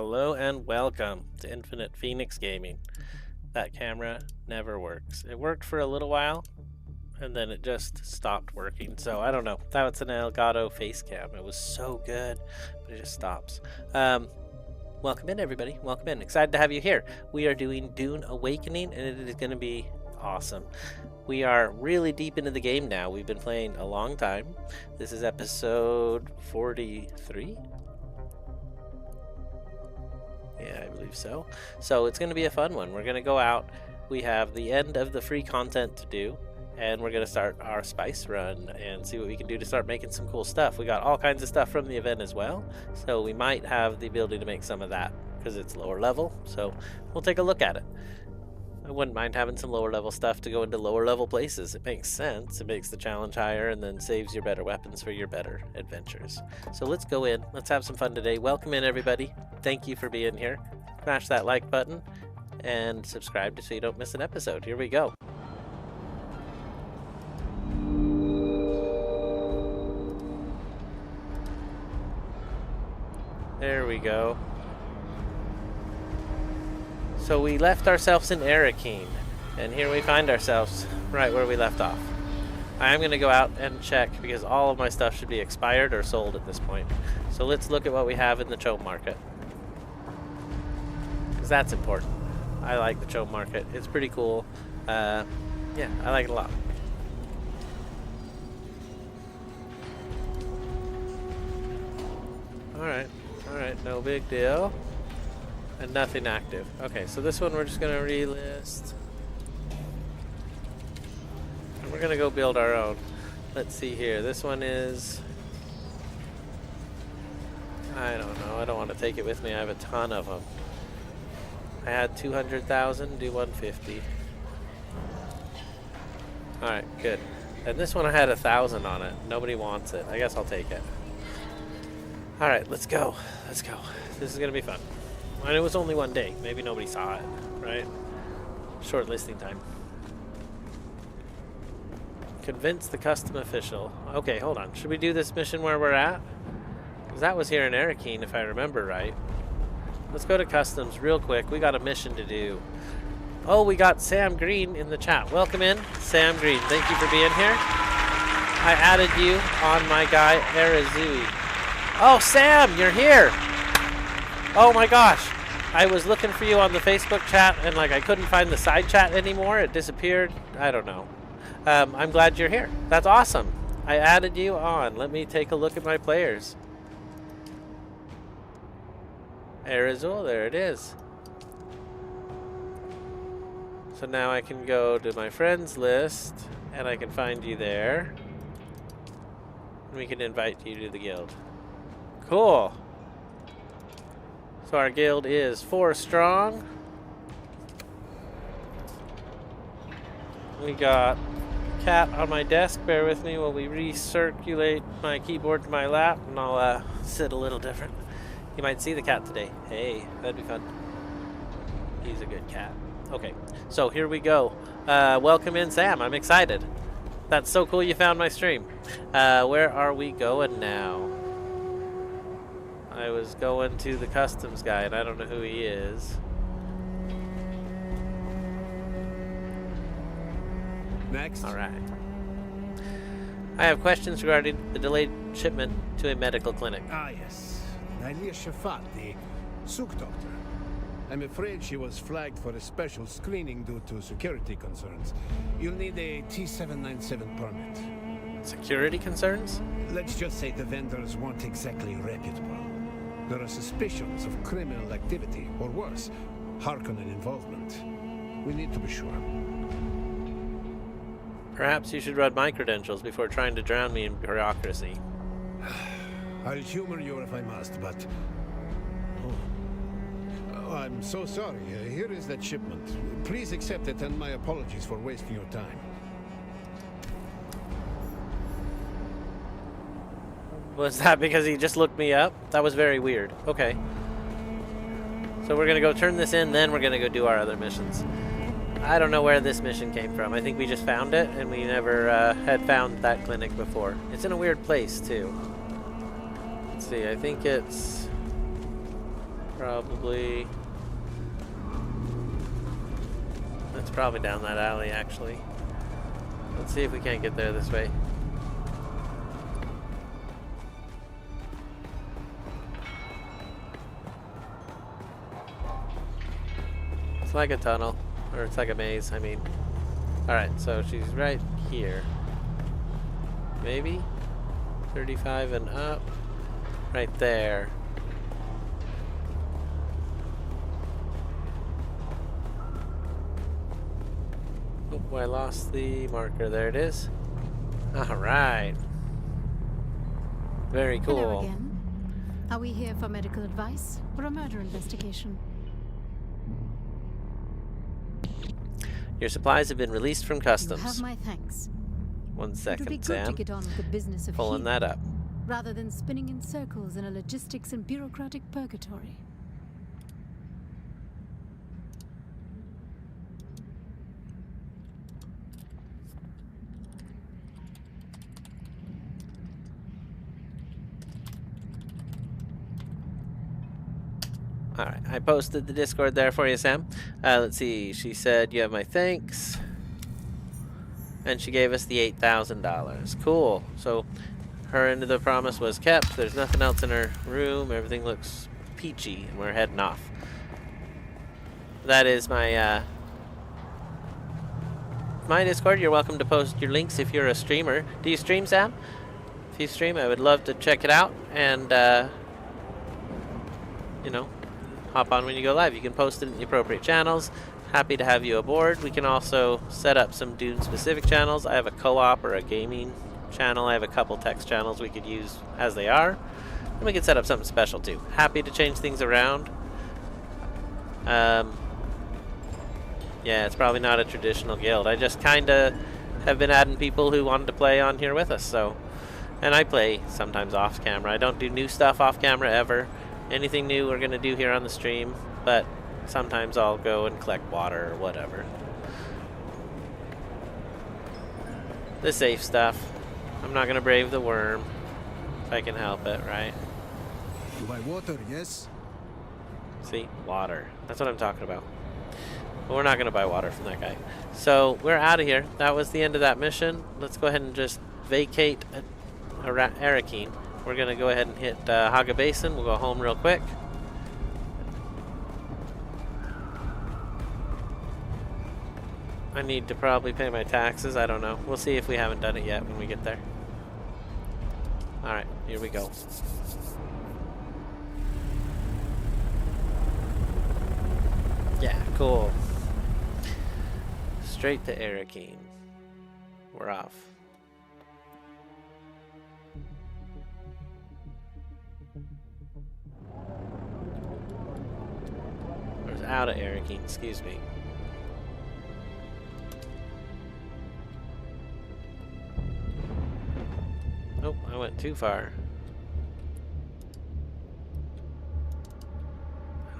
Hello and welcome to Infinite Phoenix Gaming. That camera never works. It worked for a little while and then it just stopped working. So I don't know. That was an Elgato face cam. It was so good, but it just stops. Welcome in, everybody. Welcome in. Excited to have you here. We are doing Dune Awakening and it is going to be awesome. We are really deep into the game now. We've been playing a long time. This is episode 43. Yeah, I believe so. So it's going to be a fun one. We're going to go out. We have the end of the free content to do, and we're going to start our spice run and see what we can do to start making some cool stuff. We got all kinds of stuff from the event as well, so we might have the ability to make some of that because it's lower level. So we'll take a look at it. I wouldn't mind having some lower level stuff to go into lower level places. It makes sense. It makes the challenge higher and then saves your better weapons for your better adventures. So let's go in. Let's have some fun today. Welcome in, everybody. Thank you for being here. Smash that like button and subscribe so you don't miss an episode. Here we go. There we go. So we left ourselves in Arrakis, and here we find ourselves right where we left off. I am going to go out and check because all of my stuff should be expired or sold at this point. So let's look at what we have in the Chome market, because that's important. I like the Chome market. It's pretty cool. Yeah, I like it a lot. Alright, no big deal. And nothing active. Okay, so this one we're just going to relist. And we're going to go build our own. Let's see here. This one is... I don't know. I don't want to take it with me. I have a ton of them. I had 200,000. Do 150. Alright, good. And this one I had 1,000 on it. Nobody wants it. I guess I'll take it. Alright, let's go. Let's go. This is going to be fun. And it was only one day. Maybe nobody saw it, right? Short listing time. Convince the custom official. Okay, hold on. Should we do this mission where we're at? Because that was here in Arrakis, if I remember right. Let's go to customs real quick. We got a mission to do. Oh, we got Sam Green in the chat. Welcome in, Sam Green. Thank you for being here. I added you on my guy, Arizui. Oh, Sam, you're here. Oh my gosh, I was looking for you on the Facebook chat and like I couldn't find the side chat anymore. It disappeared. I don't know. I'm glad you're here. That's awesome. I added you on. Let me take a look at my players. Arizul, there it is. So now I can go to my friends list and I can find you there. And we can invite you to the guild. Cool. So our guild is 4 strong. We got cat on my desk. Bear with me while we recirculate my keyboard to my lap, and I'll sit a little different. You might see the cat today. Hey, that'd be fun. He's a good cat. Okay, so here we go. Welcome in, Sam. I'm excited. That's so cool you found my stream. Where are we going now? I was going to the customs guy, and I don't know who he is. Next. All right. I have questions regarding the delayed shipment to a medical clinic. Ah, yes. Nalia Shafat, the Souk doctor. I'm afraid she was flagged for a special screening due to security concerns. You'll need a T-797 permit. Security concerns? Let's just say the vendors weren't exactly reputable. There are suspicions of criminal activity, or worse, Harkonnen involvement. We need to be sure. Perhaps you should run my credentials before trying to drown me in bureaucracy. I'll humor you if I must, but... Oh, I'm so sorry. Here is that shipment. Please accept it, and my apologies for wasting your time. Was that because he just looked me up? That was very weird. Okay. So we're gonna go turn this in, then we're gonna go do our other missions. I don't know where this mission came from. I think we just found it, and we never had found that clinic before. It's in a weird place, too. Let's see, I think it's... probably... It's probably down that alley, actually. Let's see if we can't get there this way. It's like a tunnel, or it's like a maze, I mean. Alright, so she's right here. Maybe? 35 and up. Right there. Oh, I lost the marker. There it is. Alright. Very cool. Hello again. Are we here for medical advice or a murder investigation? Your supplies have been released from You customs. have my thanks. 1 It would be second, good to Sam. get on with the business of Pulling healing, that up. rather than spinning in circles in a logistics and bureaucratic purgatory. Alright, I posted the Discord there for you, Sam. Let's see, she said, you have my thanks. And she gave us the $8,000. Cool. So, her end of the promise was kept. There's nothing else in her room. Everything looks peachy, and we're heading off. That is my, my Discord. You're welcome to post your links if you're a streamer. Do you stream, Sam? If you stream, I would love to check it out. And, you know, hop on when you go live. You can post it in the appropriate channels. Happy to have you aboard. We can also set up some Dune specific channels. I have a co-op or a gaming channel. I have a couple text channels we could use as they are. And we can set up something special too. Happy to change things around. Yeah, it's probably not a traditional guild. I just kind of have been adding people who wanted to play on here with us. So, and I play sometimes off camera. I don't do new stuff off camera ever. Anything new we're going to do here on the stream, but sometimes I'll go and collect water or whatever. The safe stuff. I'm not going to brave the worm if I can help it, right? You buy water, yes? See? Water. That's what I'm talking about. But we're not going to buy water from that guy. So we're out of here. That was the end of that mission. Let's go ahead and just vacate Arrakis. We're going to go ahead and hit Haga Basin. We'll go home real quick. I need to probably pay my taxes. I don't know. We'll see if we haven't done it yet when we get there. Alright, here we go. Yeah, cool. Straight to Arrakis. We're off. Or out of Arrakis, excuse me. Oh, I went too far.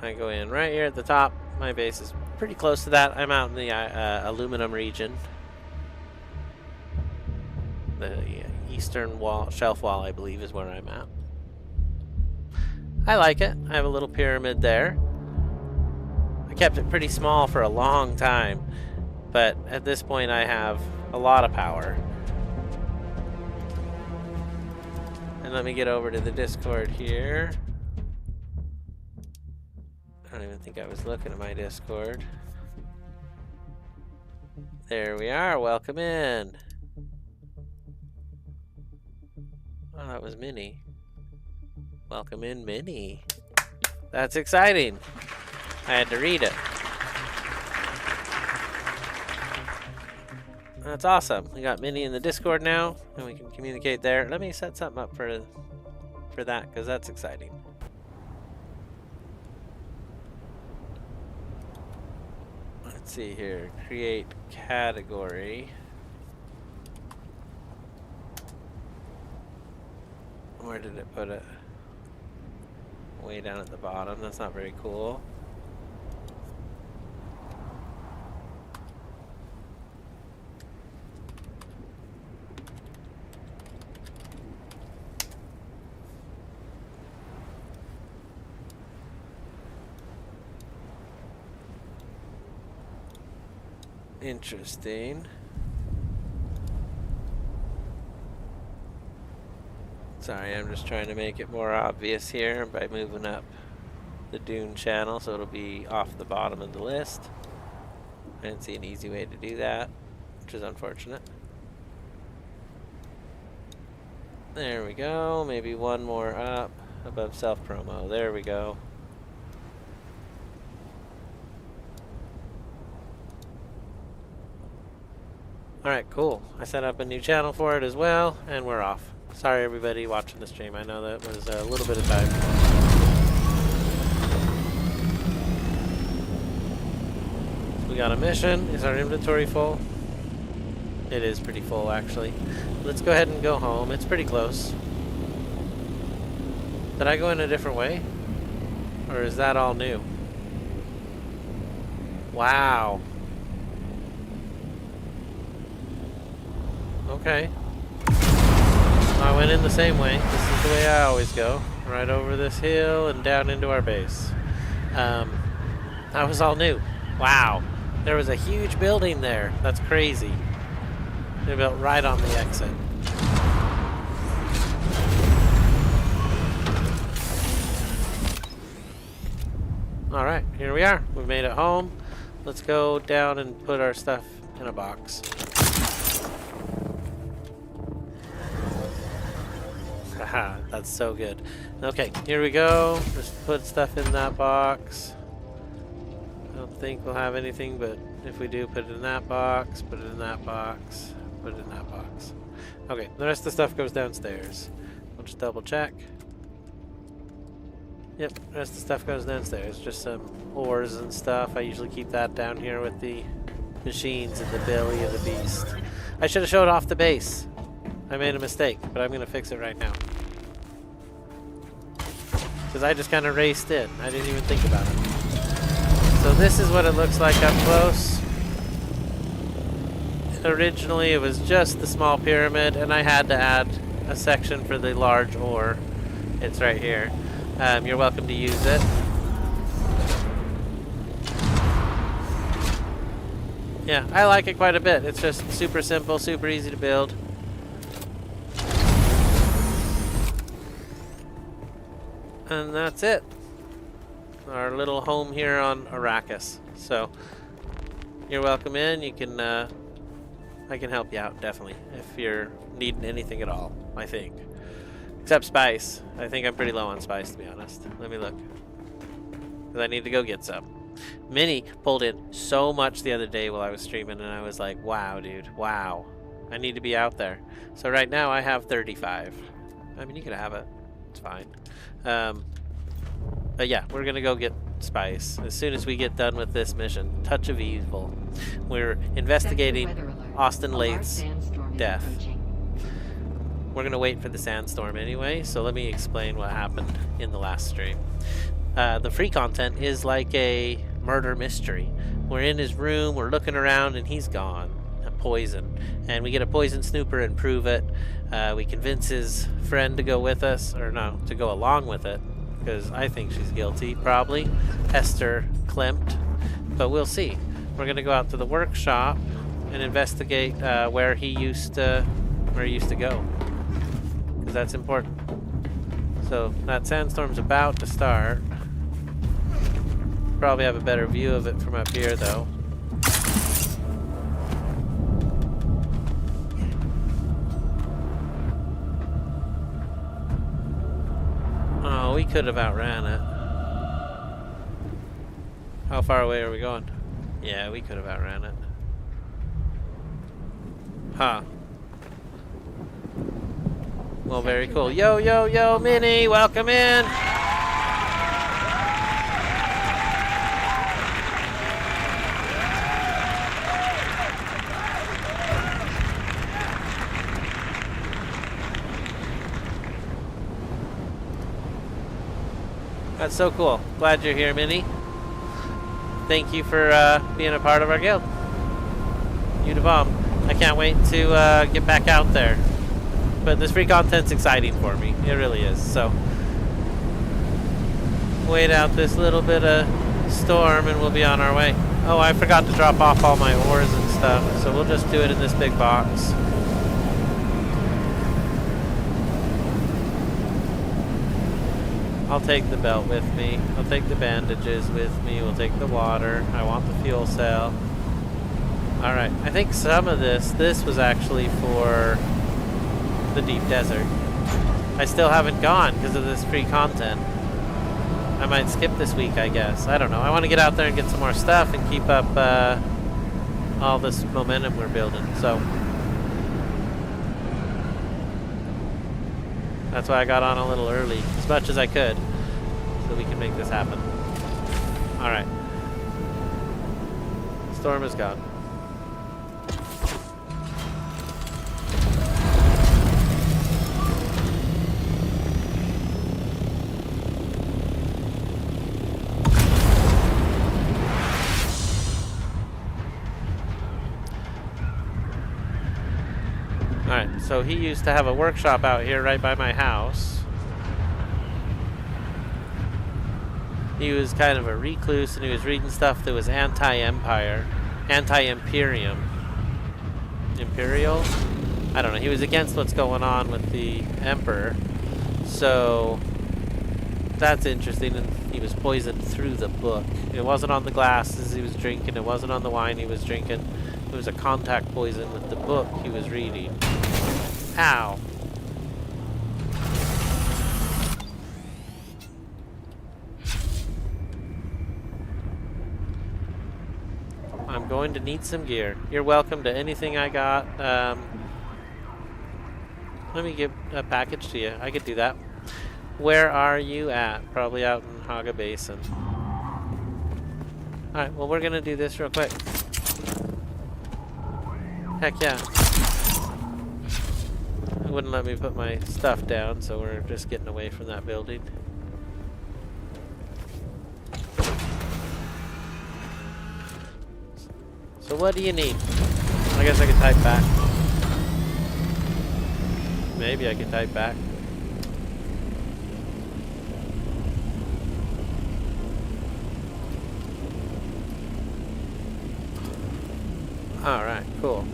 I go in right here at the top. My base is pretty close to that. I'm out in the aluminum region. The eastern wall, shelf wall, I believe, is where I'm at. I like it. I have a little pyramid there. I kept it pretty small for a long time, but at this point I have a lot of power. And let me get over to the Discord here. I don't even think I was looking at my Discord. There we are. Welcome in. Oh, that was Minnie. Welcome in, Minnie. That's exciting. I had to read it. That's awesome. We got Minnie in the Discord now, and we can communicate there. Let me set something up for that, because that's exciting. Let's see here. Create category. Where did it put it? Way down at the bottom. That's not very cool. Interesting. Sorry, I'm just trying to make it more obvious here by moving up the Dune channel so it'll be off the bottom of the list. I didn't see an easy way to do that, which is unfortunate. There we go. Maybe one more up above self-promo. There we go. Alright, cool. I set up a new channel for it as well, and we're off. Sorry everybody watching the stream. I know that was a little bit of time. We got a mission. Is our inventory full? It is pretty full, actually. Let's go ahead and go home. It's pretty close. Did I go in a different way? Or is that all new? Wow. Okay. I went in the same way. This is the way I always go. Right over this hill and down into our base. That was all new. Wow. There was a huge building there. That's crazy. They built right on the exit. Alright, here we are. We made it home. Let's go down and put our stuff in a box. Haha, that's so good. Okay, here we go. Just put stuff in that box. I don't think we'll have anything, but if we do, put it in that box, put it in that box, put it in that box. Okay, the rest of the stuff goes downstairs. We'll just double check. Yep, the rest of the stuff goes downstairs. Just some ores and stuff. I usually keep that down here with the machines in the belly of the beast. I should have showed off the base. I made a mistake, but I'm going to fix it right now. Because I just kind of raced in. I didn't even think about it. So this is what it looks like up close. Originally it was just the small pyramid, and I had to add a section for the large ore. It's right here. You're welcome to use it. Yeah, I like it quite a bit. It's just super simple, super easy to build. And that's it. Our little home here on Arrakis. So, you're welcome in. You can, I can help you out, definitely, if you're needing anything at all, I think. Except spice. I think I'm pretty low on spice, to be honest. Let me look. Because I need to go get some. Minnie pulled in so much the other day while I was streaming, and I was like, wow, dude, wow. I need to be out there. So right now I have 35. I mean, you can have it. It's fine. But yeah, we're gonna go get spice as soon as we get done with this mission. Touch of Evil. We're investigating Austin Lath's death. We're gonna wait for the sandstorm anyway, so let me explain what happened in the last stream. The free content is like a murder mystery. We're in his room, we're looking around, and he's gone. A poison. And we get a poison snooper and prove it. We convince his friend to go with us, or no, to go along with it, because I think she's guilty, probably. Esther Klimt, but we'll see. We're gonna go out to the workshop and investigate where he used to go, because that's important. So that sandstorm's about to start. Probably have a better view of it from up here, though. Oh, we could have outran it. How far away are we going? Yeah, we could have outran it. Huh. Well, very cool. Yo, yo, yo, Minnie, welcome in! That's so cool. Glad you're here, Minnie. Thank you for being a part of our guild. You the bomb. I can't wait to get back out there. But this free content's exciting for me. It really is. So, wait out this little bit of storm and we'll be on our way. Oh, I forgot to drop off all my ores and stuff, so we'll just do it in this big box. I'll take the belt with me. I'll take the bandages with me. We'll take the water. I want the fuel cell. Alright, I think some of this was actually for the deep desert. I still haven't gone because of this free content. I might skip this week, I guess. I don't know. I want to get out there and get some more stuff and keep up all this momentum we're building. So that's why I got on a little early, as much as I could, so we can make this happen. Alright. Storm is gone. Alright, so he used to have a workshop out here right by my house. He was kind of a recluse and he was reading stuff that was anti-empire, anti-imperium. Imperial? I don't know, he was against what's going on with the emperor. So that's interesting, and he was poisoned through the book. It wasn't on the glasses he was drinking, it wasn't on the wine he was drinking. It was a contact poison with the book he was reading. Ow. I'm going to need some gear. You're welcome to anything I got. Let me give a package to you. I could do that. Where are you at? Probably out in Haga Basin. Alright, well we're gonna do this real quick. Heck yeah. It wouldn't let me put my stuff down, so we're just getting away from that building. So what do you need? I guess I could type back. Maybe I could type back. Alright, cool.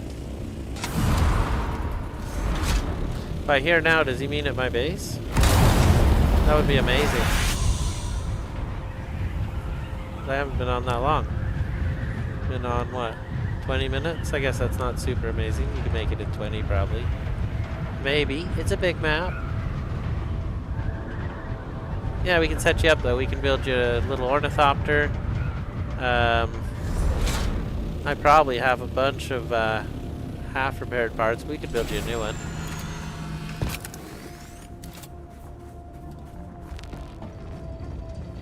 By here now, does he mean at my base? That would be amazing. I haven't been on that long. Been on what? 20 minutes? I guess that's not super amazing. You can make it in 20 probably. Maybe. It's a big map. Yeah, we can set you up though. We can build you a little ornithopter. I probably have a bunch of half repaired parts. We could build you a new one.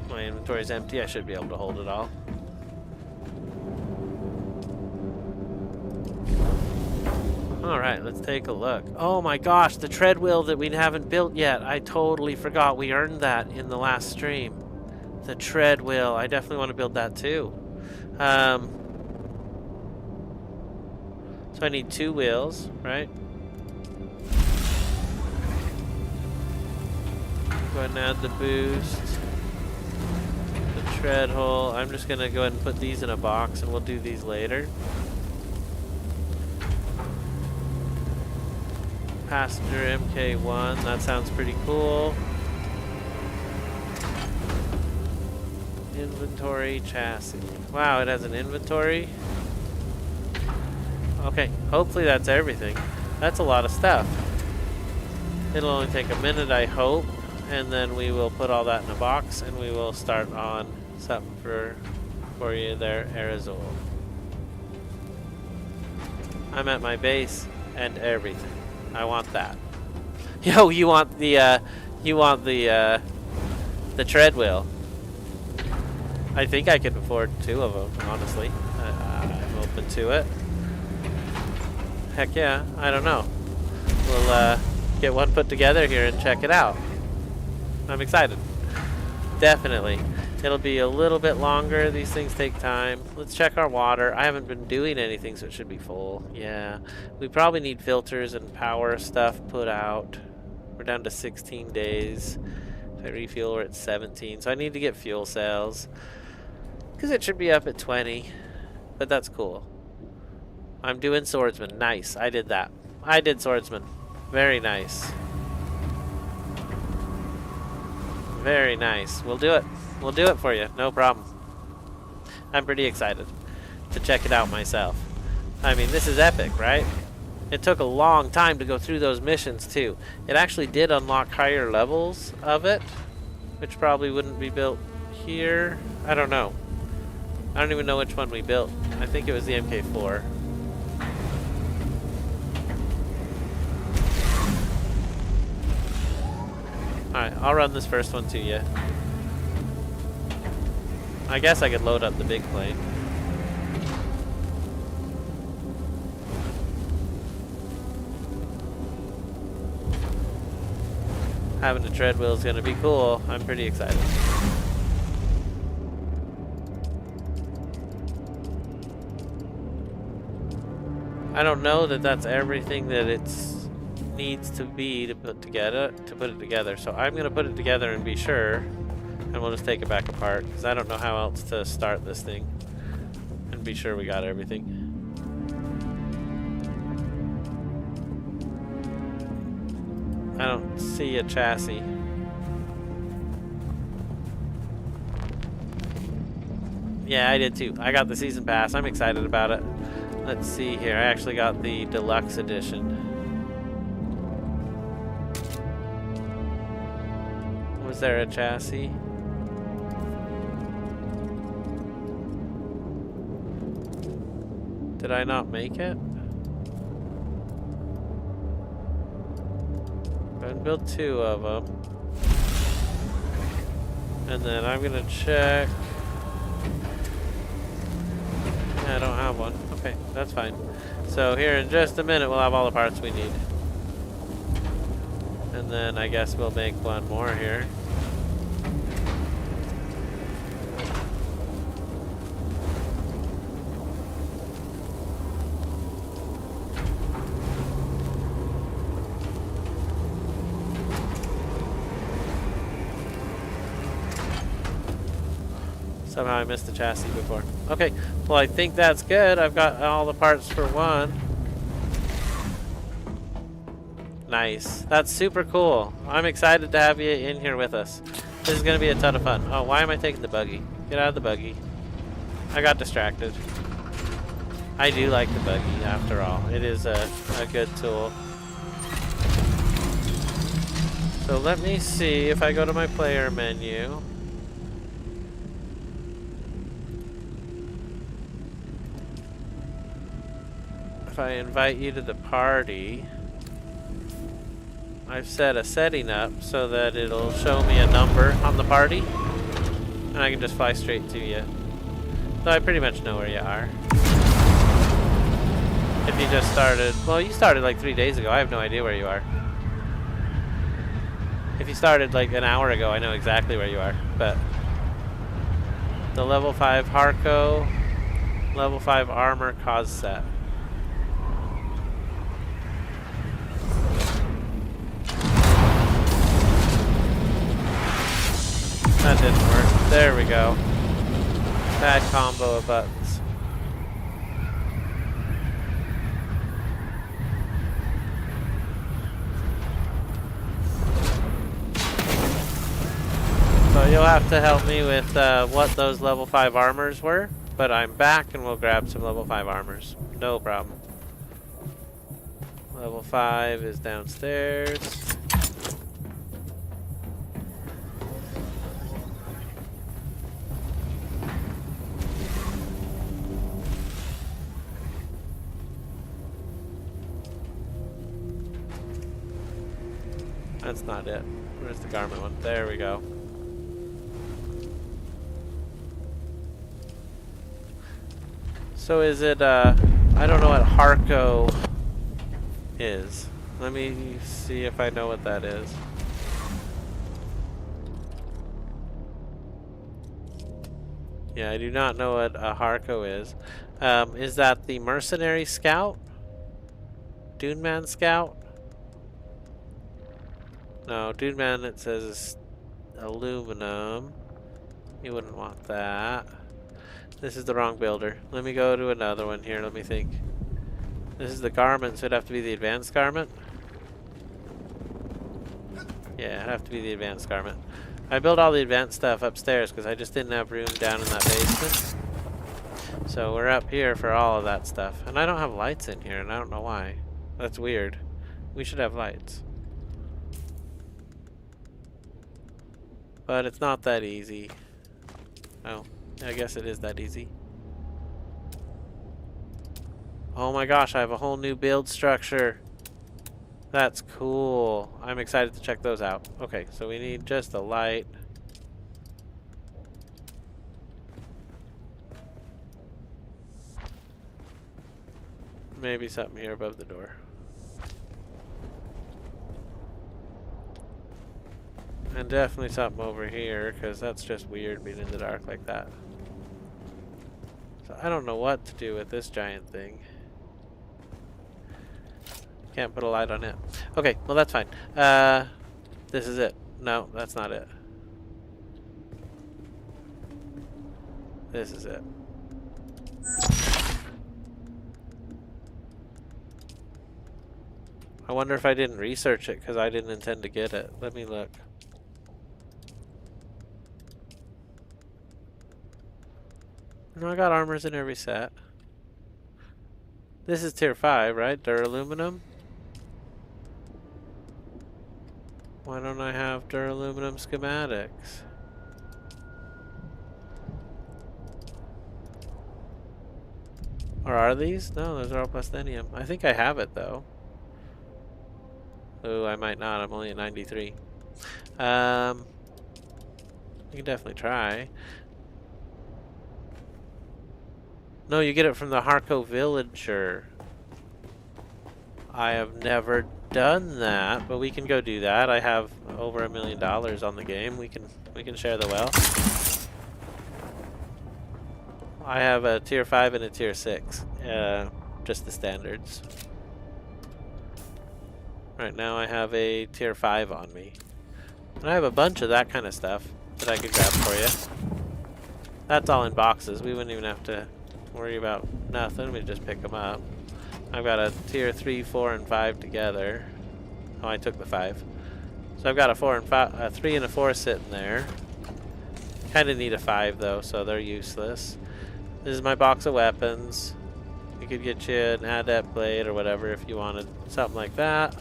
My inventory's empty. I should be able to hold it all. Alright, let's take a look. Oh my gosh, the tread wheel that we haven't built yet. I totally forgot we earned that in the last stream. The tread wheel. I definitely want to build that too. So I need 2 wheels, right? Go ahead and add the boost. The tread hole. I'm just going to go ahead and put these in a box and we'll do these later. Passenger MK1, that sounds pretty cool. Inventory chassis. Wow, it has an inventory. Okay, hopefully that's everything. That's a lot of stuff. It'll only take a minute, I hope, and then we will put all that in a box and we will start on something for you there, Arizona. I'm at my base and everything. I want that. Yo, you want the tread wheel. I think I could afford 2 of them, honestly. I'm open to it. Heck yeah, I don't know. We'll get one put together here and check it out. I'm excited. Definitely. It'll be a little bit longer. These things take time. Let's check our water. I haven't been doing anything, so it should be full. Yeah. We probably need filters and power stuff put out. We're down to 16 days. If I refuel, we're at 17. So I need to get fuel cells. Because it should be up at 20. But that's cool. I'm doing swordsman. Nice. I did that. I did swordsman. Very nice. Very nice. We'll do it. We'll do it for you. No problem. I'm pretty excited to check it out myself. I mean, this is epic, right? It took a long time to go through those missions, too. It actually did unlock higher levels of it, which probably wouldn't be built here. I don't know. I don't even know which one we built. I think it was the MK4. Alright, I'll run this first one to you. I guess I could load up the big plane. Having a tread wheel is going to be cool. I'm pretty excited. I don't know that that's everything that it needs to be to put it together. So I'm going to put it together and be sure, and we'll just take it back apart because I don't know how else to start this thing and be sure we got everything. I don't see a chassis. Yeah, I did too. I got the season pass. I'm excited about it. Let's see here. I actually got the deluxe edition. Was there a chassis? Did I not make it? I built 2 of them. And then I'm gonna check. I don't have one. Okay, that's fine. So here in just a minute we'll have all the parts we need. And then I guess we'll make one more here. Somehow I missed the chassis before. Okay, well I think that's good. I've got all the parts for one. Nice. That's super cool. I'm excited to have you in here with us. This is going to be a ton of fun. Oh, why am I taking the buggy? Get out of the buggy. I got distracted. I do like the buggy after all. It is a good tool. So let me see if I go to my player menu. If I invite you to the party, I've set a setting up so that it'll show me a number on the party, and I can just fly straight to you. So I pretty much know where you are. If you just started, well, you started like 3 days ago. I have no idea where you are. If you started like an hour ago, I know exactly where you are. But the level 5 Harco, level 5 armor cause set. That didn't work. There we go. Bad combo of buttons. So you'll have to help me with what those level 5 armors were, but I'm back and we'll grab some level 5 armors. No problem. Level 5 is downstairs. That's not it. Where's the garment one? There we go. So is it, I don't know what Harco is. Let me see if I know what that is. Yeah, I do not know what a Harco is. Is that the mercenary scout? Dune Man scout? No, Dune Man, it says aluminum. You wouldn't want that. This is the wrong builder. Let me go to another one here. Let me think. This is the garment, so it'd have to be the advanced garment. Yeah, it'd have to be the advanced garment. I built all the advanced stuff upstairs because I just didn't have room down in that basement. So we're up here for all of that stuff. And I don't have lights in here, and I don't know why. That's weird. We should have lights. But it's not that easy. Oh, I guess it is that easy. Oh my gosh, I have a whole new build structure. That's cool. I'm excited to check those out. Okay, so we need just a light. Maybe something here above the door. And definitely something over here, because that's just weird being in the dark like that. So I don't know what to do with this giant thing. Can't put a light on it. Okay, well that's fine. This is it. No, that's not it. This is it. I wonder if I didn't research it because I didn't intend to get it. Let me look. No, I got armors in every set. This is tier 5, right? Duraluminum? Why don't I have duraluminum schematics? Or are these? No, those are all plastinium. I think I have it though. Oh, I might not. I'm only at 93. You can definitely try. No, you get it from the Harco villager. I have never done that, but we can go do that. I have over $1 million on the game. We can share the wealth. I have a tier 5 and a tier 6. Just the standards. Right now I have a tier 5 on me. And I have a bunch of that kind of stuff that I could grab for you. That's all in boxes. We wouldn't even have to worry about nothing. We just pick them up. I've got a tier 3, 4, and 5 together. Oh, I took the 5. So I've got a 4 and 5, a 3 and a 4 sitting there. Kind of need a 5 though, so they're useless. This is my box of weapons. You could get you an adept blade or whatever if you wanted something like that.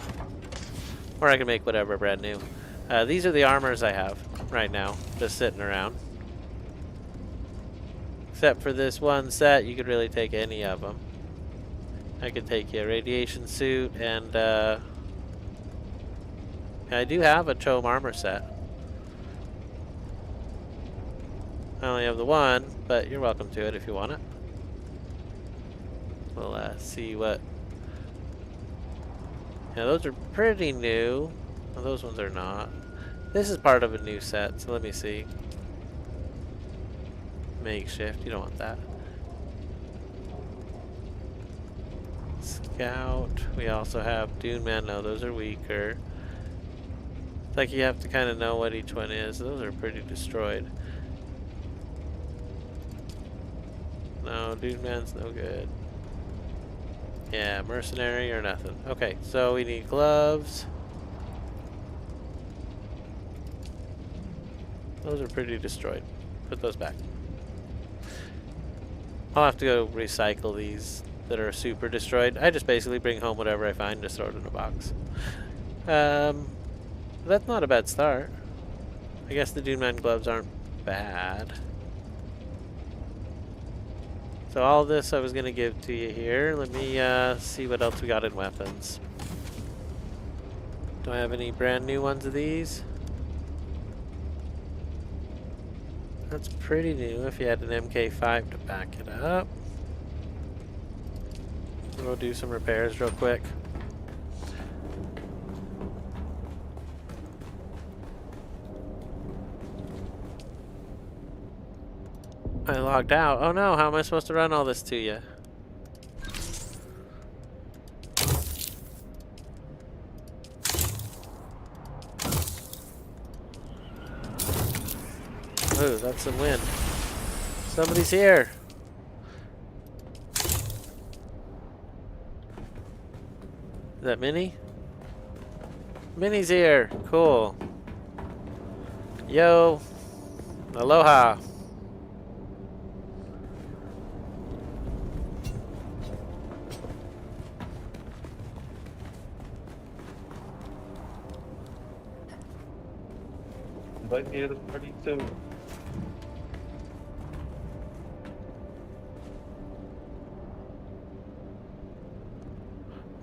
Or I can make whatever brand new. These are the armors I have right now, just sitting around. Except for this one set, you could really take any of them. I could take you a radiation suit and I do have a Chome armor set. I only have the one, but you're welcome to it if you want it. We'll see what... Yeah, those are pretty new. Well, those ones are not. This is part of a new set, so let me see. Makeshift, you don't want that. Scout. We also have Dune Man. No, those are weaker. It's like you have to kind of know what each one is. Those are pretty destroyed. No, Dune Man's no good. Yeah, mercenary or nothing. Okay, so we need gloves. Those are pretty destroyed. Put those back. I'll have to go recycle these that are super destroyed. I just basically bring home whatever I find, just throw it in a box. That's not a bad start. I guess the Dune Man gloves aren't bad. So all this I was going to give to you here. Let me see what else we got in weapons. Do I have any brand new ones of these? That's pretty new if you had an MK5 to back it up. We'll do some repairs real quick. I logged out. Oh no, how am I supposed to run all this to you? Ooh, that's some wind. Somebody's here. Is that Minnie? Minnie's here. Cool. Yo. Aloha. Invite me to the party too.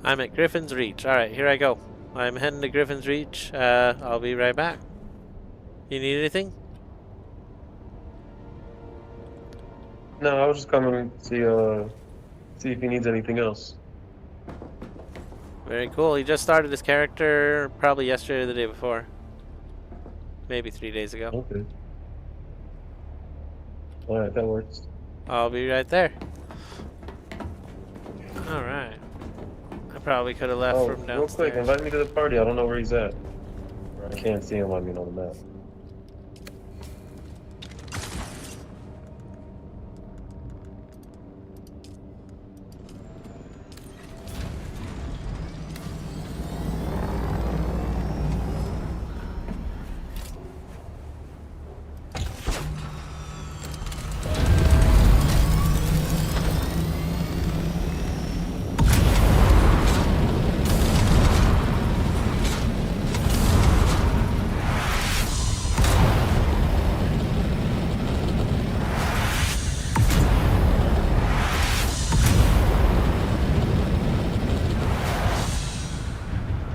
I'm at Griffin's Reach. Alright, here I go. I'm heading to Griffin's Reach. I'll be right back. You need anything? No, I was just coming to see if he needs anything else. Very cool. He just started his character probably yesterday or the day before. Maybe 3 days ago. Okay. Alright, that works. I'll be right there. Alright. I probably could have left from real quick, downstairs. invite me to the party. I don't know where he's at. I can't see him on the map.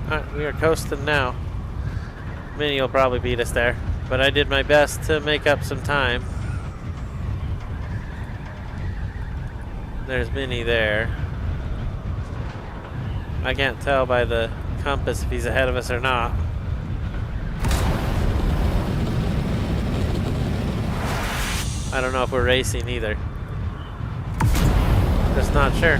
Alright, we are coasting now. Minnie will probably beat us there, but I did my best to make up some time. There's Minnie there. I can't tell by the compass if he's ahead of us or not. I don't know if we're racing either. Just not sure.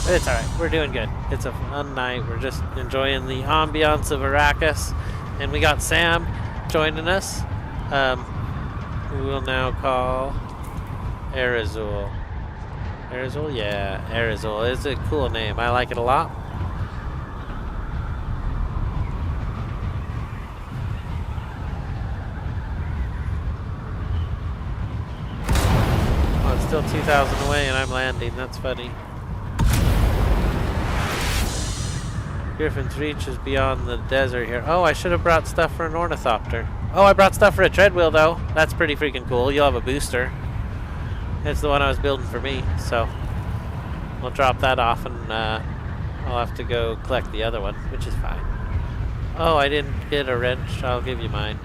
It's alright, we're doing good. It's a fun night. We're just enjoying the ambiance of Arrakis. And we got Sam joining us. We will now call Arizul. Arizul? Yeah, Arizul. It's a cool name. I like it a lot. Oh, it's still 2,000 away and I'm landing. That's funny. Griffin's Reach is beyond the desert here. Oh, I should have brought stuff for an ornithopter. Oh, I brought stuff for a treadwheel, though. That's pretty freaking cool. You'll have a booster. It's the one I was building for me, so we'll drop that off, and I'll have to go collect the other one, which is fine. Oh, I didn't get a wrench. I'll give you mine.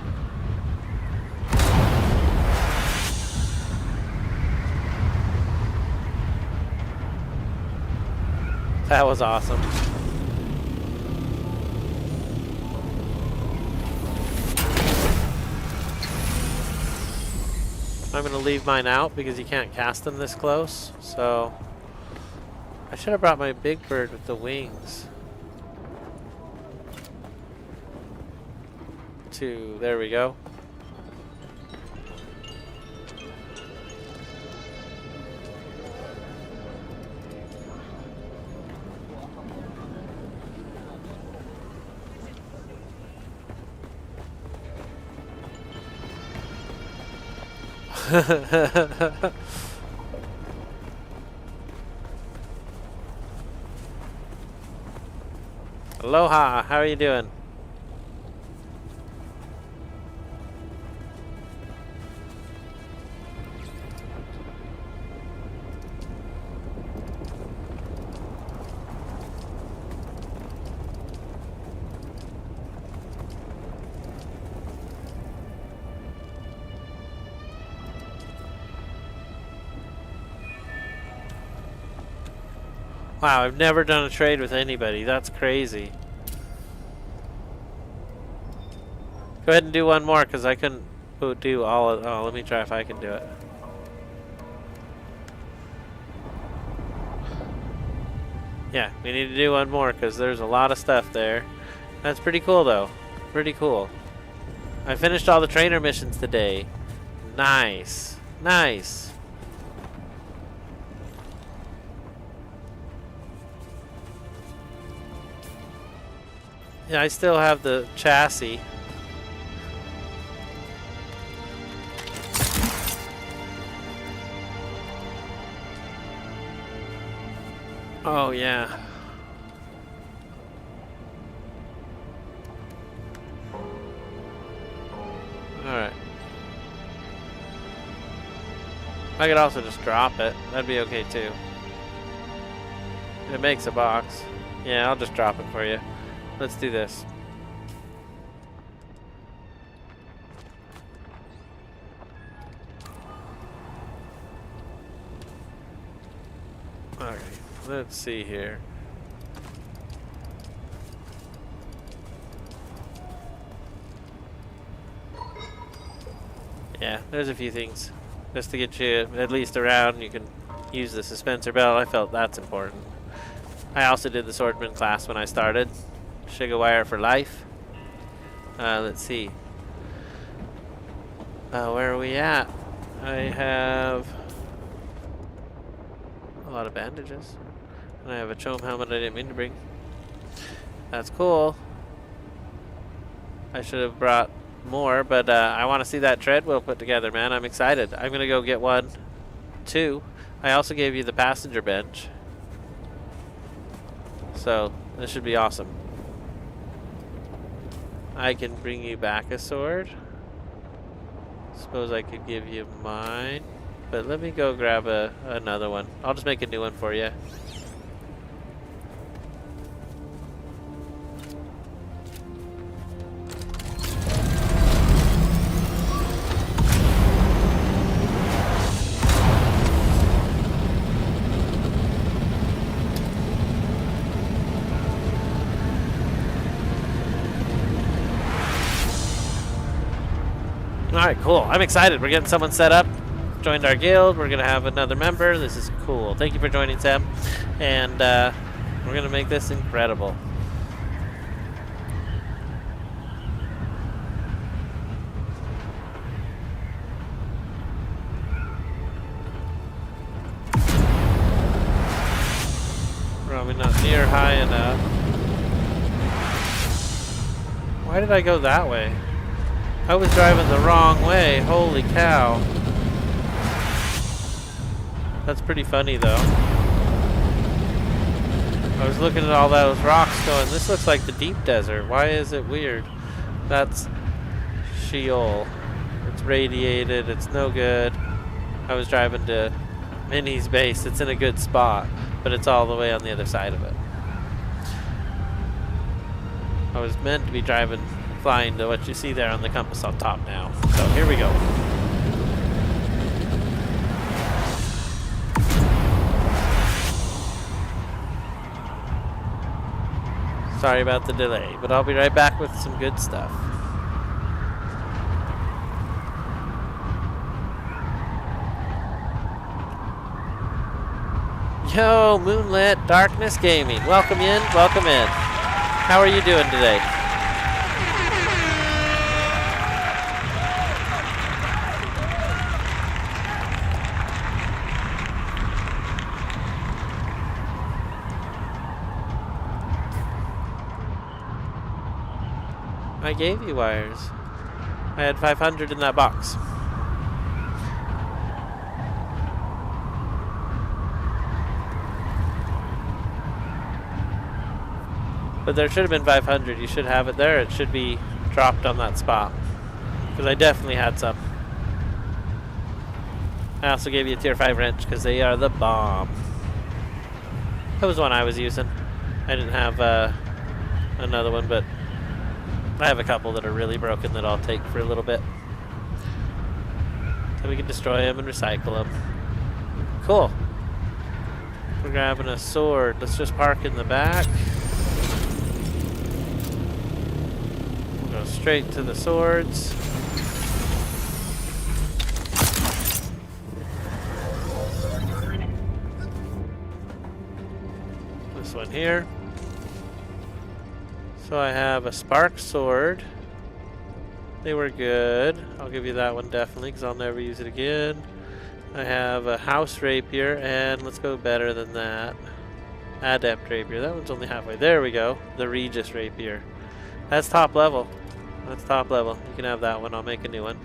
That was awesome. I'm going to leave mine out because you can't cast them this close. So I should have brought my big bird with the wings. There we go. Aloha, how are you doing? Wow, I've never done a trade with anybody. That's crazy. Go ahead and do one more because I couldn't do all of... Oh, let me try if I can do it. Yeah, we need to do one more because there's a lot of stuff there. That's pretty cool though. Pretty cool. I finished all the trainer missions today. Nice. Nice. Yeah, I still have the chassis. Oh, yeah. Alright. I could also just drop it. That'd be okay too. It makes a box. Yeah, I'll just drop it for you. Let's do this. Alright, let's see here. Yeah, there's a few things. Just to get you at least around, you can use the suspensor belt. I felt that's important. I also did the swordman class when I started. Sugar wire for life. Let's see. Where are we at? I have a lot of bandages. And I have a chome helmet I didn't mean to bring. That's cool. I should have brought more, but I want to see that tread wheel put together, man. I'm excited. I'm going to go get one, too. I also gave you the passenger bench. So, this should be awesome. I can bring you back a sword. Suppose I could give you mine. But let me go grab another one. I'll just make a new one for you. Alright, cool. I'm excited. We're getting someone set up. Joined our guild. We're going to have another member. This is cool. Thank you for joining, Sam. And we're going to make this incredible. Probably not near high enough. Why did I go that way? I was driving the wrong way. Holy cow. That's pretty funny though. I was looking at all those rocks going, this looks like the deep desert. Why is it weird? That's Sheol. It's radiated. It's no good. I was driving to Minnie's base. It's in a good spot, but it's all the way on the other side of it. I was meant to be flying to what you see there on the compass on top now. So here we go. Sorry about the delay, but I'll be right back with some good stuff. Yo, Moonlit Darkness Gaming. Welcome in, welcome in. How are you doing today? I gave you wires. I had 500 in that box. But there should have been 500. You should have it there. It should be dropped on that spot. Because I definitely had some. I also gave you a tier 5 wrench because they are the bomb. That was one I was using. I didn't have another one, but I have a couple that are really broken that I'll take for a little bit. So we can destroy them and recycle them. Cool. We're grabbing a sword. Let's just park in the back. We'll go straight to the swords. This one here. So I have a spark sword. They were good. I'll give you that one definitely because I'll never use it again. I have a house rapier and let's go better than that. Adept rapier. That one's only halfway. There we go. The Regis rapier. That's top level. That's top level. You can have that one. I'll make a new one.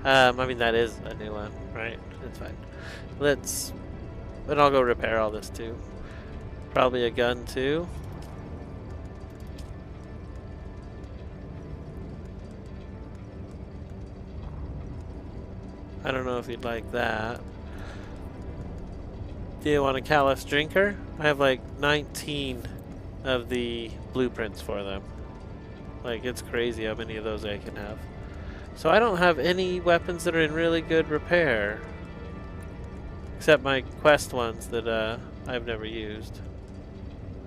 I mean, that is a new one, right? It's fine. And I'll go repair all this too. Probably a gun too. I don't know if you'd like that. Do you want a callous drinker? I have like 19 of the blueprints for them. Like, it's crazy how many of those I can have. So I don't have any weapons that are in really good repair. Except my quest ones that I've never used.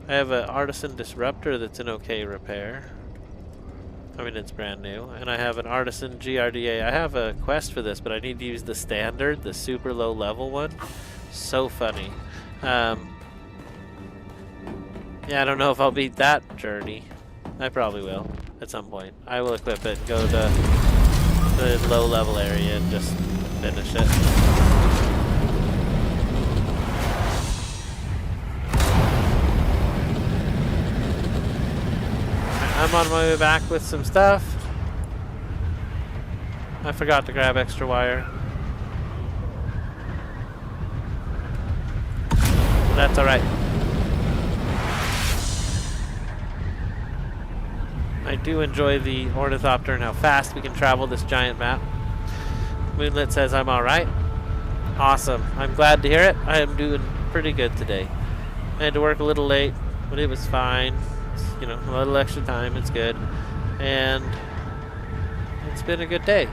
I have an artisan disruptor that's in okay repair. I mean, it's brand new. And I have an artisan GRDA. I have a quest for this, but I need to use the standard, the super low level one. So funny. Yeah, I don't know if I'll beat that journey. I probably will at some point. I will equip it and go to the low level area and just finish it. I'm on my way back with some stuff. I forgot to grab extra wire. That's alright. I do enjoy the ornithopter and how fast we can travel this giant map. Moonlit says I'm alright. Awesome. I'm glad to hear it. I am doing pretty good today. I had to work a little late, but it was fine. It's, you know, a little extra time. It's good. And it's been a good day.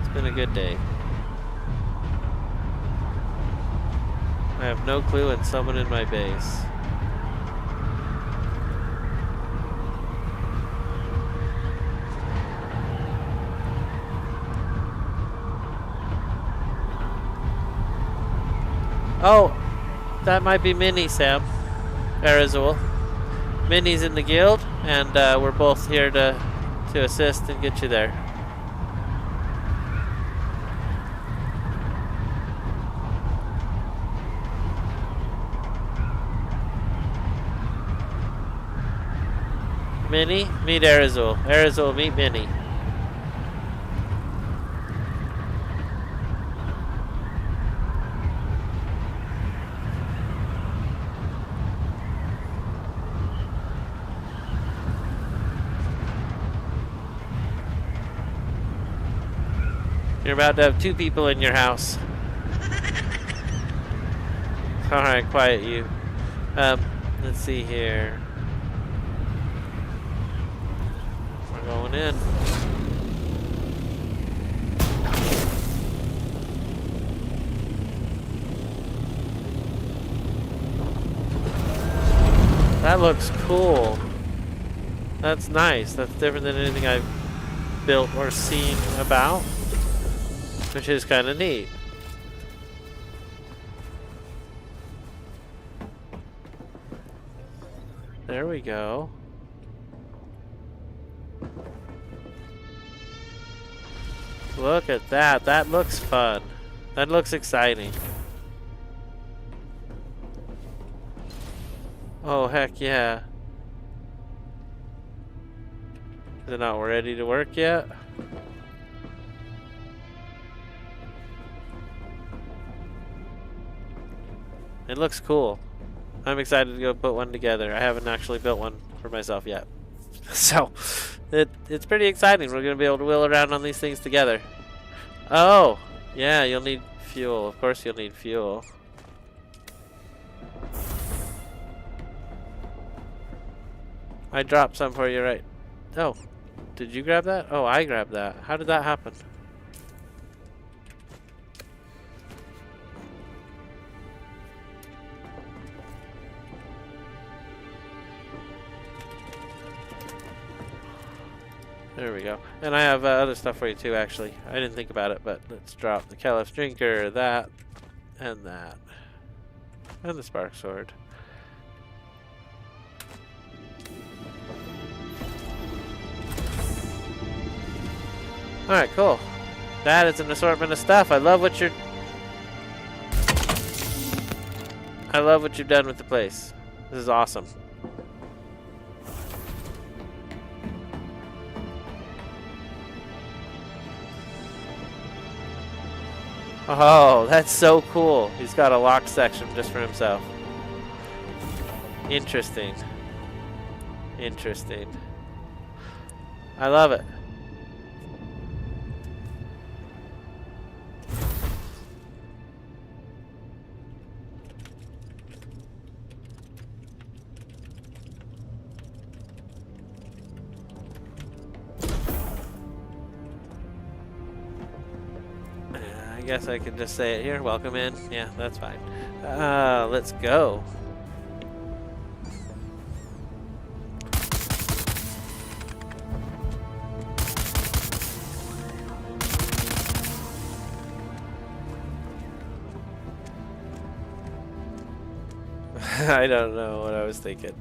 It's been a good day. I have no clue and someone in my base. Oh, that might be Minnie, Sam. Arizul. Minnie's in the guild, and we're both here to assist and get you there. Minnie, meet Arizul. Arizul, meet Minnie. You're about to have 2 people in your house. Alright, quiet you. Let's see here. We're going in. That looks cool. That's nice. That's different than anything I've built or seen about. Which is kind of neat. There we go. Look at that. That looks fun. That looks exciting. Oh, heck yeah. Is it not ready to work yet? It looks cool. I'm excited to go put one together. I haven't actually built one for myself yet. So, it's pretty exciting. We're going to be able to wheel around on these things together. Oh, yeah, you'll need fuel. Of course you'll need fuel. I dropped some for you, right? Oh, did you grab that? Oh, I grabbed that. How did that happen? There we go. And I have other stuff for you too, actually. I didn't think about it, but let's drop the Caliph's Drinker, that, and that. And the Spark Sword. Alright, cool. That is an assortment of stuff. I love what you've done with the place. This is awesome. Oh, that's so cool. He's got a locked section just for himself. Interesting. Interesting. I love it. I guess I could just say it here. Welcome in. Yeah, that's fine. Let's go. I don't know what I was thinking.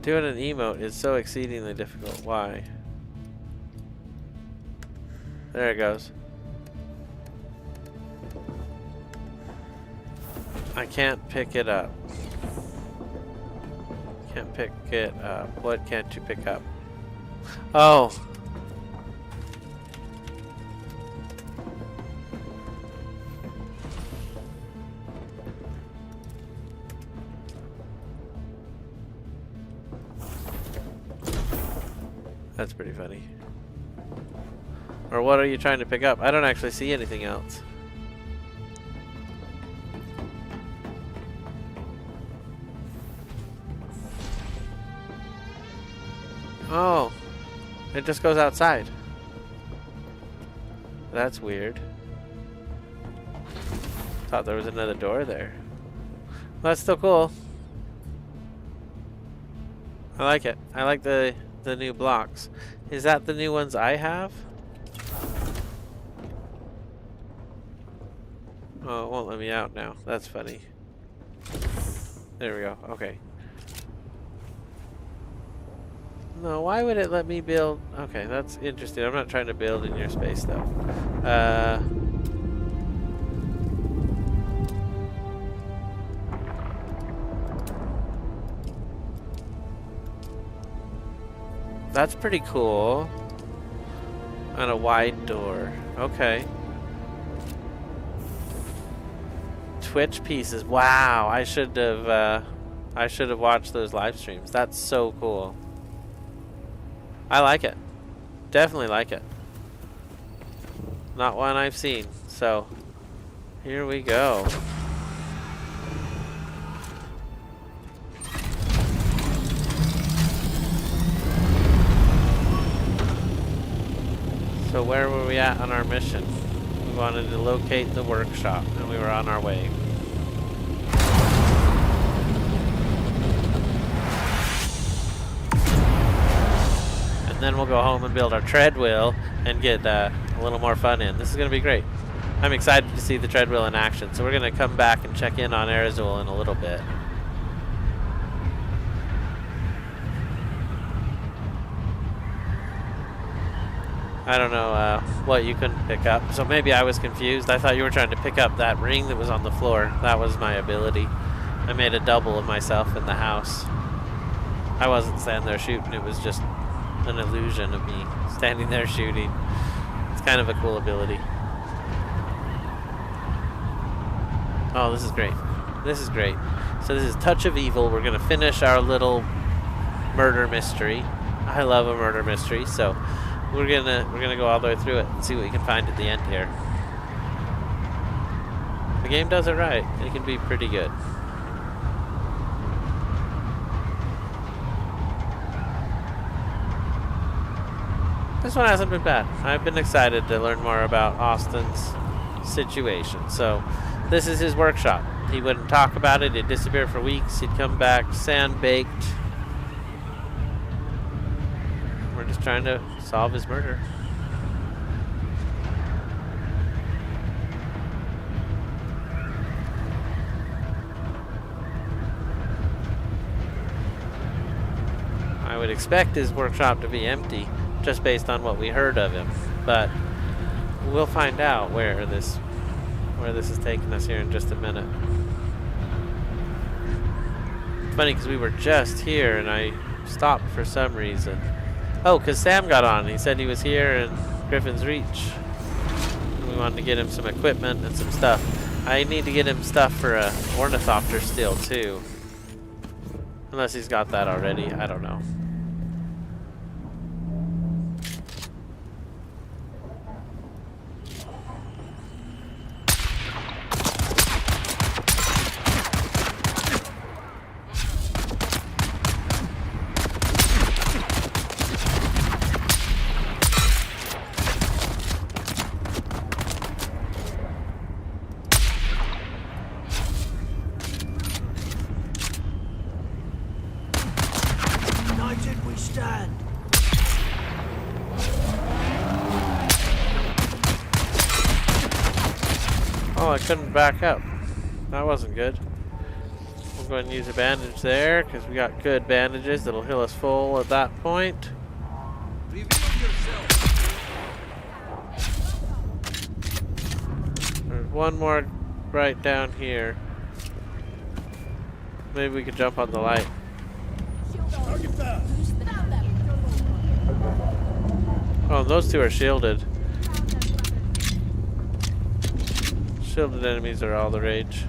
Doing an emote is so exceedingly difficult. Why? There it goes. I can't pick it up. Can't pick it up. What can't you pick up? Oh. That's pretty funny. Or what are you trying to pick up? I don't actually see anything else. Oh, it just goes outside. That's weird. Thought there was another door there. Well, that's still cool. I like it. I like the new blocks. Is that the new ones I have? Oh, it won't let me out now. That's funny. There we go. Okay. No, why would it let me build? Okay, that's interesting. I'm not trying to build in your space though. That's pretty cool. And a wide door. Okay. Twitch pieces. Wow, I should have watched those live streams. That's so cool. I like it. Definitely like it. Not one I've seen. So, here we go. So where were we at on our mission? We wanted to locate the workshop, and we were on our way. And then we'll go home and build our treadwheel and get a little more fun in. This is going to be great. I'm excited to see the treadwheel in action. So we're going to come back and check in on Arizul in a little bit. I don't know what you couldn't pick up. So maybe I was confused. I thought you were trying to pick up that ring that was on the floor. That was my ability. I made a double of myself in the house. I wasn't standing there shooting. It was just an illusion of me standing there shooting. It's kind of a cool ability. Oh, this is great. This is great. So this is Touch of Evil. We're going to finish our little murder mystery. I love a murder mystery, so we're gonna go all the way through it and see what we can find at the end here. The game does it right. It can be pretty good. This one hasn't been bad. I've been excited to learn more about Austin's situation. So this is his workshop. He wouldn't talk about it. He'd disappear for weeks. He'd come back sand-baked. We're just trying to solve his murder. I would expect his workshop to be empty just based on what we heard of him, but we'll find out where this is taking us here in just a minute. It's funny because we were just here and I stopped for some reason. Oh, because Sam got on. He said he was here and Griffin's reach. We wanted to get him some equipment and some stuff. I need to get him stuff for a ornithopter still too. Unless he's got that already, I don't know. Oh, I couldn't back up. That wasn't good. We'll go ahead and use a bandage there, because we got good bandages that'll heal us full at that point. There's one more right down here. Maybe we could jump on the light. Oh, those two are shielded. Shielded enemies are all the rage.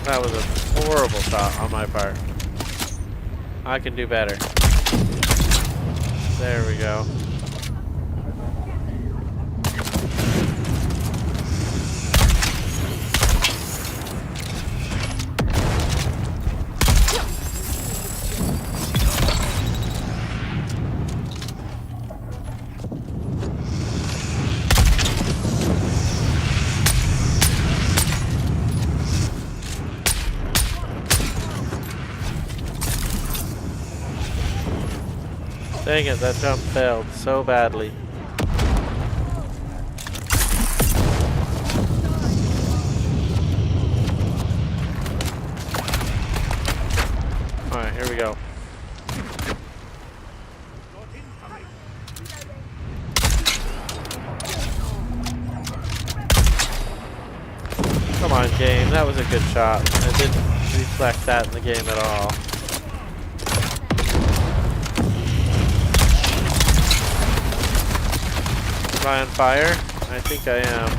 That was a horrible shot on my part. I can do better. There we go. Dang it, that jump failed so badly. Alright, here we go. Come on, game. That was a good shot. I didn't reflect that in the game at all. Am I on fire? I think I am.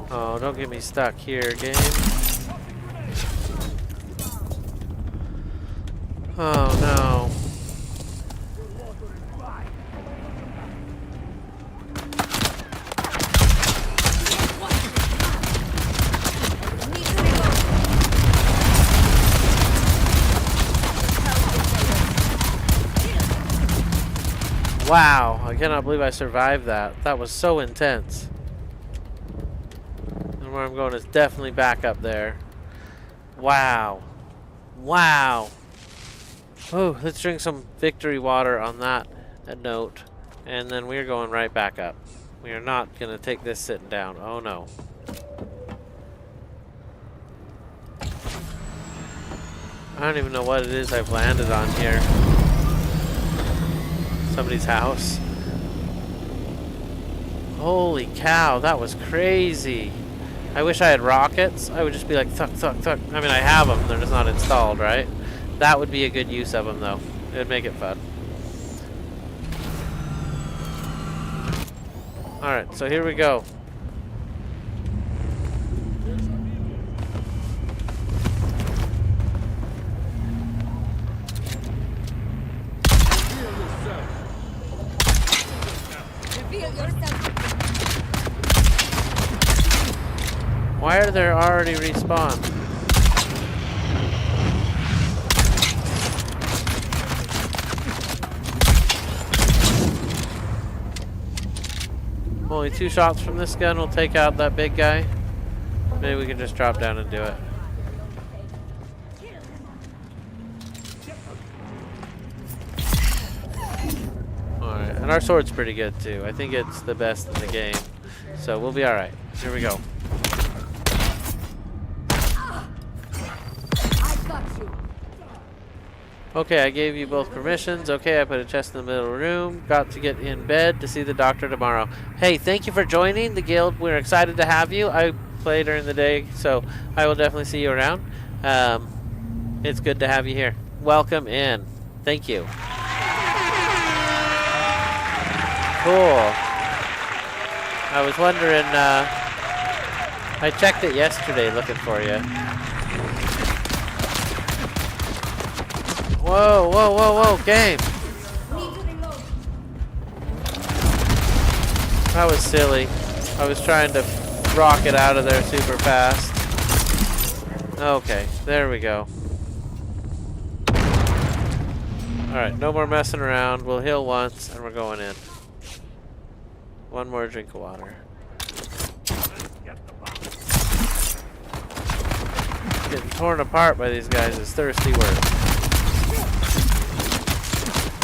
Oh, don't get me stuck here, game. Oh no. Wow, I cannot believe I survived that. That was so intense. And where I'm going is definitely back up there. Wow. Wow. Oh, let's drink some victory water on that note. And then we're going right back up. We are not going to take this sitting down. Oh no. I don't even know what it is I've landed on here. Somebody's house. Holy cow, that was crazy. I wish I had rockets. I would just be like, thuck, thuck, thuck. I mean, I have them. They're just not installed, right? That would be a good use of them, though. It would make it fun. Alright, so here we go. Why are they already respawned? Only 2 shots from this gun will take out that big guy. Maybe we can just drop down and do it. Alright, and our sword's pretty good too. I think it's the best in the game. So we'll be alright. Here we go. Okay, I gave you both permissions. Okay, I put a chest in the middle of the room. Got to get in bed to see the doctor tomorrow. Hey, thank you for joining the guild. We're excited to have you. I play during the day, so I will definitely see you around. It's good to have you here. Welcome in. Thank you. Cool. I was wondering, I checked it yesterday looking for you. Whoa, whoa, whoa, whoa, game! That was silly. I was trying to rocket out of there super fast. Okay, there we go. Alright, no more messing around. We'll heal once, and we're going in. One more drink of water. Getting torn apart by these guys is thirsty work.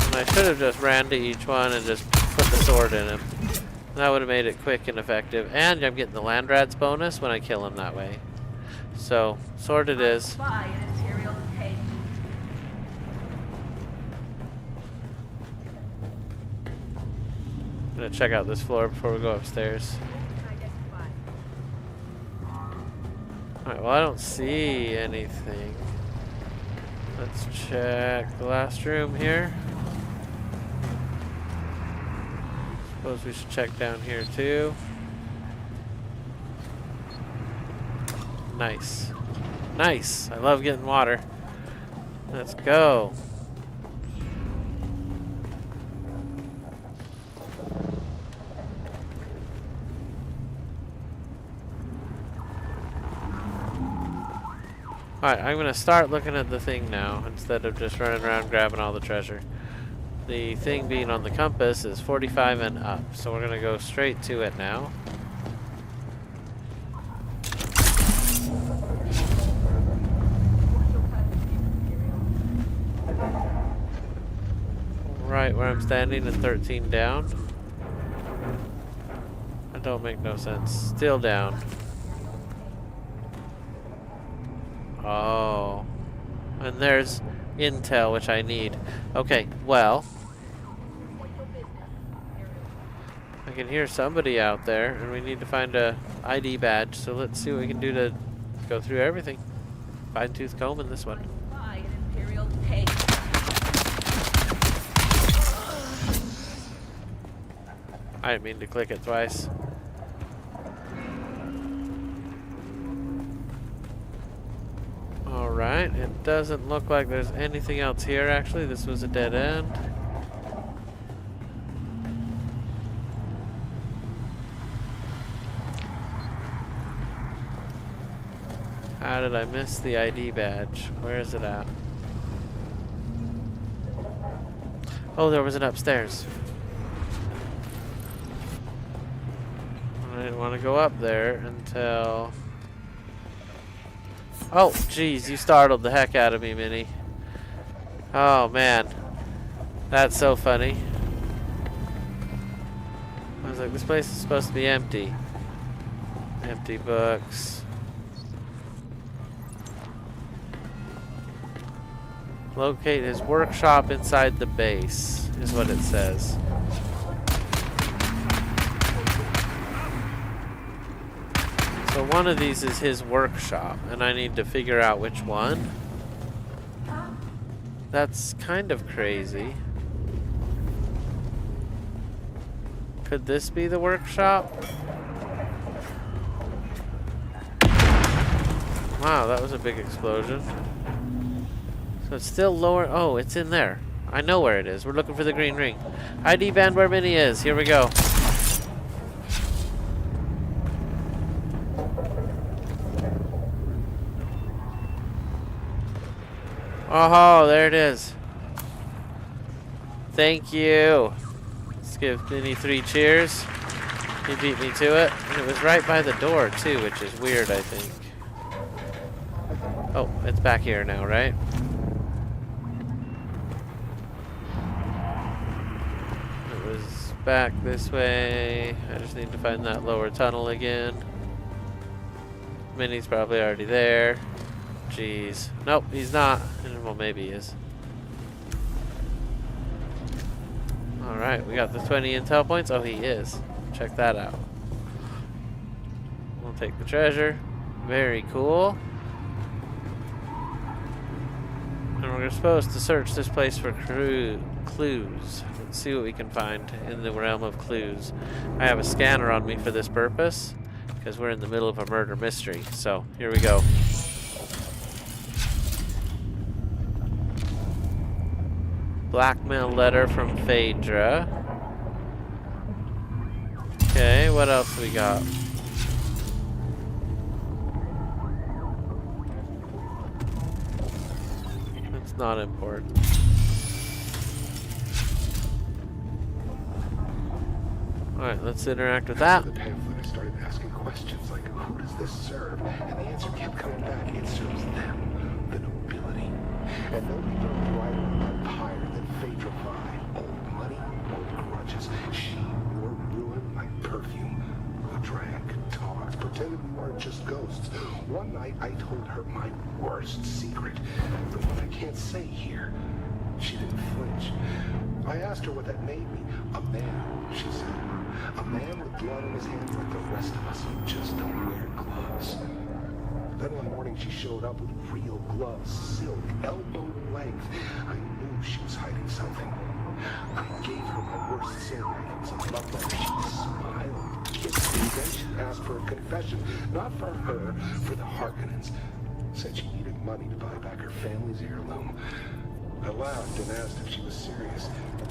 And I should have just ran to each one and just put the sword in him. That would have made it quick and effective. And I'm getting the land rats bonus when I kill him that way. So, sword it is. I'm gonna check out this floor before we go upstairs. Alright, well I don't see anything. Let's check the last room here. Suppose we should check down here too. Nice. Nice! I love getting water. Let's go. Alright, I'm gonna start looking at the thing now instead of just running around grabbing all the treasure. The thing being on the compass is 45 and up, so we're gonna go straight to it now. Right where I'm standing and 13 down. That don't make no sense. Still down. Oh. And there's intel, which I need. Okay, well. I can hear somebody out there, and we need to find a ID badge, so let's see what we can do to go through everything. Fine-tooth comb in this one. I didn't mean to click it twice. Alright, it doesn't look like there's anything else here actually. This was a dead end. How did I miss the ID badge? Where is it at? Oh, there was an upstairs. I didn't want to go up there until... Oh, jeez, you startled the heck out of me, Minnie. Oh, man. That's so funny. I was like, this place is supposed to be empty. Empty books. Locate his workshop inside the base, is what it says. So one of these is his workshop, and I need to figure out which one. That's kind of crazy. Could this be the workshop? Wow, that was a big explosion. So it's still lower. Oh, it's in there. I know where it is. We're looking for the green ring. ID band where Minnie is. Here we go. Oh, there it is. Thank you. Let's give Minnie 3 cheers. He beat me to it. And it was right by the door, too, which is weird, I think. Oh, it's back here now, right? It was back this way. I just need to find that lower tunnel again. Minnie's probably already there. Jeez. Nope, he's not. Well, maybe he is. Alright, we got the 20 intel points. Oh, he is. Check that out. We'll take the treasure. Very cool. And we're supposed to search this place for clues. Let's see what we can find in the realm of clues. I have a scanner on me for this purpose, because we're in the middle of a murder mystery. So, here we go. Blackmail letter from Phaedra. Okay, what else we got? That's not important. Alright, let's interact with that. The pamphlet, I started asking questions like, who does this serve? And the answer kept coming back, it serves them, the nobility. And nobody don't write about higher than Phaedra. Old money, old grudges. She wore ruin like perfume. We drank, talked, pretended we weren't just ghosts. One night I told her my worst secret, the one I can't say here. She didn't flinch. I asked her what that made me. A man, she said. A man with blood on his hands like the rest of us who just don't wear gloves. Then one morning she showed up with real gloves, silk, elbow length. I knew she was hiding something. I gave her my worst sin and some love letters. She smiled, kissed me, then she asked for a confession. Not for her, for the Harkonnens. Said she needed money to buy back her family's heirloom. I laughed and asked if she was serious.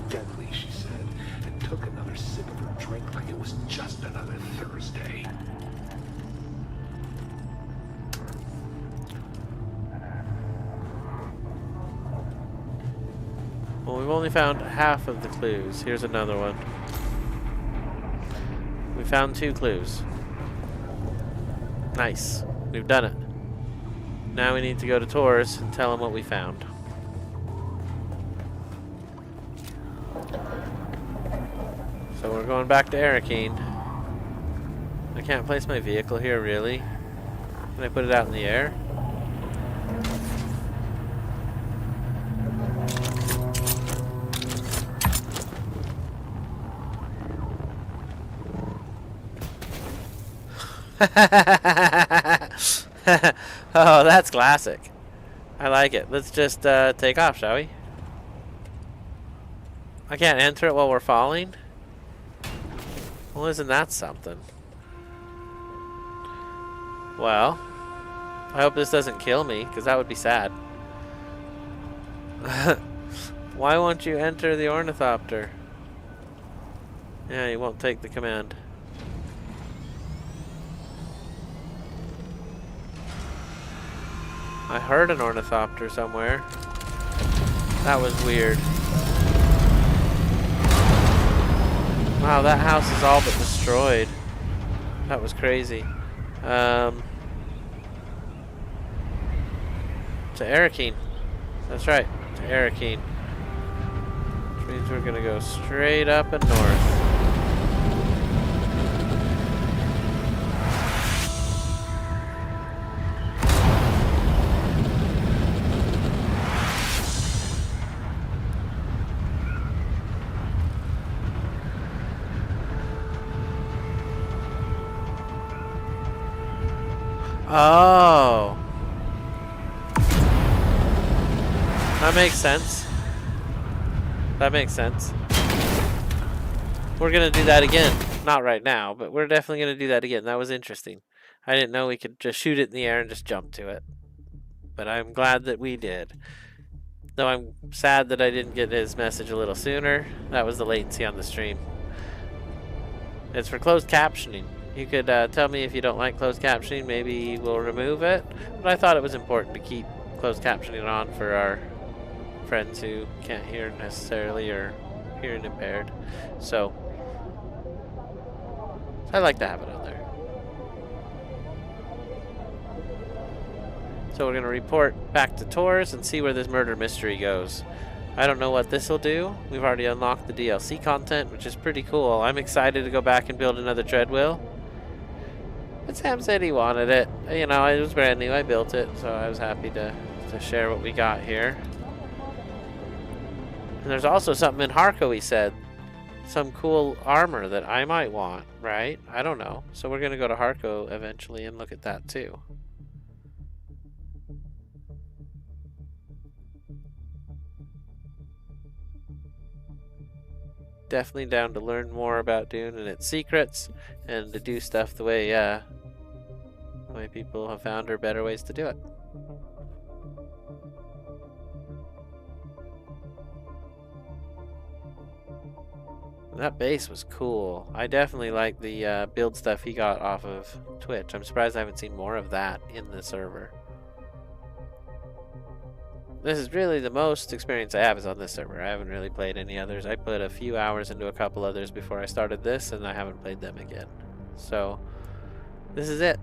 Deadly, she said, and took another sip of her drink like it was just another Thursday. Well, we've only found half of the clues. Here's another one. We found 2 clues. Nice. We've done it. Now we need to go to Taurus and tell him what we found. So we're going back to Arrakis. I can't place my vehicle here, really. Can I put it out in the air? Oh, that's classic. I like it. Let's just take off, shall we? I can't enter it while we're falling? Well, isn't that something? Well, I hope this doesn't kill me, because that would be sad. Why won't you enter the ornithopter? Yeah, you won't take the command. I heard an ornithopter somewhere. That was weird. Wow, that house is all but destroyed. That was crazy. To Arrakis. That's right, to Arrakis. Which means we're gonna go straight up and north. Oh. That makes sense. That makes sense. We're gonna do that again. Not right now, but we're definitely gonna do that again. That was interesting. I didn't know we could just shoot it in the air and just jump to it. But I'm glad that we did. Though I'm sad that I didn't get his message a little sooner. That was the latency on the stream. It's for closed captioning. You could tell me if you don't like closed captioning, maybe we'll remove it. But I thought it was important to keep closed captioning on for our friends who can't hear necessarily or hearing impaired. So I like to have it on there. So we're going to report back to Taurus and see where this murder mystery goes. I don't know what this will do. We've already unlocked the DLC content, which is pretty cool. I'm excited to go back and build another treadwheel. But Sam said he wanted it. You know, it was brand new. I built it, so I was happy to share what we got here. And there's also something in Harko, he said. some cool armor that I might want, right? I don't know. So we're going to go to Harco eventually and look at that too. Definitely down to learn more about Dune and its secrets, and to do stuff the way people have found are better ways to do it. That base was cool. I definitely like the build stuff he got off of Twitch. I'm surprised I haven't seen more of that in the server. This is really the most experience I have is on this server. I haven't really played any others. I put a few hours into a couple others before I started this, and I haven't played them again. So, this is it.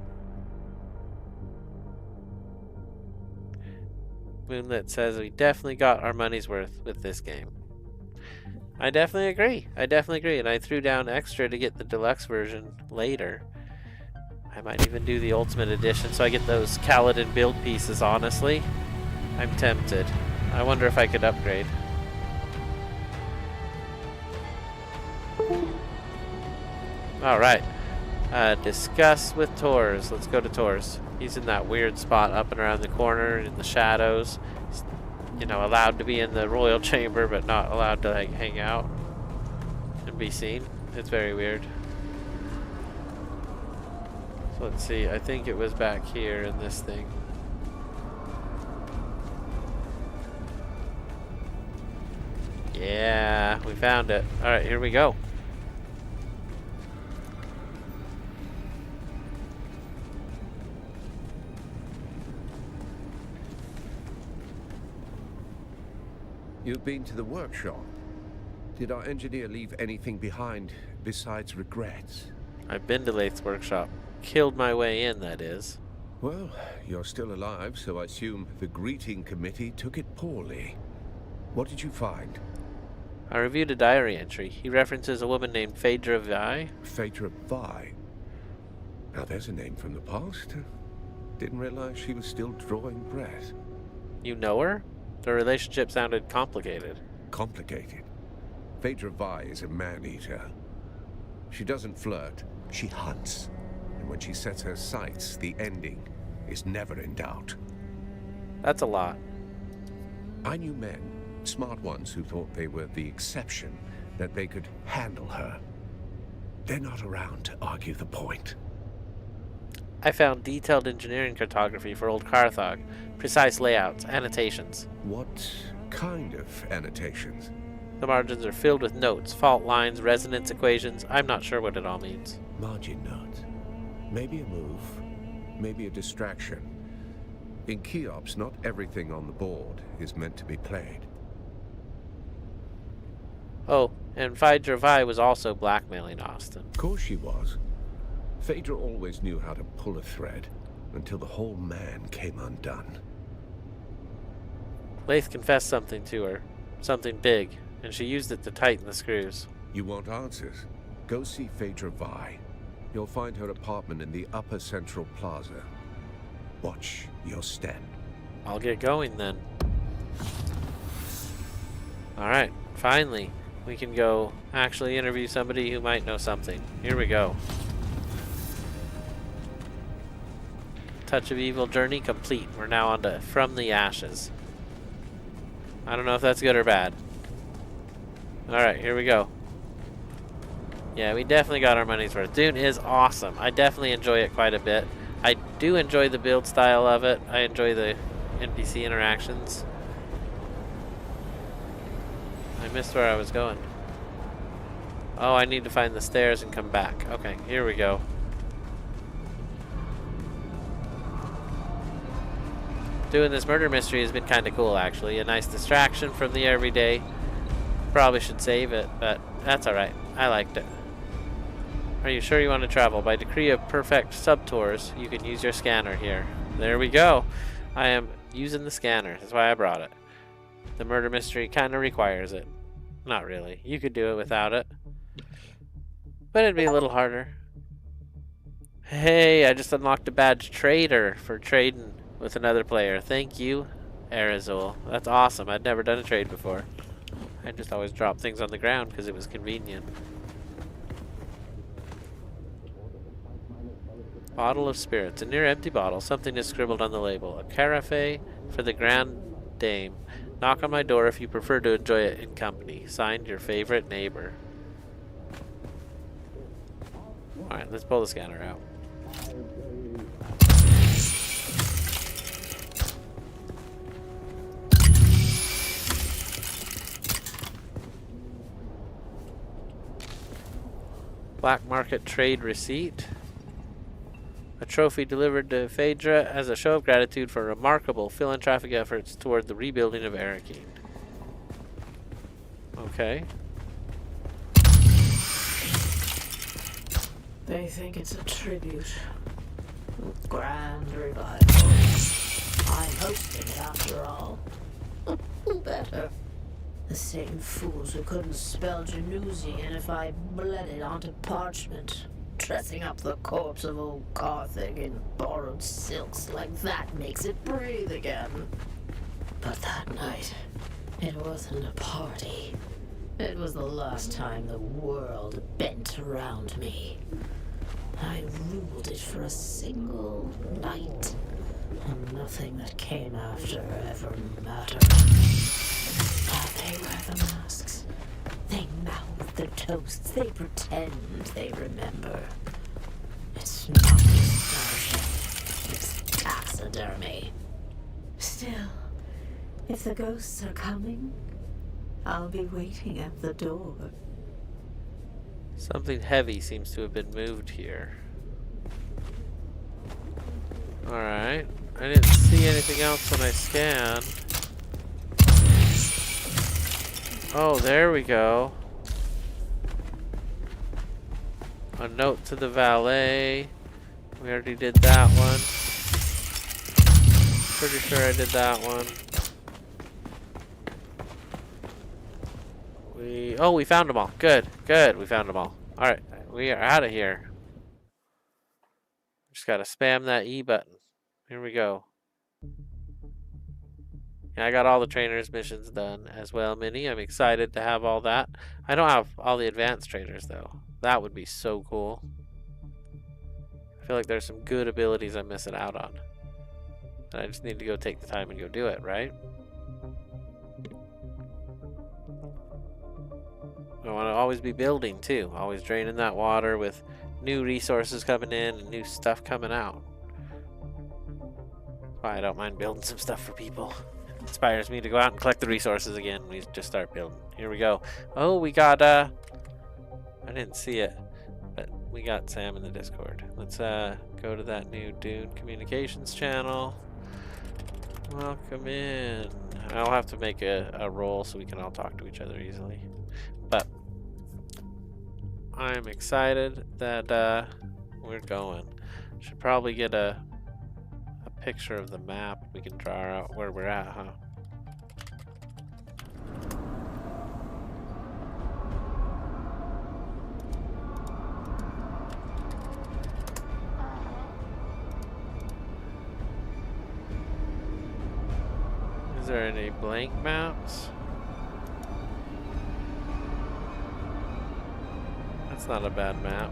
Moonlit says we definitely got our money's worth with this game. I definitely agree. And I threw down extra to get the deluxe version later. I might even do the ultimate edition so I get those Kaladin build pieces, honestly. I'm tempted. I wonder if I could upgrade. Alright. Discuss with Tors. Let's go to Tors. He's in that weird spot up and around the corner in the shadows. He's, you know, allowed to be in the royal chamber, but not allowed to like hang out and be seen. It's very weird. So let's see. I think it was back here in this thing. Yeah, we found it. Alright, here we go. You've been to the workshop. Did our engineer leave anything behind besides regrets? I've been to Lath's workshop. Killed my way in, that is. Well, you're still alive, so I assume the greeting committee took it poorly. What did you find? I reviewed a diary entry. He references a woman named Phaedra Vi. Phaedra Vi? Now there's a name from the past. Didn't realize she was still drawing breath. You know her? The relationship sounded complicated. Complicated? Phaedra Vi is a man-eater. She doesn't flirt, she hunts. And when she sets her sights, the ending is never in doubt. That's a lot. I knew men, smart ones who thought they were the exception, that they could handle her. They're not around to argue the point. I found detailed engineering cartography for Old Carthog, precise layouts, annotations. What kind of annotations? The margins are filled with notes, fault lines, resonance equations. I'm not sure what it all means. Margin notes. Maybe a move, maybe a distraction. In Keops, not everything on the board is meant to be played. Oh, and Phaedra Vi was also blackmailing Austin. Of course she was. Phaedra always knew how to pull a thread, until the whole man came undone. Lath confessed something to her, something big, and she used it to tighten the screws. You want answers? Go see Phaedra Vi. You'll find her apartment in the Upper Central Plaza. Watch your step. I'll get going then. Alright, finally, we can go actually interview somebody who might know something. Here we go. Touch of Evil journey complete. We're now on to From the Ashes. I don't know if that's good or bad. Alright, here we go. Yeah, we definitely got our money's worth. Dune is awesome. I definitely enjoy it quite a bit. I do enjoy the build style of it. I enjoy the NPC interactions. I missed where I was going. Oh, I need to find the stairs and come back. Okay, here we go. Doing this murder mystery has been kind of cool, actually. A nice distraction from the everyday. Probably should save it, but that's alright. I liked it. Are you sure you want to travel? By decree of perfect subtours, you can use your scanner here. There we go. I am using the scanner. That's why I brought it. The murder mystery kind of requires it. Not really. You could do it without it. But it'd be a little harder. Hey, I just unlocked a badge trader for trading with another player. Thank you, Arizul. That's awesome. I'd never done a trade before. I just always dropped things on the ground because it was convenient. Bottle of spirits. A near empty bottle. Something is scribbled on the label. A carafe for the Grand Dame. Knock on my door if you prefer to enjoy it in company. Signed, your favorite neighbor. Alright, let's pull the scanner out. Black market trade receipt. A trophy delivered to Phaedra as a show of gratitude for remarkable philanthropic efforts toward the rebuilding of Arrakis. Okay. They think it's a tribute. Grand revival. I'm hosting it after all. Who better? The same fools who couldn't spell Genusian if I bled it onto parchment. Dressing up the corpse of old Carthage in borrowed silks like that makes it breathe again. But that night, it wasn't a party. It was the last time the world bent around me. I ruled it for a single night, and nothing that came after ever mattered. Now they wear the masks. They mouth the toasts. They pretend they remember. It's not nostalgia. It's taxidermy. Still, if the ghosts are coming, I'll be waiting at the door. Something heavy seems to have been moved here. Alright. I didn't see anything else when I scanned. Oh, there we go. A note to the valet. We already did that one. Pretty sure I did that one. We found them all. Good, good. We found them all. Alright, we are out of here. Just gotta spam that E button. Here we go. Yeah, I got all the trainers missions done as well, Minnie. I'm excited to have all that. I don't have all the advanced trainers, though. That would be so cool. I feel like there's some good abilities I'm missing out on. And I just need to go take the time and go do it, right? I want to always be building, too. Always draining that water with new resources coming in and new stuff coming out. That's why I don't mind building some stuff for people. Inspires me to go out and collect the resources again. We just start building. Here we go. Oh, we got I didn't see it, but we got Sam in the Discord. Let's go to that new Dune communications channel. Welcome in. I'll have to make a role so we can all talk to each other easily. But I'm excited that we're going. Should probably get a picture of the map. We can draw out where we're at, huh? Is there any blank maps? That's not a bad map.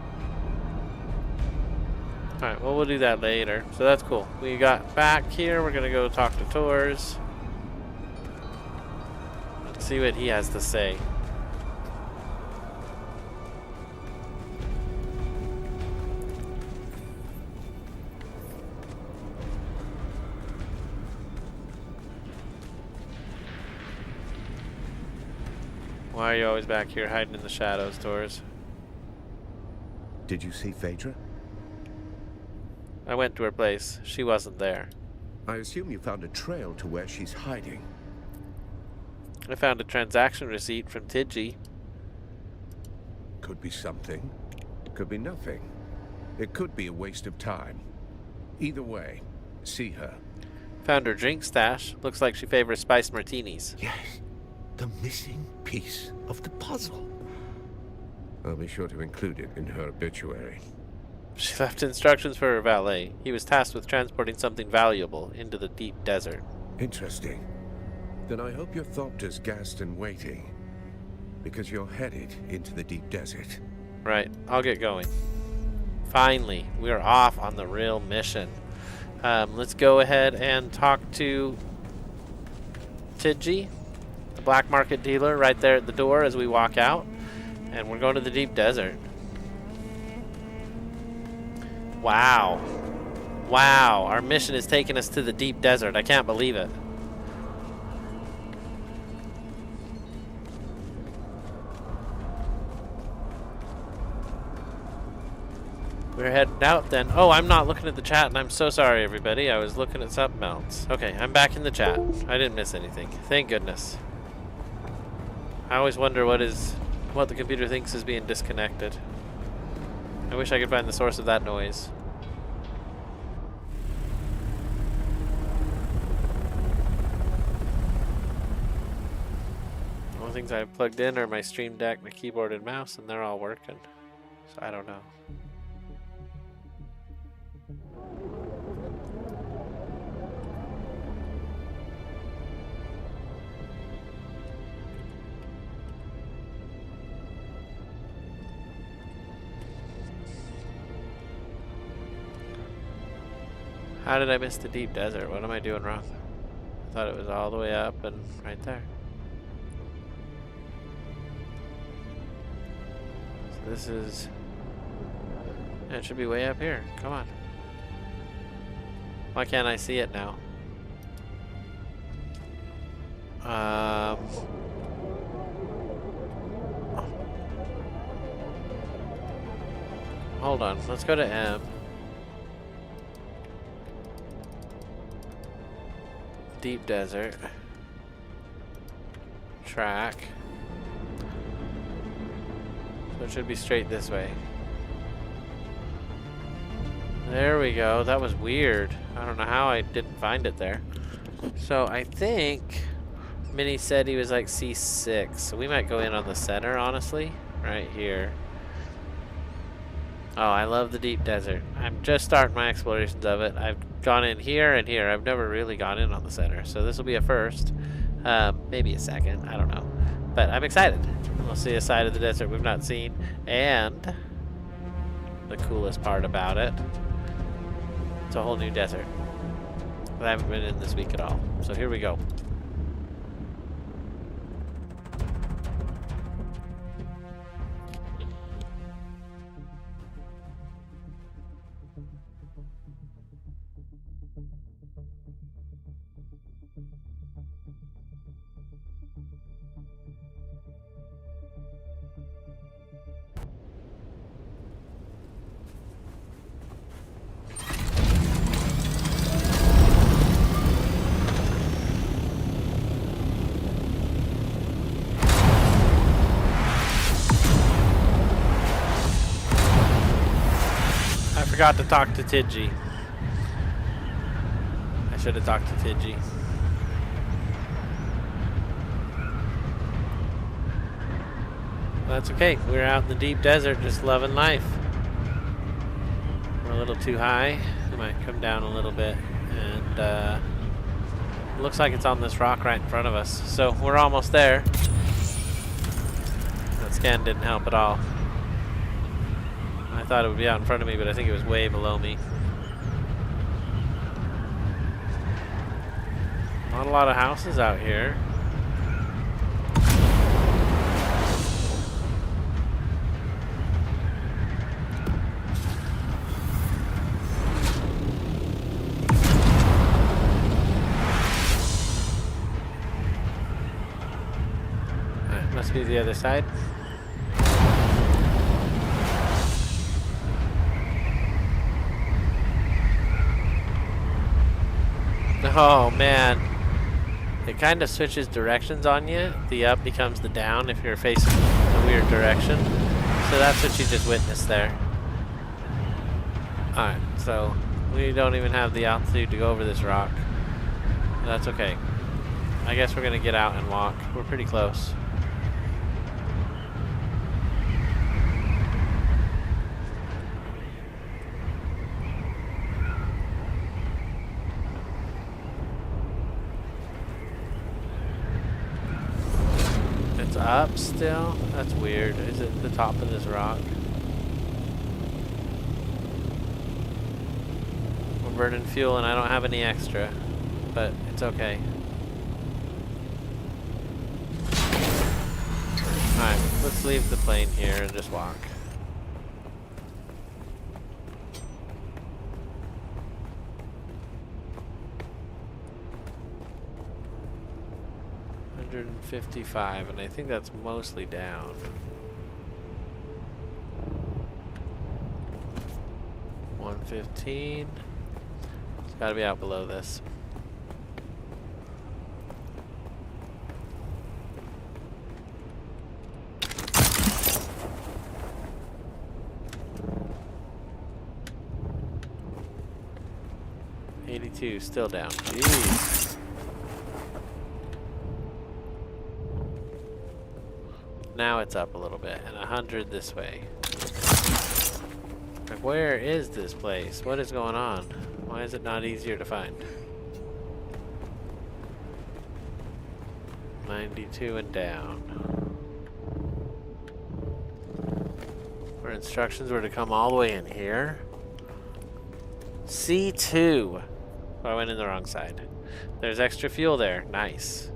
Alright, well, we'll do that later. So that's cool. We got back here. We're going to go talk to Tors. Let's see what he has to say. Why are you always back here hiding in the shadows, Tors? Did you see Phaedra? I went to her place. She wasn't there. I assume you found a trail to where she's hiding. I found a transaction receipt from Tidji. Could be something. Could be nothing. It could be a waste of time. Either way, see her. Found her drink stash. Looks like she favors spiced martinis. Yes, the missing piece of the puzzle. I'll be sure to include it in her obituary. She left instructions for her valet. He was tasked with transporting something valuable into the deep desert. Interesting. Then I hope your thopter's gassed and waiting. Because you're headed into the deep desert. Right, I'll get going. Finally, we are off on the real mission. Let's go ahead and talk to Tidji, the black market dealer, right there at the door as we walk out. And we're going to the deep desert. Wow. Wow, our mission is taking us to the deep desert. I can't believe it. We're heading out then. Oh, I'm not looking at the chat, and I'm so sorry, everybody. I was looking at something else. Okay, I'm back in the chat. I didn't miss anything. Thank goodness. I always wonder what the computer thinks is being disconnected. I wish I could find the source of that noise. The only things I've plugged in are my Stream Deck, my keyboard and mouse, and they're all working. So I don't know. How did I miss the deep desert? What am I doing wrong? I thought it was all the way up and right there. So this is... yeah, it should be way up here. Come on. Why can't I see it now? Hold on. Let's go to M. Deep desert. Track. So it should be straight this way. There we go. That was weird. I don't know how I didn't find it there. So I think Minnie said he was like C6. So we might go in on the center, honestly. Right here. Oh, I love the deep desert. I'm just starting my explorations of it. I've gone in here and here. I've never really gone in on the center. So this will be a first. Maybe a second. I don't know. But I'm excited. We'll see a side of the desert we've not seen. And the coolest part about it, it's a whole new desert that I haven't been in this week at all. So here we go. I forgot to talk to Tidji. I should have talked to Tidji. That's okay. We're out in the deep desert just loving life. We're a little too high. We might come down a little bit. And it looks like it's on this rock right in front of us. So we're almost there. That scan didn't help at all. I thought it would be out in front of me, but I think it was way below me. Not a lot of houses out here. Must be the other side. Oh man, it kind of switches directions on you. The up becomes the down if you're facing a weird direction. So that's what you just witnessed there. Alright, so we don't even have the altitude to go over this rock. That's okay. I guess we're gonna get out and walk. We're pretty close. up still? That's weird. Is it the top of this rock? We're burning fuel and I don't have any extra, but it's okay. Alright, let's leave the plane here and just walk. $155, and I think that's mostly down. 115. It's gotta be out below this. $82, still down. Jeez. Now it's up a little bit, and 100 this way. Like, where is this place? What is going on? Why is it not easier to find? 92 and down. Our instructions were to come all the way in here. C2. Oh, I went in the wrong side. There's extra fuel there. Nice.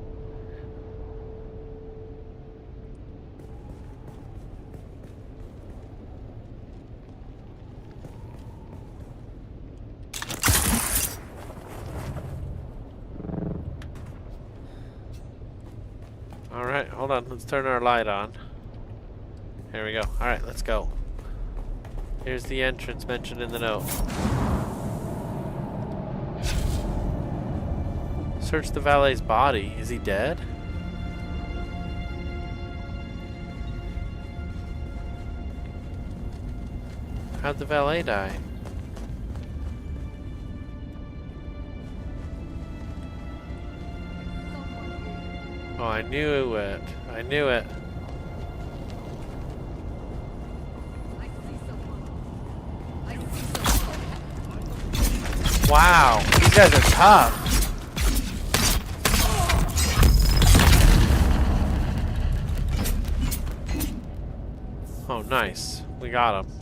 Alright, hold on. Let's turn our light on. Here we go. Alright, let's go. Here's the entrance mentioned in the note. Search the valet's body. Is he dead? How'd the valet die? Oh, I knew it. I knew it. Wow, these guys are tough. Oh, nice. We got him.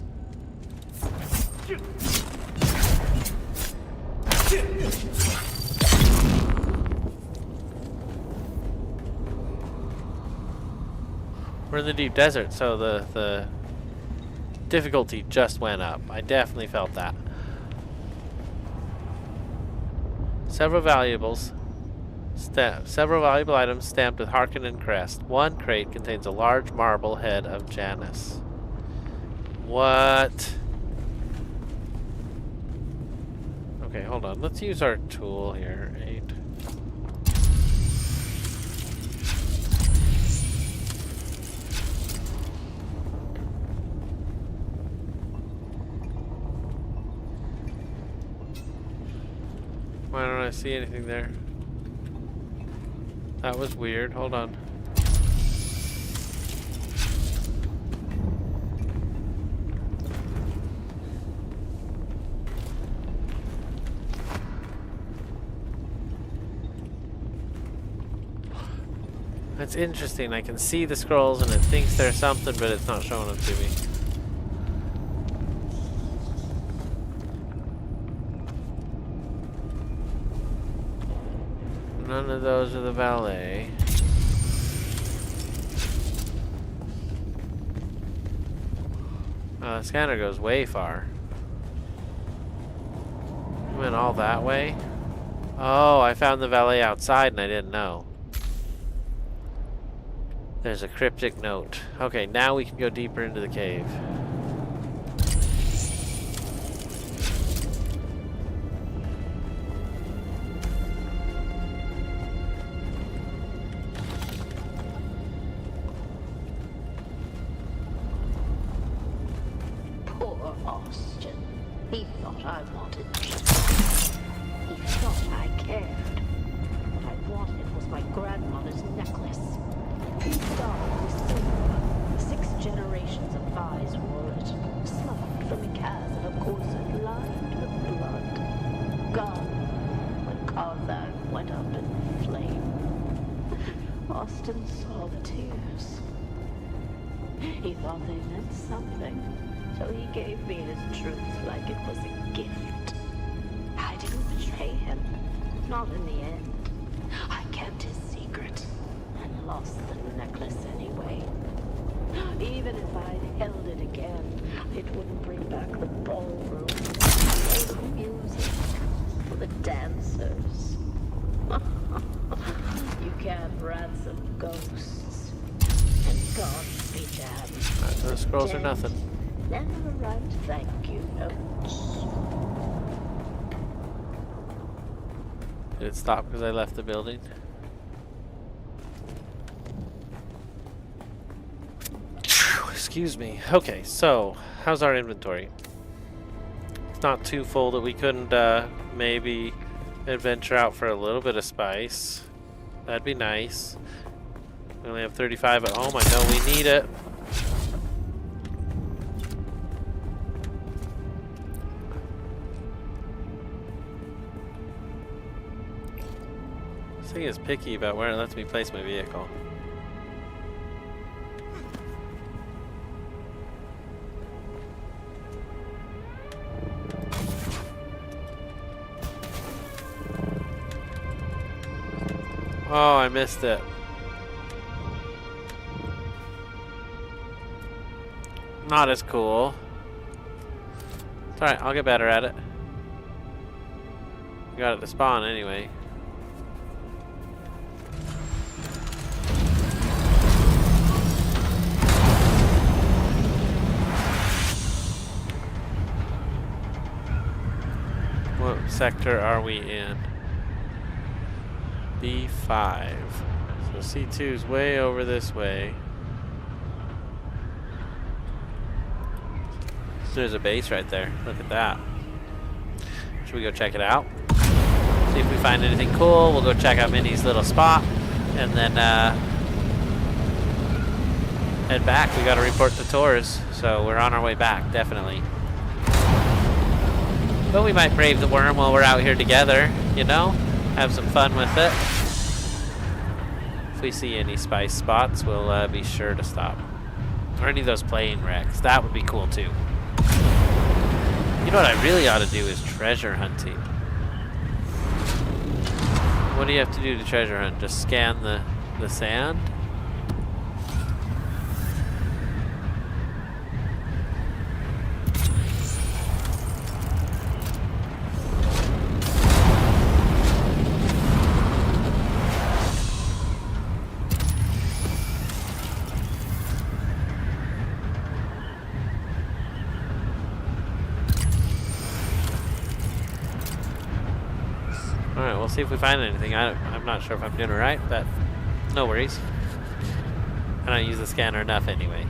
We're in the deep desert, so the difficulty just went up. I definitely felt that. Several valuable items stamped with Harkonnen crest. One crate contains a large marble head of Janus. What? Okay, hold on. Let's use our tool here. 8. Why don't I see anything there? That was weird. Hold on. That's interesting. I can see the scrolls and it thinks there's something, but it's not showing them to me. None of those are the valet. The scanner goes way far. You went all that way? Oh, I found the valet outside and I didn't know. There's a cryptic note. Okay, now we can go deeper into the cave. He thought I wanted me. He thought I cared. What I wanted was my grandmother's necklace. He starved with silver. 6 generations of Vi's wore it. Smuggled from a chasm of corset lined with blood. Gone when Karthag went up in flame. Austin saw the tears. He thought they meant something, so he gave me his truth like it was a gift. I didn't betray him, not in the end. I kept his secret and lost the necklace anyway. Even if I'd held it again, it wouldn't bring back the ballroom, the music, or the dancers. You can't ransom ghosts, and God be damned. No scrolls or nothing. Never write thank you notes. Did it stop because I left the building? Excuse me. Okay, so how's our inventory? It's not too full that we couldn't maybe adventure out for a little bit of spice. That'd be nice. We only have 35 at home. I know we need it. This thing is picky about where it lets me place my vehicle. Oh, I missed it. Not as cool. It's alright, I'll get better at it. Got it to spawn anyway. What sector are we in? B5. So C2's way over this way. There's a base right there. Look at that. Should we go check it out? See if we find anything cool. We'll go check out Minnie's little spot. And then head back. We gotta report the tours. So we're on our way back, definitely. But we might brave the worm while we're out here together, you know? Have some fun with it. If we see any spice spots, we'll be sure to stop. Or any of those plane wrecks. That would be cool too. You know what I really ought to do is treasure hunting. What do you have to do to treasure hunt? Just scan the sand? Alright, we'll see if we find anything. I'm not sure if I'm doing it right, but no worries. I don't use the scanner enough anyway.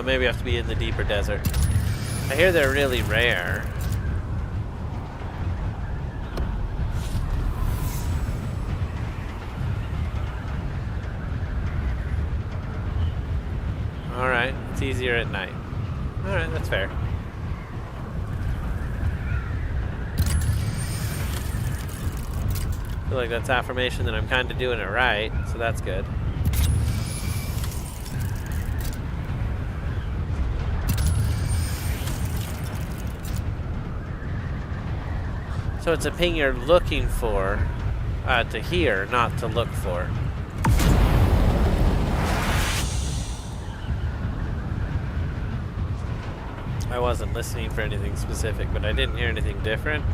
Maybe we have to be in the deeper desert. I hear they're really rare. Alright, it's easier at night. Alright, that's fair. I feel like that's affirmation that I'm kind of doing it right, so that's good. So it's a ping you're looking for to hear, not to look for. I wasn't listening for anything specific, but I didn't hear anything different.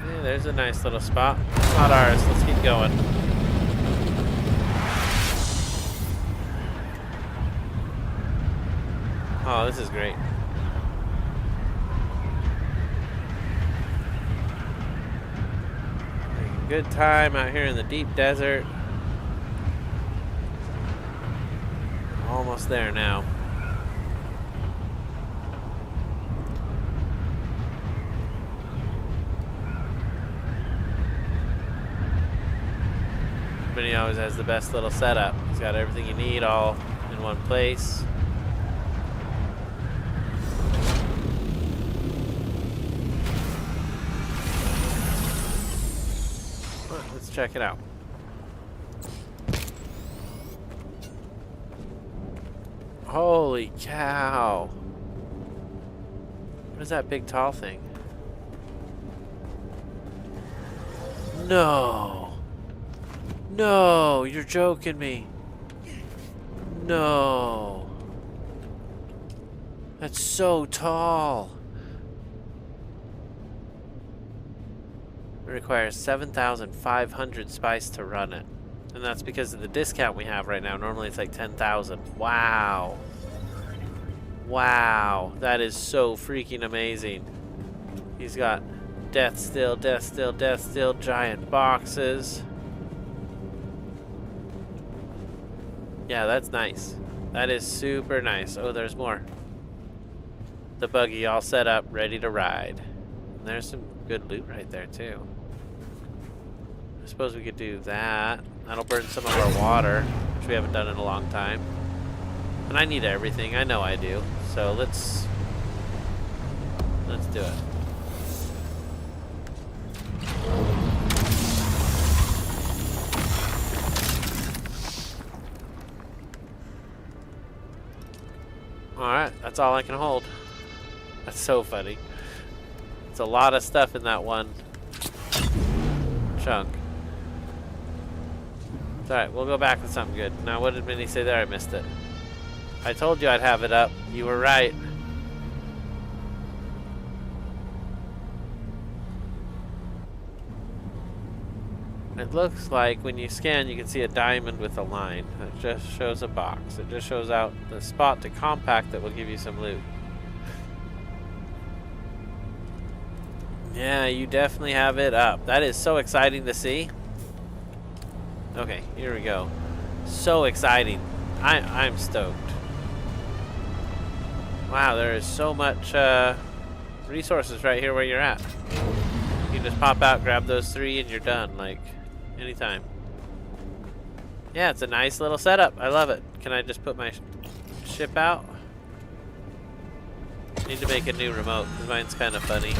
Yeah, there's a nice little spot. It's not ours. Let's keep going. Oh, this is great. Good time out here in the deep desert. Almost there now. But he always has the best little setup. He's got everything you need all in one place. Let's check it out. Holy cow. What is that big tall thing? No. No, you're joking me. No. That's so tall. It requires 7,500 spice to run it. And that's because of the discount we have right now. Normally it's like 10,000. Wow. Wow. That is so freaking amazing. He's got death still, giant boxes. Yeah, that's nice. That is super nice. Oh, there's more. The buggy all set up, ready to ride. And there's some good loot right there, too. I suppose we could do that. That'll burn some of our water, which we haven't done in a long time. And I need everything. I know I do. So let's do it. Alright, that's all I can hold. That's so funny. It's a lot of stuff in that one chunk. It's alright, we'll go back with something good. Now, what did Minnie say there? I missed it. I told you I'd have it up. You were right. It looks like when you scan, you can see a diamond with a line. It just shows a box. It just shows out the spot to compact that will give you some loot. Yeah, you definitely have it up. That is so exciting to see. Okay, here we go. So exciting. I'm stoked. Wow, there is so much resources right here where you're at. You can just pop out, grab those 3, and you're done. Like, anytime. Yeah, it's a nice little setup. I love it. Can I just put my ship out? Need to make a new remote because mine's kind of funny.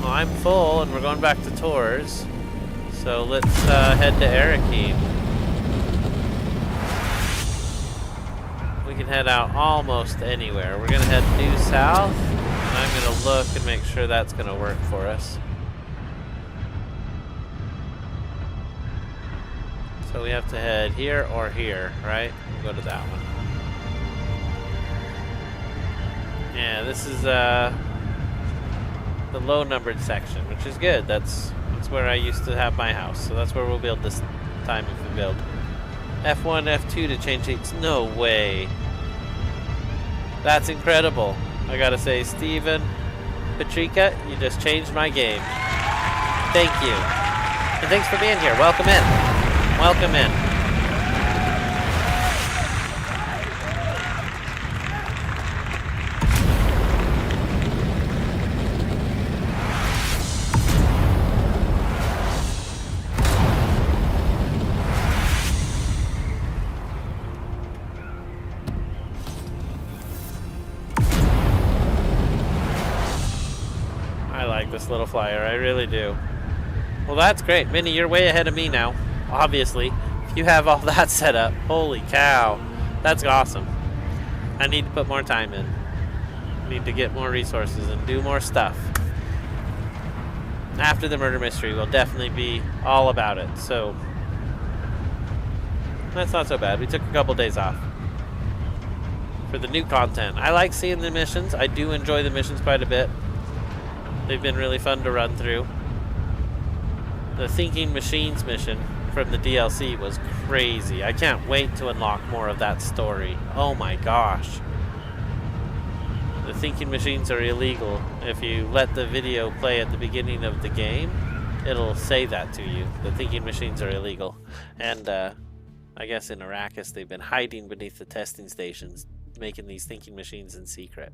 Well, I'm full and we're going back to tours. So let's head to Arrakis. We can head out almost anywhere. We're going to head due south. And I'm going to look and make sure that's going to work for us. So we have to head here or here, right? We'll go to that one. Yeah, this is the low numbered section, which is good. That's where I used to have my house. So that's where we'll build this time if we build. F1, F2 to change seats. No way. That's incredible. I gotta say, Steven, Patrika, you just changed my game. Thank you. And thanks for being here. Welcome in. Welcome in. I like this little flyer. I really do. Well, that's great. Minnie, you're way ahead of me now. Obviously, if you have all that set up, holy cow, that's awesome. I need to put more time in. I need to get more resources and do more stuff. After the murder mystery, we'll definitely be all about it. So that's not so bad. We took a couple days off for the new content. I like seeing the missions. I do enjoy the missions quite a bit. They've been really fun to run through. The Thinking Machines mission from the DLC was crazy. I can't wait to unlock more of that story. Oh my gosh. The thinking machines are illegal. If you let the video play at the beginning of the game, it'll say that to you. The thinking machines are illegal. And I guess in Arrakis they've been hiding beneath the testing stations, making these thinking machines in secret.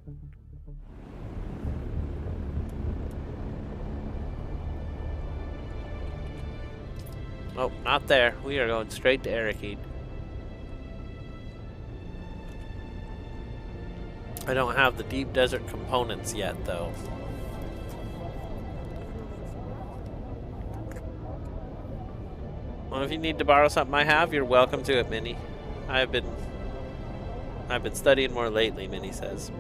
Oh, not there. We are going straight to Arrakis. I don't have the deep desert components yet, though. Well, if you need to borrow something I have, you're welcome to it, Minnie. I've been studying more lately, Minnie says.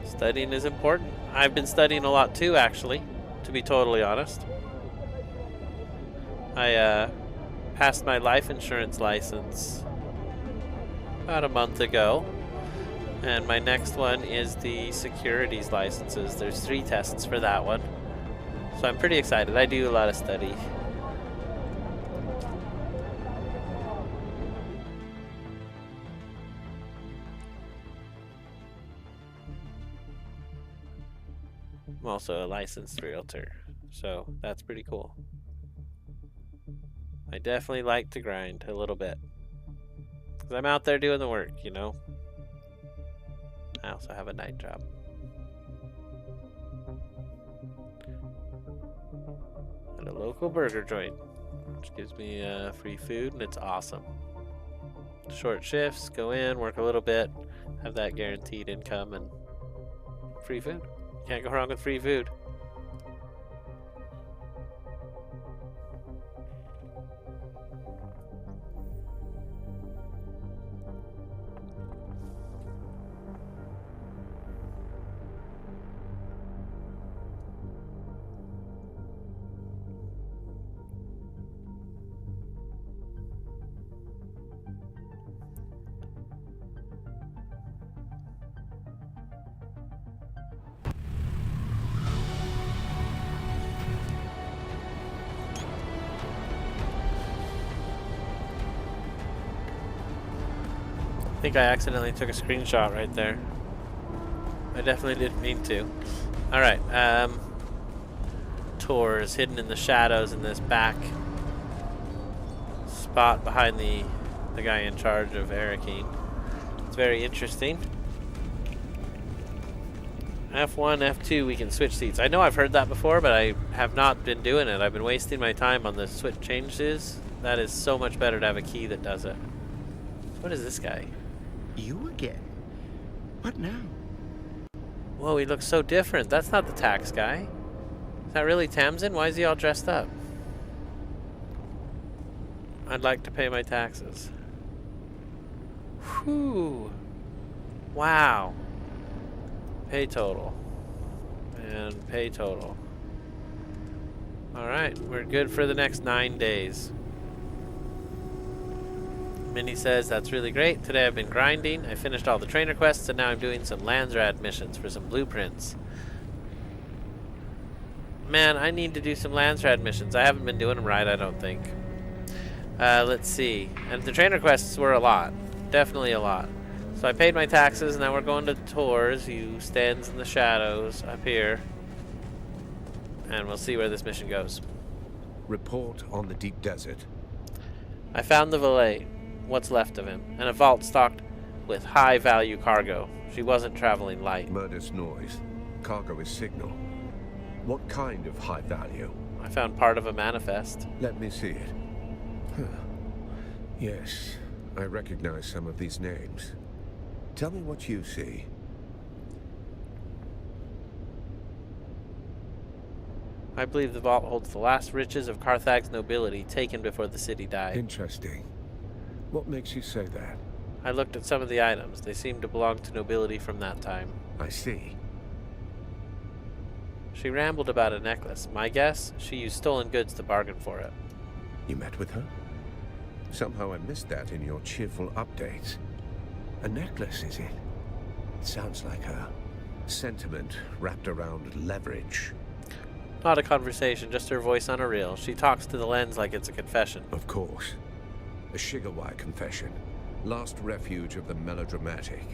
Studying is important. I've been studying a lot too, actually, to be totally honest. I passed my life insurance license about a month ago. And my next one is the securities licenses. There's 3 tests for that one. So I'm pretty excited. I do a lot of study. I'm also a licensed realtor. So that's pretty cool. I definitely like to grind a little bit. Because I'm out there doing the work, you know? I also have a night job. At a local burger joint, which gives me free food, and it's awesome. Short shifts, go in, work a little bit, have that guaranteed income, and free food. Can't go wrong with free food. I think I accidentally took a screenshot right there. I definitely didn't mean to. Alright, Tours hidden in the shadows in this back spot behind the guy in charge of Arrakis. It's very interesting. F1, F2, we can switch seats. I know I've heard that before, but I have not been doing it. I've been wasting my time on the switch changes. That is so much better to have a key that does it. What is this guy? You again? What now? Whoa, he looks so different. That's not the tax guy. Is that really Tamsin? Why is he all dressed up? I'd like to pay my taxes. Whew. Wow. Pay total. And pay total. Alright, we're good for the next 9 days. Minnie says, that's really great. Today I've been grinding. I finished all the trainer quests, and now I'm doing some Landsrad missions for some blueprints. Man, I need to do some Landsrad missions. I haven't been doing them right, I don't think. Let's see. And the trainer quests were a lot. Definitely a lot. So I paid my taxes, now we're going to Tours, who stands in the shadows up here. And we'll see where this mission goes. Report on the deep desert. I found the valet. What's left of him, and a vault stocked with high-value cargo. She wasn't traveling light. Murder's noise. Cargo is signal. What kind of high value? I found part of a manifest. Let me see it. Huh. Yes, I recognize some of these names. Tell me what you see. I believe the vault holds the last riches of Carthag's nobility taken before the city died. Interesting. What makes you say that? I looked at some of the items. They seemed to belong to nobility from that time. I see. She rambled about a necklace. My guess, she used stolen goods to bargain for it. You met with her? Somehow I missed that in your cheerful updates. A necklace, is it? It sounds like a sentiment wrapped around leverage. Not a conversation, just her voice on a reel. She talks to the lens like it's a confession. Of course. A Shigawai confession. Last refuge of the melodramatic.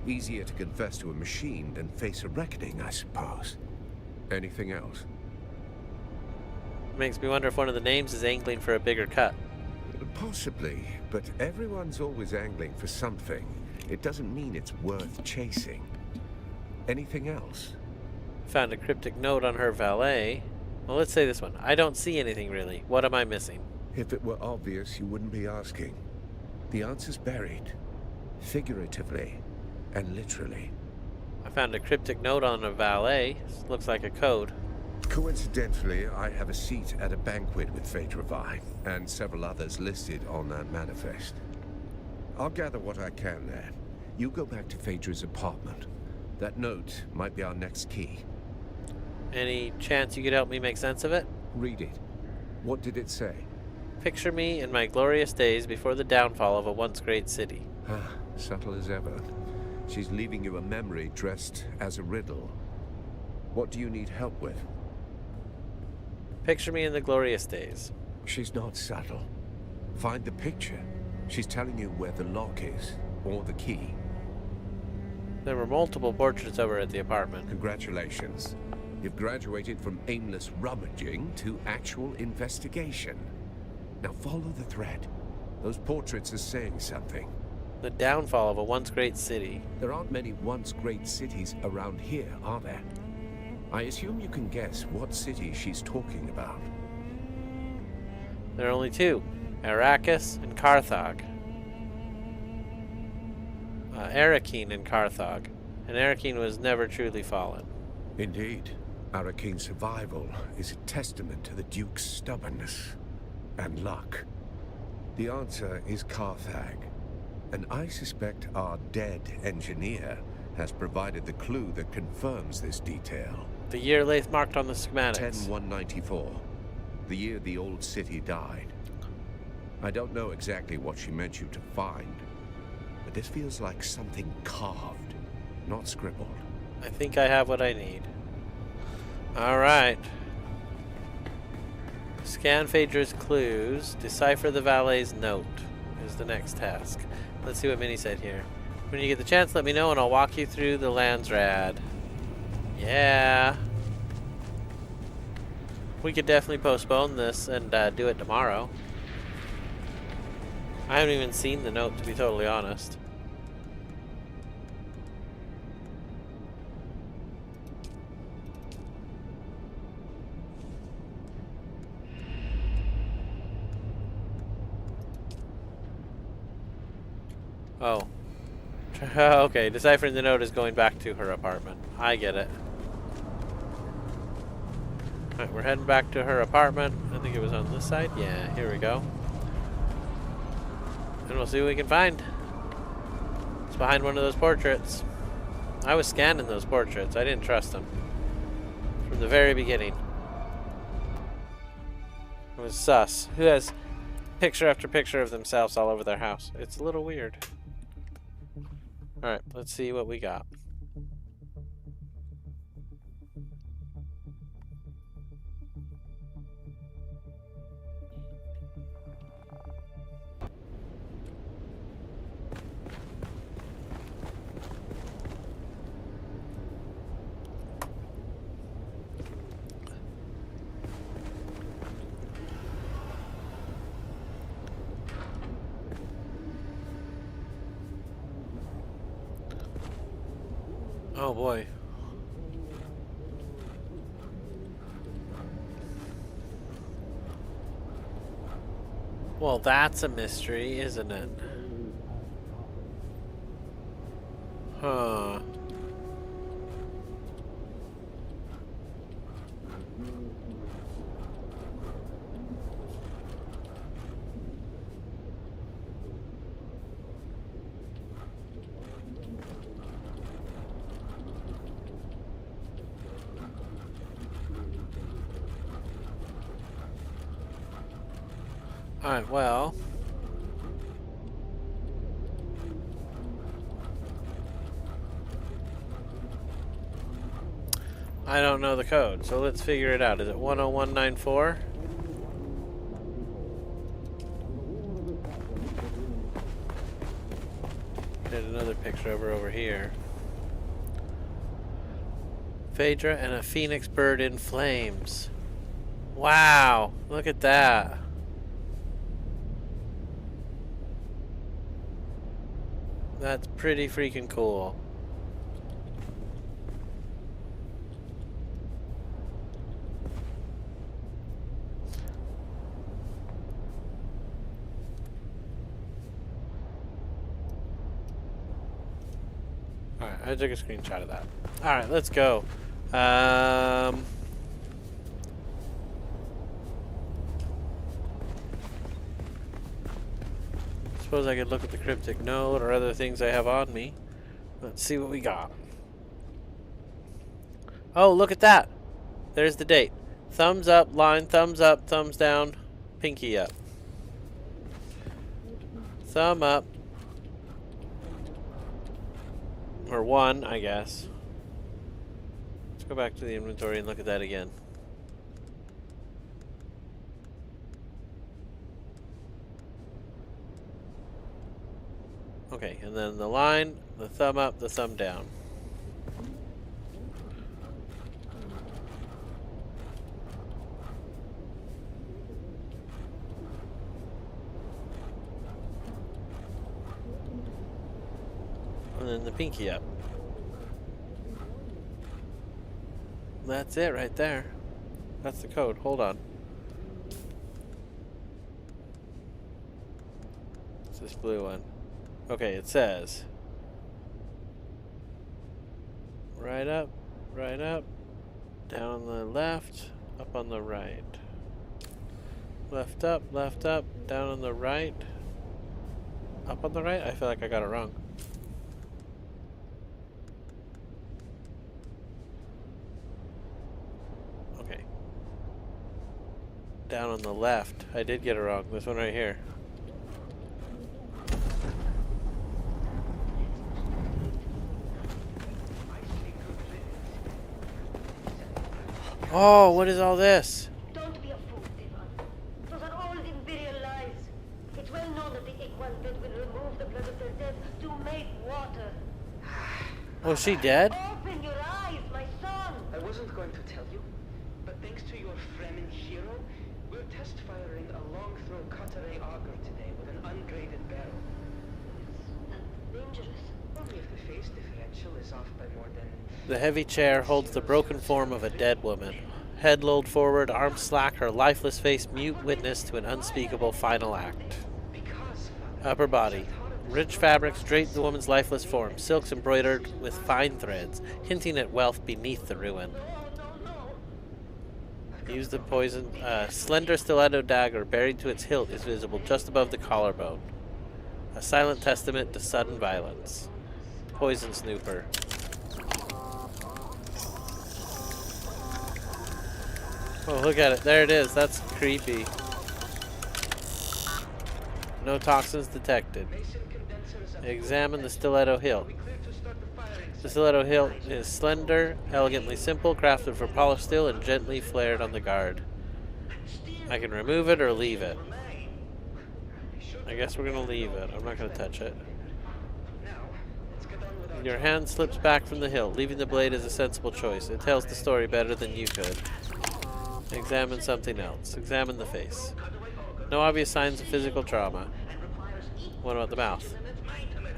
Easier to confess to a machine than face a reckoning, I suppose. Anything else? Makes me wonder if one of the names is angling for a bigger cut. Possibly, but everyone's always angling for something. It doesn't mean it's worth chasing. Anything else? Found a cryptic note on her valet. Well, let's say this one. I don't see anything really. What am I missing? If it were obvious, you wouldn't be asking. The answer's buried. Figuratively and literally. I found a cryptic note on a valet. Looks like a code. Coincidentally, I have a seat at a banquet with Phaedra Vi, and several others listed on that manifest. I'll gather what I can there. You go back to Phaedra's apartment. That note might be our next key. Any chance you could help me make sense of it? Read it. What did it say? Picture me in my glorious days before the downfall of a once great city. Ah, subtle as ever. She's leaving you a memory dressed as a riddle. What do you need help with? Picture me in the glorious days. She's not subtle. Find the picture. She's telling you where the lock is, or the key. There were multiple portraits of her at the apartment. Congratulations. You've graduated from aimless rummaging to actual investigation. Now follow the thread. Those portraits are saying something. The downfall of a once great city. There aren't many once great cities around here, are there? I assume you can guess what city she's talking about. There are only two. Arrakis and Carthag. Arrakis and Carthag. And Arrakis was never truly fallen. Indeed. Arrakis' survival is a testament to the Duke's stubbornness and luck. The answer is Carthag. And I suspect our dead engineer has provided the clue that confirms this detail. The year Lath marked on the schematics. 10194. The year the old city died. I don't know exactly what she meant you to find, but this feels like something carved, not scribbled. I think I have what I need. Alright. Scan Phaedra's clues. Decipher the valet's note is the next task. Let's see what Minnie said here. When you get the chance, let me know and I'll walk you through the Landsrad. Yeah. We could definitely postpone this and do it tomorrow. I haven't even seen the note, to be totally honest. Oh. Okay, deciphering the note is going back to her apartment. I get it. Alright, we're heading back to her apartment. I think it was on this side. Yeah, here we go. And we'll see what we can find. It's behind one of those portraits. I was scanning those portraits. I didn't trust them. From the very beginning. It was sus. Who has picture after picture of themselves all over their house? It's a little weird. Alright, let's see what we got. Oh boy. Well, that's a mystery, isn't it? Huh. Alright, well. I don't know the code, so let's figure it out. Is it 10194? There's another picture over here. Phaedra and a phoenix bird in flames. Wow, look at that. That's pretty freaking cool. Alright, I took a screenshot of that. Alright, let's go. Suppose I could look at the cryptic note or other things I have on me. Let's see what we got. Oh, look at that. There's the date. Thumbs up, line, thumbs up, thumbs down, pinky up. Thumb up. Or one, I guess. Let's go back to the inventory and look at that again. Okay, and then the line, the thumb up, the thumb down. And then the pinky up. That's it right there. That's the code. Hold on. It's this blue one. Okay, it says right up, down on the left, up on the right. Left up, down on the right, up on the right? I feel like I got it wrong. Okay. Down on the left. I did get it wrong. This one right here. Oh, what is all this? Don't be a fool, Devon. Those are all imperial lies. It's well known that the Equan bed will remove the blood of their dead to make water. Was she dead? Open your eyes, my son! I wasn't going to tell you, but thanks to your Fremen hero, we're test firing a long-throw Qatar auger today with an ungraded barrel. That's dangerous. Only if the phase differential is off by more than... The heavy chair holds the broken form of a dead woman. Head lolled forward, arms slack, her lifeless face mute witness to an unspeakable final act. Upper body. Rich fabrics drape the woman's lifeless form, silks embroidered with fine threads, hinting at wealth beneath the ruin. Use the poison. Slender stiletto dagger buried to its hilt is visible just above the collarbone. A silent testament to sudden violence. Poison snooper. Oh, look at it. There it is. That's creepy. No toxins detected. Examine the stiletto hilt. The stiletto hilt is slender, elegantly simple, crafted for polished steel, and gently flared on the guard. I can remove it or leave it. I guess we're going to leave it. I'm not going to touch it. Your hand slips back from the hilt, leaving the blade as a sensible choice. It tells the story better than you could. Examine something else. Examine the face. No obvious signs of physical trauma. What about the mouth?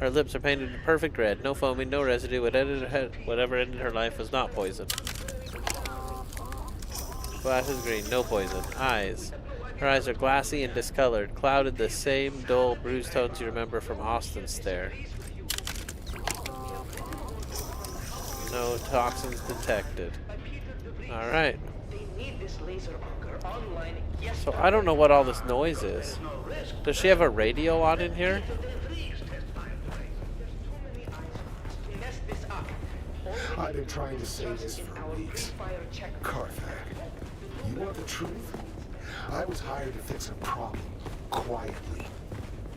Her lips are painted in perfect red. No foaming, no residue. Whatever ended her life was not poison. Glass is green. No poison. Eyes. Her eyes are glassy and discolored, clouded the same dull, bruised tones you remember from Austin's stare. No toxins detected. Alright. So I don't know what all this noise is. Does she have a radio on in here? I've been trying to say this for weeks. Carthag, you want the truth? I was hired to fix a problem, quietly.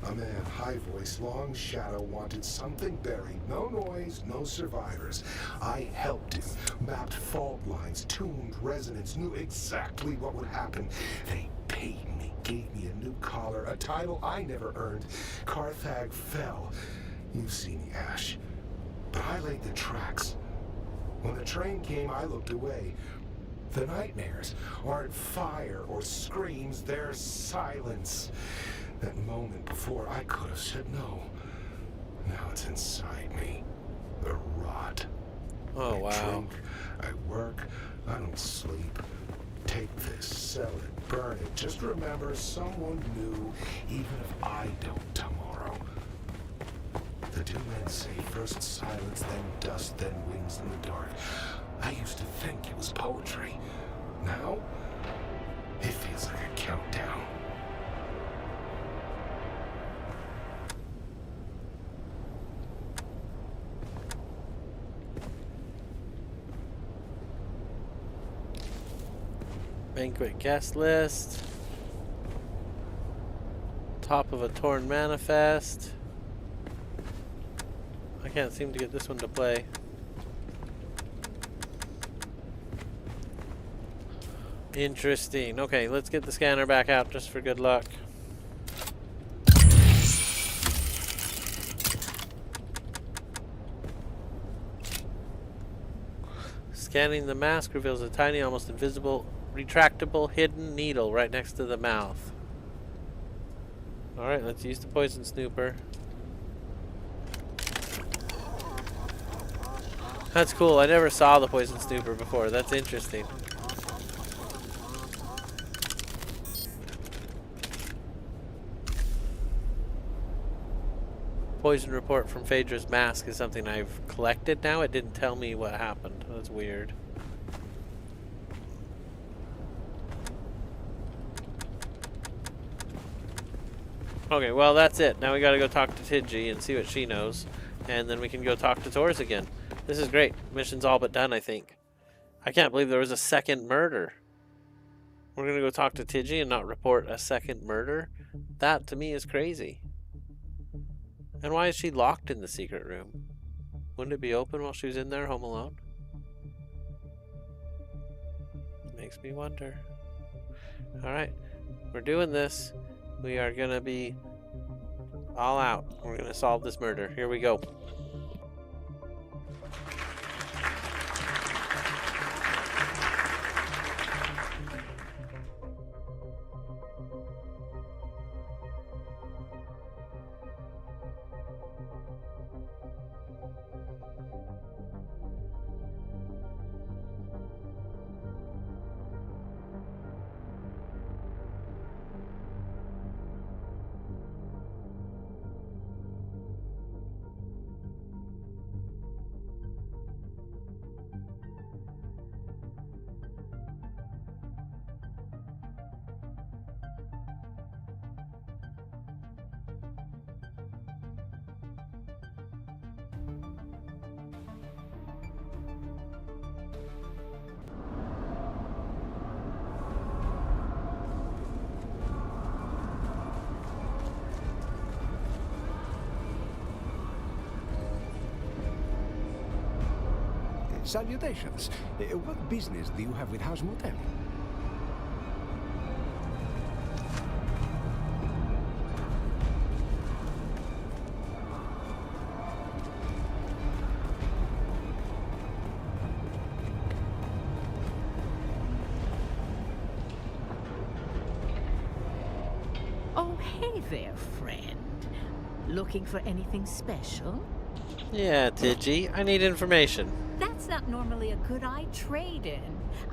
A man, high voice, long shadow, wanted something buried. No noise, no survivors. I helped him, mapped fault lines, tuned resonance, knew exactly what would happen. They paid me, gave me a new collar, a title I never earned. Carthag fell. You've seen the ash. But I laid the tracks. When the train came, I looked away. The nightmares aren't fire or screams, they're silence. That moment before I could have said no. Now it's inside me. The rot. Oh, wow. I drink, I work, I don't sleep. Take this, sell it, burn it. Just remember, someone knew, even if I don't tomorrow. The two men say first silence, then dust, then wings in the dark. I used to think it was poetry. Now, it feels like a countdown. Banquet guest list. Top of a torn manifest. I can't seem to get this one to play. Interesting. Okay, let's get the scanner back out just for good luck. Scanning the mask reveals a tiny, almost invisible, retractable hidden needle right next to the mouth. Alright, let's use the poison snooper. That's cool. I never saw the poison snooper before. That's interesting. Poison report from Phaedra's mask is something I've collected now. It didn't tell me what happened. That's weird. Okay, well that's it. Now we gotta go talk to Tidji and see what she knows. And then we can go talk to Tors again. This is great. Mission's all but done, I think. I can't believe there was a second murder. We're gonna go talk to Tidji and not report a second murder? That to me is crazy. And why is she locked in the secret room? Wouldn't it be open while she was in there home alone? Makes me wonder. Alright, we're doing this. We are gonna be all out. We're gonna solve this murder. Here we go. Salutations. What business do you have with House Motel? Oh, hey there, friend. Looking for anything special? Yeah, Tidji, I need information. That's not normally a good I trade in.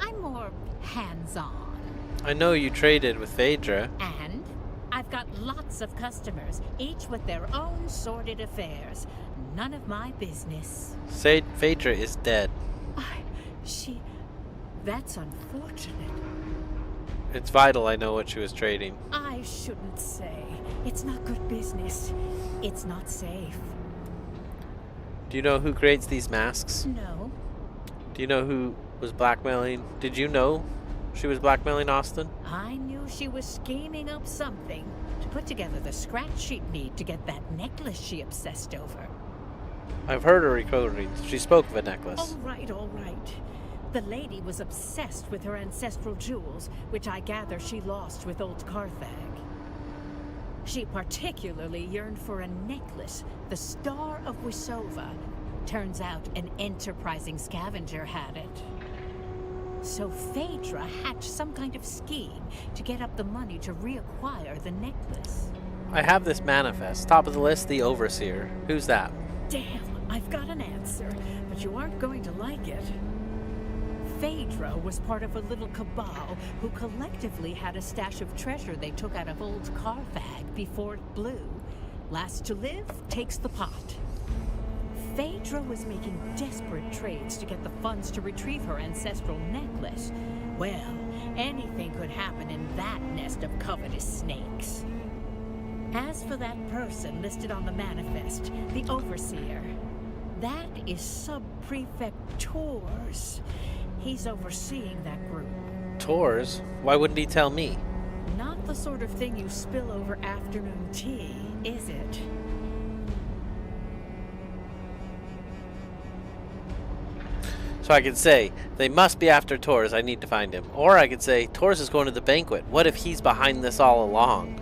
I'm more hands-on. I know you traded with Phaedra. And I've got lots of customers, each with their own sordid affairs. None of my business. Phaedra is dead. That's unfortunate. It's vital I know what she was trading. I shouldn't say. It's not good business. It's not safe. Do you know who creates these masks? No. Do you know who was blackmailing? Did you know she was blackmailing Austin? I knew she was scheming up something to put together the scratch she'd need to get that necklace she obsessed over. I've heard her recordings. She spoke of a necklace. All right, all right. The lady was obsessed with her ancestral jewels, which I gather she lost with old Carthag. She particularly yearned for a necklace, the Star of Wisova. Turns out an enterprising scavenger had it. So Phaedra hatched some kind of scheme to get up the money to reacquire the necklace. I have this manifest. Top of the list, the Overseer. Who's that? Damn, I've got an answer, but you aren't going to like it. Phaedra was part of a little cabal who collectively had a stash of treasure they took out of old Carthag before it blew. Last to live takes the pot. Phaedra was making desperate trades to get the funds to retrieve her ancestral necklace. Well, anything could happen in that nest of covetous snakes. As for that person listed on the manifest, the Overseer, that is Sub-Prefect Tors. He's overseeing that group. Tors? Why wouldn't he tell me? Not the sort of thing you spill over afternoon tea, is it? So I could say, they must be after Tors, I need to find him. Or I could say, Tors is going to the banquet. What if he's behind this all along?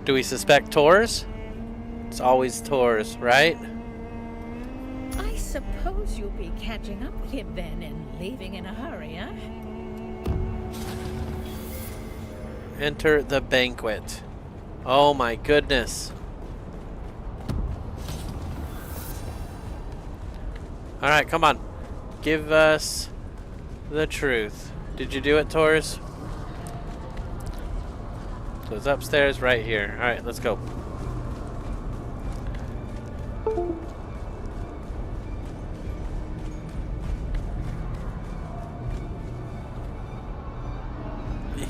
Do we suspect Tors? It's always Tors, right? I suppose you'll be catching up with him then and leaving in a hurry, huh? Enter the banquet. Oh my goodness. Alright, come on. Give us the truth. Did you do it, Tors? So it's upstairs right here. Alright, let's go.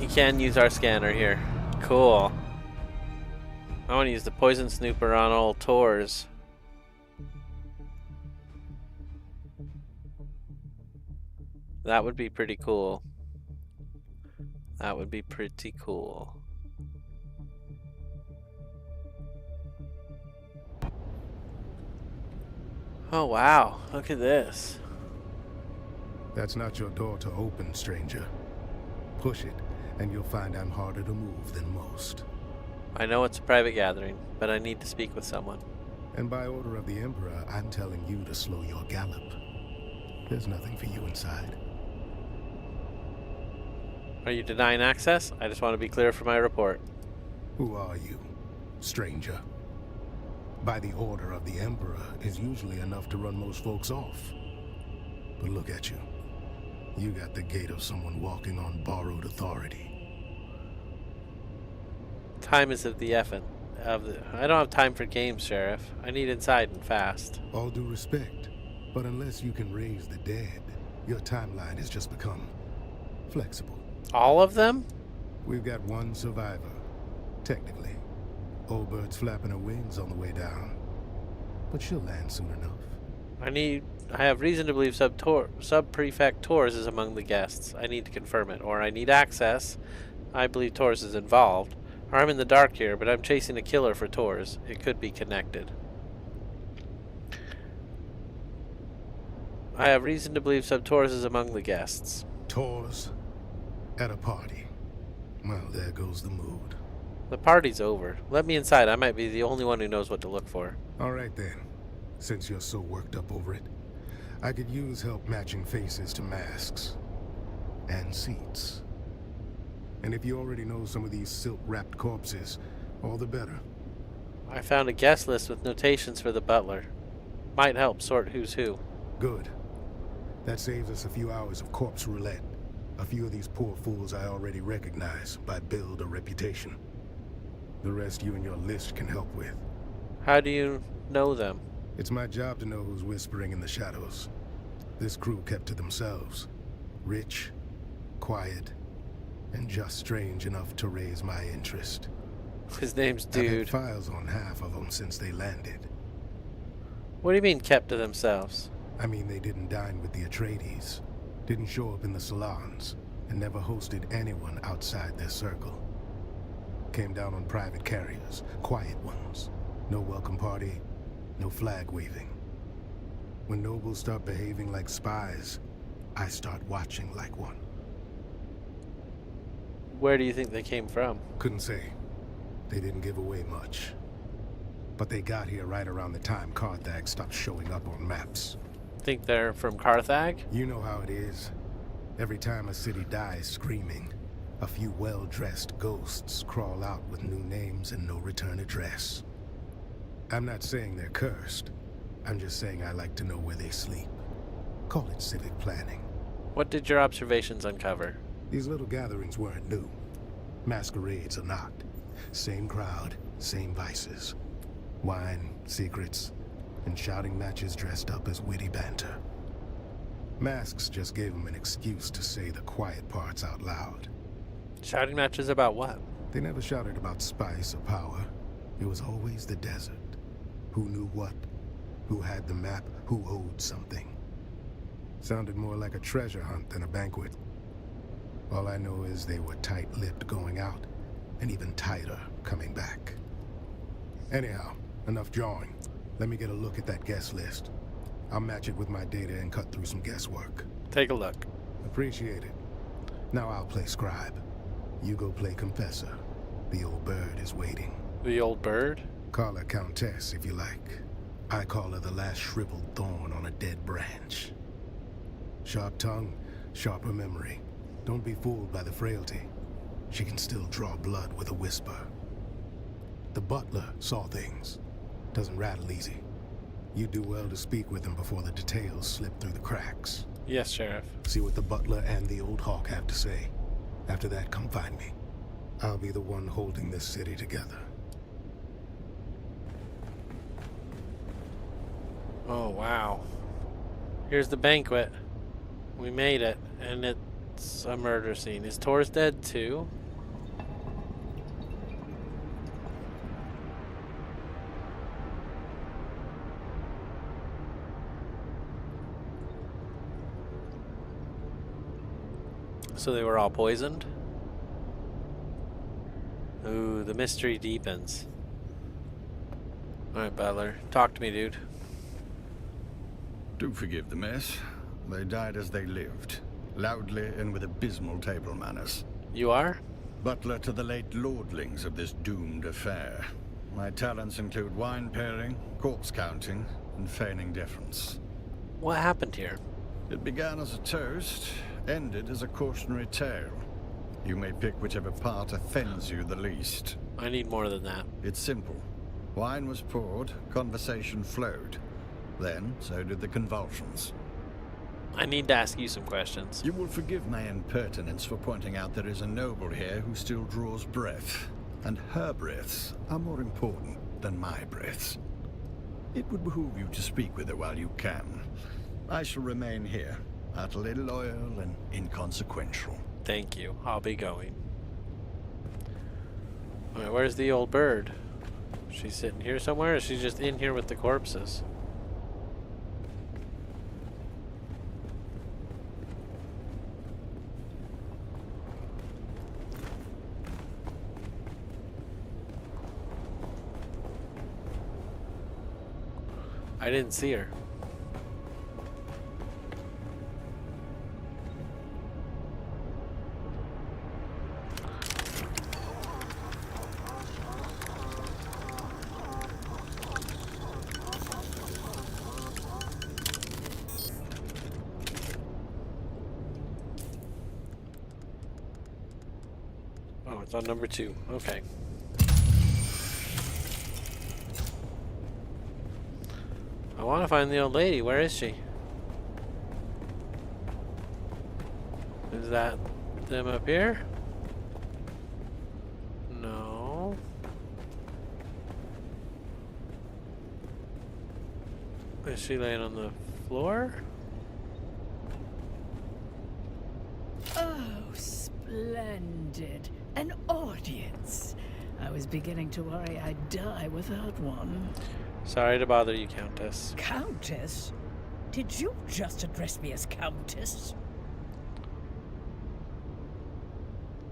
You can use our scanner here. Cool. I want to use the poison snooper on old Tors. That would be pretty cool. That would be pretty cool. Oh wow, look at this. That's not your door to open, stranger. Push it, and you'll find I'm harder to move than most. I know it's a private gathering, but I need to speak with someone. And by order of the Emperor, I'm telling you to slow your gallop. There's nothing for you inside. Are you denying access? I just want to be clear for my report. Who are you, stranger? By the order of the Emperor is usually enough to run most folks off. But look at you. You got the gait of someone walking on borrowed authority. Time is of the effing. I don't have time for games, Sheriff. I need inside and fast. All due respect, but unless you can raise the dead, your timeline has just become flexible. All of them? We've got one survivor, technically. Old bird's flapping her wings on the way down. But she'll land soon enough. I have reason to believe Sub-Prefect Tors is among the guests. I need to confirm it. Or I need access. I believe Tors is involved. Or I'm in the dark here, but I'm chasing a killer for Tors. It could be connected. I have reason to believe Sub-Tors is among the guests. Tors? At a party. Well, there goes the mood. The party's over. Let me inside. I might be the only one who knows what to look for. All right then. Since you're so worked up over it, I could use help matching faces to masks. And seats. And if you already know some of these silk-wrapped corpses, all the better. I found a guest list with notations for the butler. Might help sort who's who. Good. That saves us a few hours of corpse roulette. A few of these poor fools I already recognize by build or reputation. The rest you and your list can help with. How do you know them? It's my job to know who's whispering in the shadows. This crew kept to themselves. Rich, quiet, and just strange enough to raise my interest. His name's Dude. I've had files on half of them since they landed. What do you mean kept to themselves? I mean they didn't dine with the Atreides, didn't show up in the salons, and never hosted anyone outside their circle. Came down on private carriers, quiet ones. No welcome party, no flag waving. When nobles start behaving like spies, I start watching like one. Where do you think they came from? Couldn't say. They didn't give away much. But they got here right around the time Carthag stopped showing up on maps. Think they're from Carthag? You know how it is. Every time a city dies screaming, a few well-dressed ghosts crawl out with new names and no return address. I'm not saying they're cursed. I'm just saying I like to know where they sleep. Call it civic planning. What did your observations uncover? These little gatherings weren't new. Masquerades are not. Same crowd, same vices. Wine, secrets, and shouting matches dressed up as witty banter. Masks just gave them an excuse to say the quiet parts out loud. Shouting matches about what? They never shouted about spice or power. It was always the desert. Who knew what? Who had the map? Who owed something? Sounded more like a treasure hunt than a banquet. All I know is they were tight-lipped going out, and even tighter coming back. Anyhow, enough jawing. Let me get a look at that guest list. I'll match it with my data and cut through some guesswork. Take a look. Appreciate it. Now I'll play scribe. You go play confessor. The old bird is waiting. The old bird? Call her countess if you like. I call her the last shriveled thorn on a dead branch. Sharp tongue, sharper memory. Don't be fooled by the frailty. She can still draw blood with a whisper. The butler saw things. Doesn't rattle easy. You do well to speak with him before the details slip through the cracks. Yes, Sheriff. See what the butler and the old hawk have to say. After that, come find me. I'll be the one holding this city together. Oh, wow. Here's the banquet. We made it, and it's a murder scene. Is Tor's dead too? So they were all poisoned? Ooh, the mystery deepens. Alright, Butler. Talk to me, dude. Do forgive the mess. They died as they lived, loudly and with abysmal table manners. You are? Butler to the late lordlings of this doomed affair. My talents include wine pairing, corpse counting, and feigning deference. What happened here? It began as a toast, ended as a cautionary tale. You may pick whichever part offends you the least. I need more than that. It's simple. Wine was poured, conversation flowed. Then, so did the convulsions. I need to ask you some questions. You will forgive my impertinence for pointing out there is a noble here who still draws breath, and her breaths are more important than my breaths. It would behoove you to speak with her while you can. I shall remain here, utterly loyal and inconsequential. Thank you. I'll be going. Alright, where's the old bird? She's sitting here somewhere, or is she just in here with the corpses? I didn't see her. Oh, it's on number 2. Okay. I want to find the old lady. Where is she? Is that them up here? No. Is she laying on the floor? Oh, splendid. An audience. I was beginning to worry I'd die without one. Sorry to bother you, Countess. Countess? Did you just address me as Countess?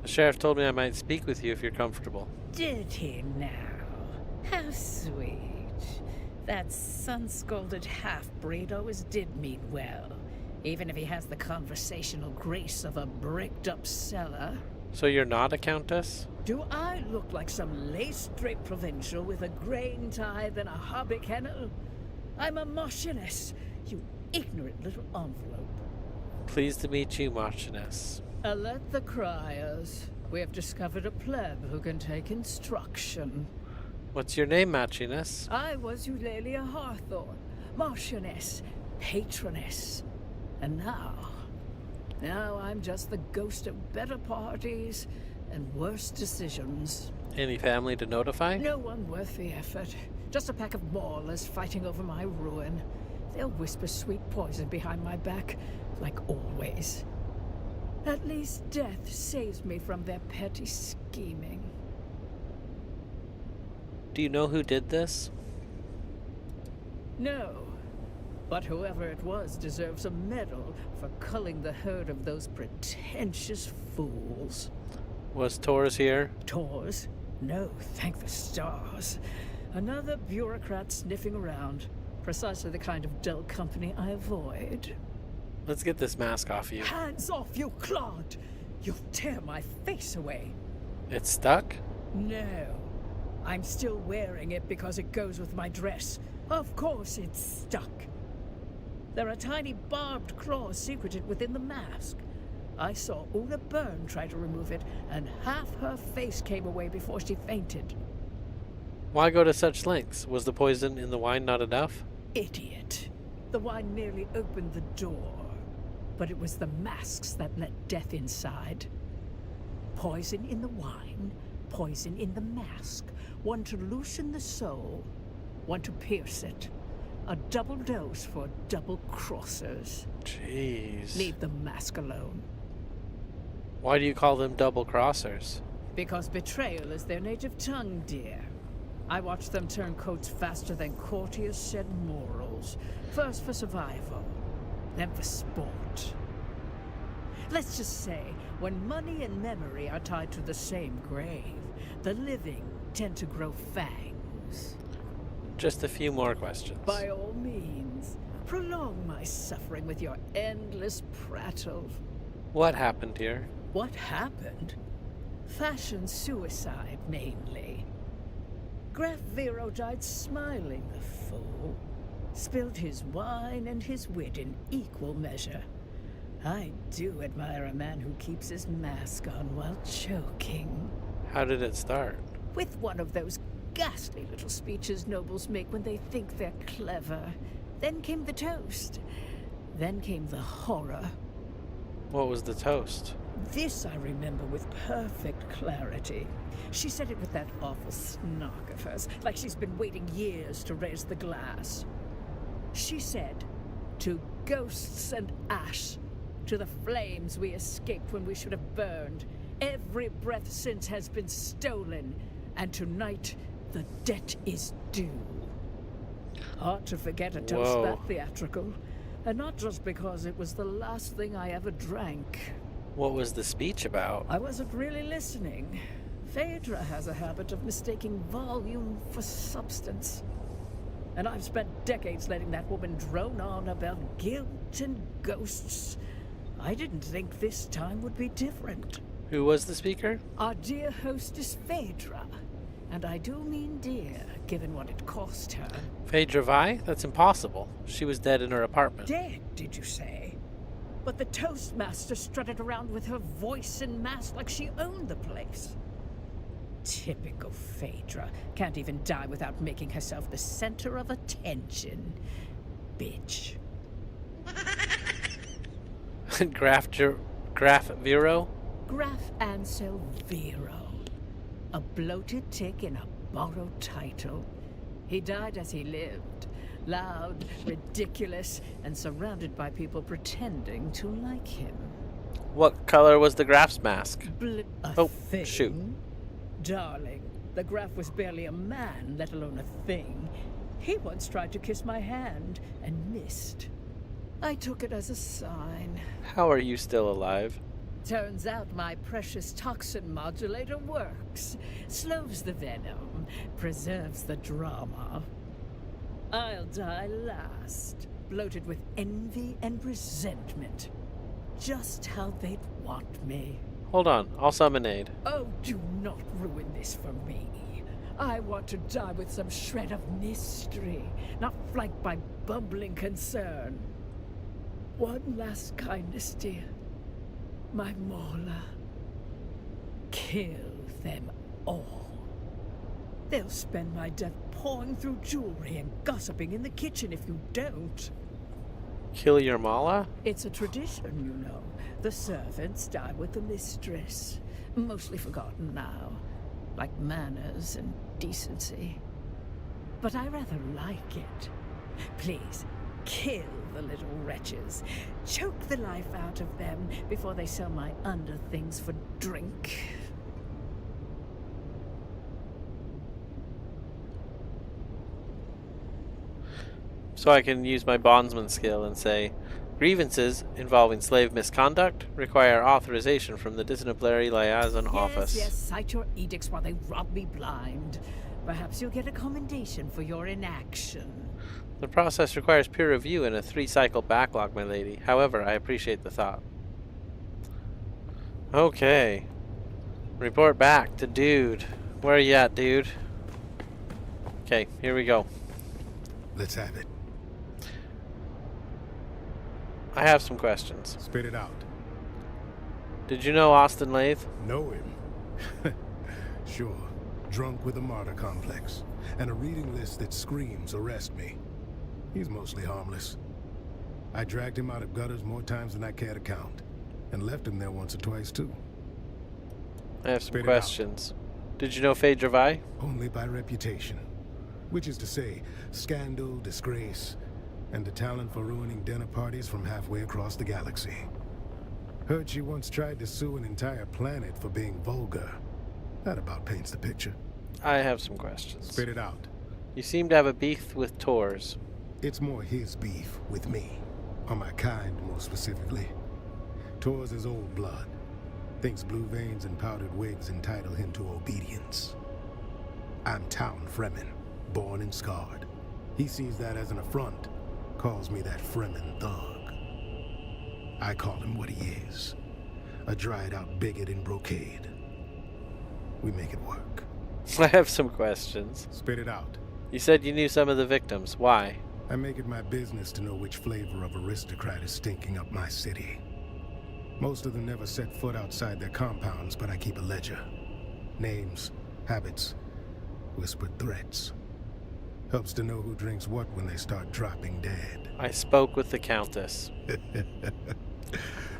The sheriff told me I might speak with you if you're comfortable. Did he now? How sweet. That sun-scalded half-breed always did mean well, even if he has the conversational grace of a bricked-up cellar. So you're not a countess? Do I look like some lace-draped provincial with a grain tithe and a hobby kennel? I'm a Marchioness, you ignorant little envelope. Pleased to meet you, Marchioness. Alert the criers. We have discovered a pleb who can take instruction. What's your name, Marchioness? I was Eulalia Hawthorne, Marchioness, Patroness. And now I'm just the ghost of better parties and worse decisions. Any family to notify? No one worth the effort. Just a pack of maulers fighting over my ruin. They'll whisper sweet poison behind my back, like always. At least death saves me from their petty scheming. Do you know who did this? No. But whoever it was deserves a medal for culling the herd of those pretentious fools. Was Tors here? Tors? No, thank the stars. Another bureaucrat sniffing around. Precisely the kind of dull company I avoid. Let's get this mask off you. Hands off, you clod! You'll tear my face away. It's stuck? No. I'm still wearing it because it goes with my dress. Of course it's stuck. There are tiny barbed claws secreted within the mask. I saw Una Byrne try to remove it, and half her face came away before she fainted. Why go to such lengths? Was the poison in the wine not enough? Idiot. The wine merely opened the door. But it was the masks that let death inside. Poison in the wine, poison in the mask. One to loosen the soul, one to pierce it. A double dose for double crossers. Jeez. Leave the mask alone. Why do you call them double crossers? Because betrayal is their native tongue, dear. I watched them turn coats faster than courtiers shed morals. First for survival, then for sport. Let's just say, when money and memory are tied to the same grave, the living tend to grow fangs. Just a few more questions. By all means, prolong my suffering with your endless prattle. What happened here? What happened? Fashion suicide, mainly. Graf Vero died smiling, the fool. Spilled his wine and his wit in equal measure. I do admire a man who keeps his mask on while choking. How did it start? With one of those ghastly little speeches nobles make when they think they're clever. Then came the toast. Then came the horror. What was the toast? This I remember with perfect clarity. She said it with that awful snark of hers, like she's been waiting years to raise the glass. She said, "To ghosts and ash, to the flames we escaped when we should have burned. Every breath since has been stolen, and tonight the debt is due." Hard to forget a toast that theatrical, and not just because it was the last thing I ever drank. What was the speech about? I wasn't really listening. Phaedra has a habit of mistaking volume for substance. And I've spent decades letting that woman drone on about guilt and ghosts. I didn't think this time would be different. Who was the speaker? Our dear hostess Phaedra. And I do mean dear, given what it cost her. Phaedra Vi? That's impossible. She was dead in her apartment. Dead, did you say? But the Toastmaster strutted around with her voice and mask like she owned the place. Typical Phaedra. Can't even die without making herself the center of attention. Bitch. Graf Vero? Graf Ansel Vero. A bloated tick in a borrowed title. He died as he lived. Loud, ridiculous, and surrounded by people pretending to like him. What color was the Graf's mask? Oh, thing? Shoot. Darling, the Graf was barely a man, let alone a thing. He once tried to kiss my hand and missed. I took it as a sign. How are you still alive? Turns out my precious toxin modulator works. Slows the venom, preserves the drama. I'll die last, bloated with envy and resentment. Just how they'd want me. Hold on, I'll summon aid. Oh, do not ruin this for me. I want to die with some shred of mystery, not flanked by bumbling concern. One last kindness, dear. My Mola. Kill them all. They'll spend my death pawing through jewelry and gossiping in the kitchen if you don't. Kill your Mala? It's a tradition, you know. The servants die with the mistress. Mostly forgotten now. Like manners and decency. But I rather like it. Please, kill the little wretches. Choke the life out of them before they sell my underthings for drink. So I can use my bondsman skill and say, grievances involving slave misconduct require authorization from the disciplinary liaison office. Yes, cite your edicts while they rob me blind. Perhaps you'll get a commendation for your inaction. The process requires peer review and a 3-cycle backlog, my lady. However, I appreciate the thought. Okay. Report back to dude. Where are you at, dude? Okay, here we go. Let's have it. I have some questions. Spit it out. Did you know Austin Lathe? Know him? Sure. Drunk with a martyr complex. And a reading list that screams, arrest me. He's mostly harmless. I dragged him out of gutters more times than I care to count. And left him there once or twice, too. I have some questions. Did you know Phaedra Vi? Only by reputation. Which is to say, scandal, disgrace, and a talent for ruining dinner parties from halfway across the galaxy. Heard she once tried to sue an entire planet for being vulgar. That about paints the picture. I have some questions. Spit it out. You seem to have a beef with Tors. It's more his beef with me. Or my kind, more specifically. Tors is old blood. Thinks blue veins and powdered wigs entitle him to obedience. I'm town Fremen, born and scarred. He sees that as an affront. Calls me that Fremen thug. I call him what he is. A dried-out bigot in brocade. We make it work. I have some questions. Spit it out. You said you knew some of the victims. Why? I make it my business to know which flavor of aristocrat is stinking up my city. Most of them never set foot outside their compounds, but I keep a ledger. Names, habits, whispered threats. Helps to know who drinks what when they start dropping dead. I spoke with the Countess.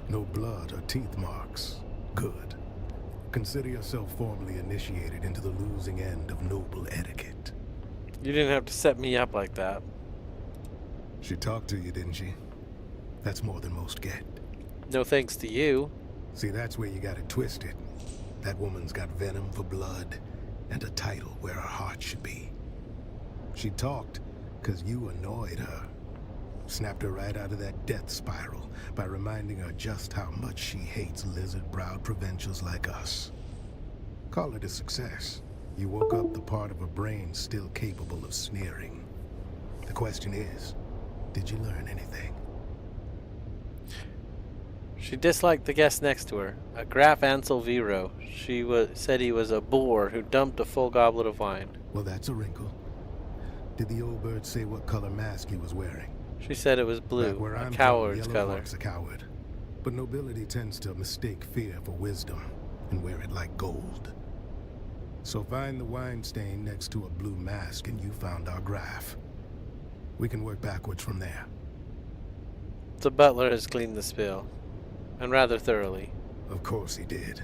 No blood or teeth marks. Good. Consider yourself formally initiated into the losing end of noble etiquette. You didn't have to set me up like that. She talked to you, didn't she? That's more than most get. No thanks to you. See, that's where you got it twisted. That woman's got venom for blood and a title where her heart should be. She talked because you annoyed her. Snapped her right out of that death spiral by reminding her just how much she hates lizard-browed provincials like us. Call it a success. You woke up the part of her brain still capable of sneering. The question is, did you learn anything? She disliked the guest next to her, a Graf Ansel Vero. She said he was a boor who dumped a full goblet of wine. Well, that's a wrinkle. Did the old bird say what color mask he was wearing? She said it was blue, a coward's color. A coward. But nobility tends to mistake fear for wisdom and wear it like gold. So find the wine stain next to a blue mask and you found our graph. We can work backwards from there. The butler has cleaned the spill, and rather thoroughly. Of course he did.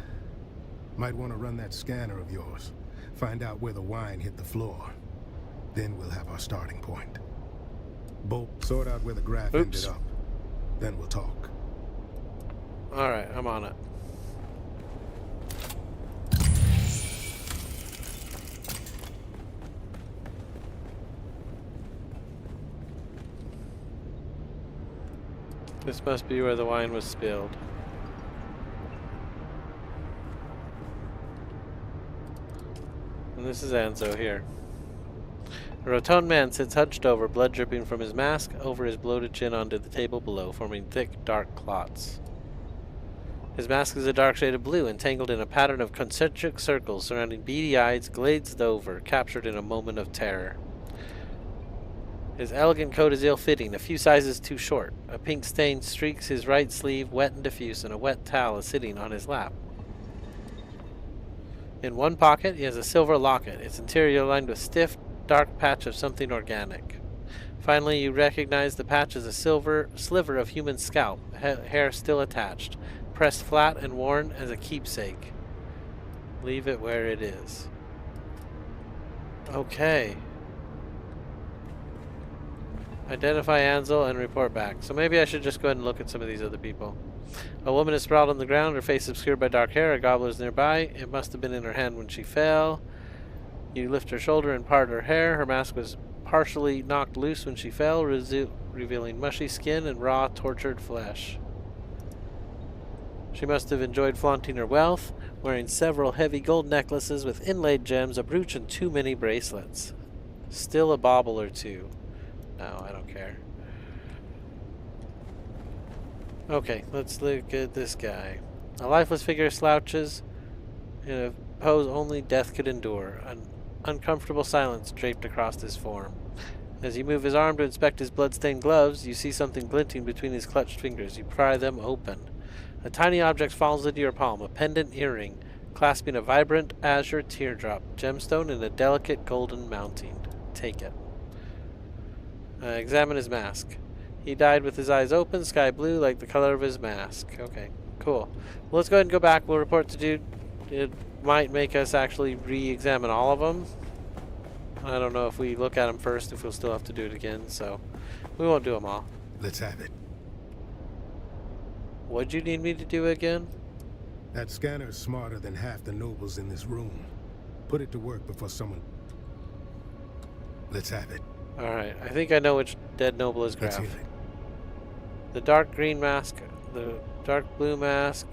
Might want to run that scanner of yours. Find out where the wine hit the floor. Then we'll have our starting point. Bolt, sort out where the graph ended up. Then we'll talk. Alright, I'm on it. This must be where the wine was spilled. And this is Anzo here. A rotund man sits hunched over, blood dripping from his mask over his bloated chin onto the table below, forming thick, dark clots. His mask is a dark shade of blue, entangled in a pattern of concentric circles surrounding beady eyes glazed over, captured in a moment of terror. His elegant coat is ill-fitting, a few sizes too short. A pink stain streaks his right sleeve, wet and diffuse, and a wet towel is sitting on his lap. In one pocket, he has a silver locket, its interior lined with stiff, dark patch of something organic. Finally, you recognize the patch as a silver sliver of human scalp, hair still attached, pressed flat and worn as a keepsake. Leave it where it is. Okay. Identify Ansel and report back. So maybe I should just go ahead and look at some of these other people. A woman is sprawled on the ground, her face obscured by dark hair. A gobbler is nearby. It must have been in her hand when she fell. You lift her shoulder and part her hair. Her mask was partially knocked loose when she fell, revealing mushy skin and raw, tortured flesh. She must have enjoyed flaunting her wealth, wearing several heavy gold necklaces with inlaid gems, a brooch, and too many bracelets. Still a bauble or two. No, I don't care. Okay, let's look at this guy. A lifeless figure slouches in a pose only death could endure. An uncomfortable silence draped across his form. As you move his arm to inspect his blood-stained gloves, you see something glinting between his clutched fingers. You pry them open. A tiny object falls into your palm, a pendant earring, clasping a vibrant azure teardrop, gemstone in a delicate golden mounting. Take it. Examine his mask. He died with his eyes open, sky blue, like the color of his mask. Okay, cool. Well, let's go ahead and go back. We'll report to Dude. It might make us actually re-examine all of them. I don't know if we look at them first, if we'll still have to do it again, so we won't do them all. Let's have it. What'd you need me to do again? That scanner is smarter than half the nobles in this room. Put it to work before someone... Let's have it. Alright, I think I know which dead noble is Graf. The dark green mask, the dark blue mask.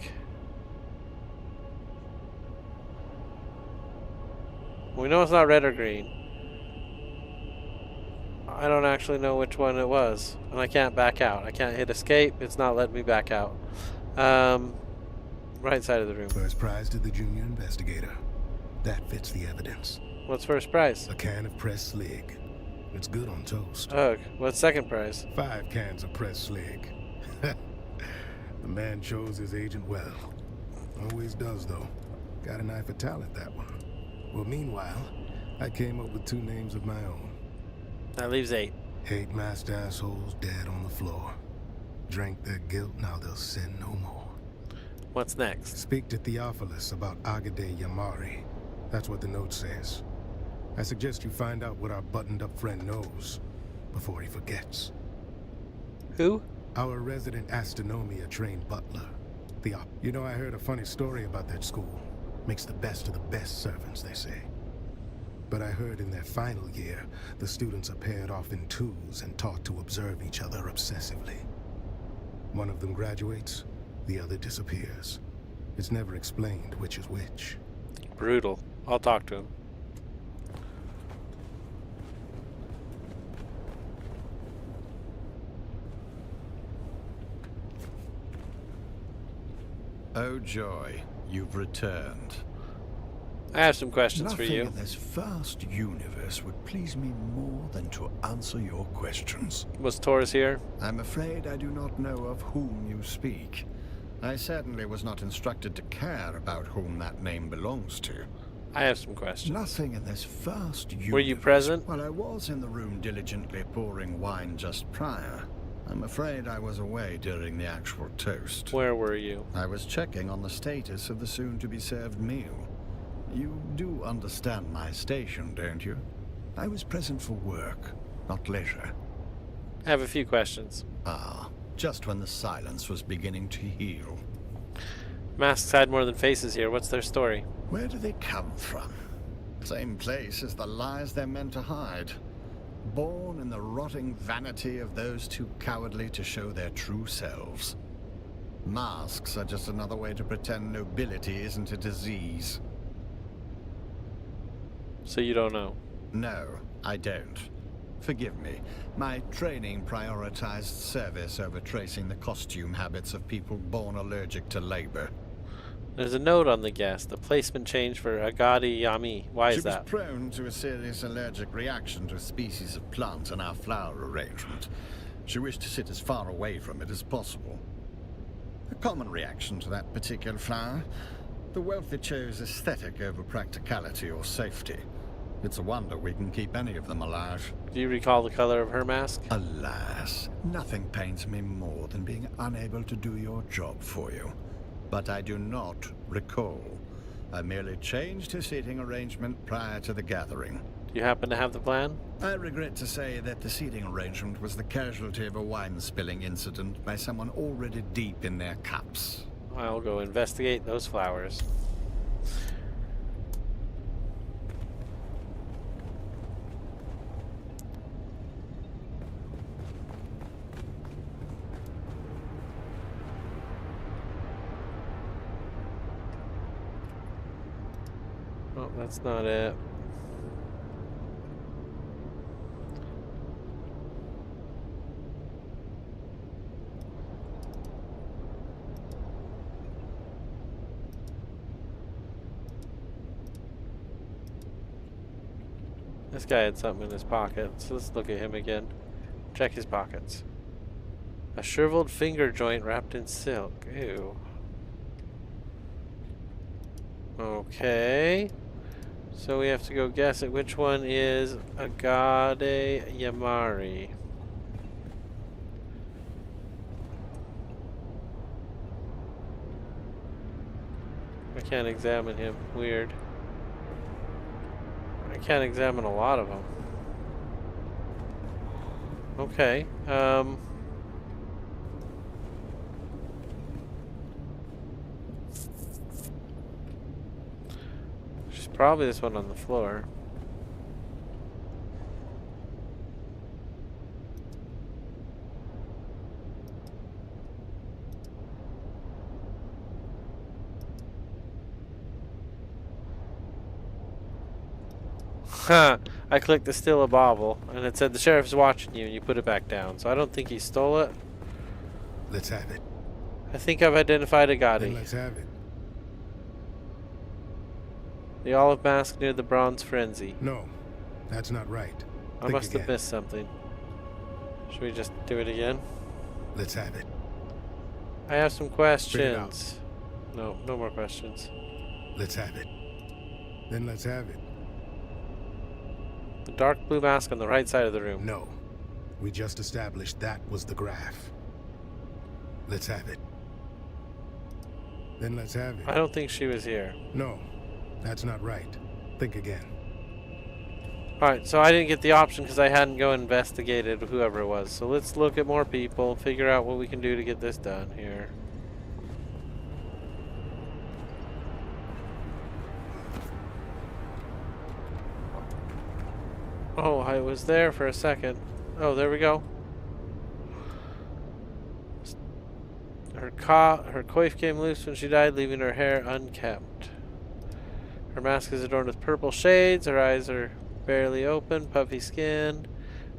We know it's not red or green. I don't actually know which one it was. And I can't back out. I can't hit escape. It's not letting me back out. Right side of the room. First prize to the junior investigator. That fits the evidence. What's first prize? A can of pressed slig. It's good on toast. Ugh. What's second prize? 5 cans of pressed slig. The man chose his agent well. Always does, though. Got an eye for talent, that one. Well, meanwhile, I came up with 2 names of my own. That leaves 8. 8 masked assholes dead on the floor. Drank their guilt, now they'll sin no more. What's next? Speak to Theophilus about Agade Yamari. That's what the note says. I suggest you find out what our buttoned-up friend knows before he forgets. Who? Our resident astronomia-trained butler. You know, I heard a funny story about that school. Makes the best of the best servants, they say. But I heard in their final year, the students are paired off in twos and taught to observe each other obsessively. One of them graduates, the other disappears. It's never explained which is which. Brutal. I'll talk to him. Oh joy, you've returned. I have some questions for you. Nothing in this vast universe would please me more than to answer your questions. Was Taurus here? I'm afraid I do not know of whom you speak. I certainly was not instructed to care about whom that name belongs to. I have some questions. Nothing in this vast universe... Were you present? Well, I was in the room diligently pouring wine just prior. I'm afraid I was away during the actual toast. Where were you? I was checking on the status of the soon-to-be-served meal. You do understand my station, don't you? I was present for work, not leisure. I have a few questions. Ah, just when the silence was beginning to heal. Masks hide more than faces here. What's their story? Where do they come from? Same place as the lies they're meant to hide. Born in the rotting vanity of those too cowardly to show their true selves. Masks are just another way to pretend nobility isn't a disease. So you don't know? No, I don't. Forgive me. My training prioritized service over tracing the costume habits of people born allergic to labor. There's a note on the guest. The placement change for Agadi Yami. Why is that? She was prone to a serious allergic reaction to a species of plant in our flower arrangement. She wished to sit as far away from it as possible. A common reaction to that particular flower. The wealthy chose aesthetic over practicality or safety. It's a wonder we can keep any of them alive. Do you recall the color of her mask? Alas, nothing pains me more than being unable to do your job for you. But I do not recall. I merely changed her seating arrangement prior to the gathering. Do you happen to have the plan? I regret to say that the seating arrangement was the casualty of a wine spilling incident by someone already deep in their cups. I'll go investigate those flowers. Oh, that's not it. This guy had something in his pocket, so let's look at him again. Check his pockets. A shriveled finger joint wrapped in silk. Ew. Okay. So we have to go guess at which one is Agade Yamari. I can't examine him. Weird. I can't examine a lot of them. Okay. She's probably this one on the floor. I clicked the still a bauble, and it said the sheriff's watching you, and you put it back down. So I don't think he stole it. Let's have it. I think I've identified Agadi. Then let's have it. The olive mask near the bronze frenzy. No, that's not right. I must have missed something. Should we just do it again? Let's have it. I have some questions. No, no more questions. Let's have it. Then let's have it. The dark blue mask on the right side of the room. No. We just established that was the graph. Let's have it. Then let's have it. I don't think she was here. No, that's not right. Think again. Alright, so I didn't get the option because I hadn't go investigated whoever it was. So let's look at more people, figure out what we can do to get this done here. Oh, I was there for a second. Oh, there we go. Her coif came loose when she died, leaving her hair unkept. Her mask is adorned with purple shades. Her eyes are barely open, puffy skin.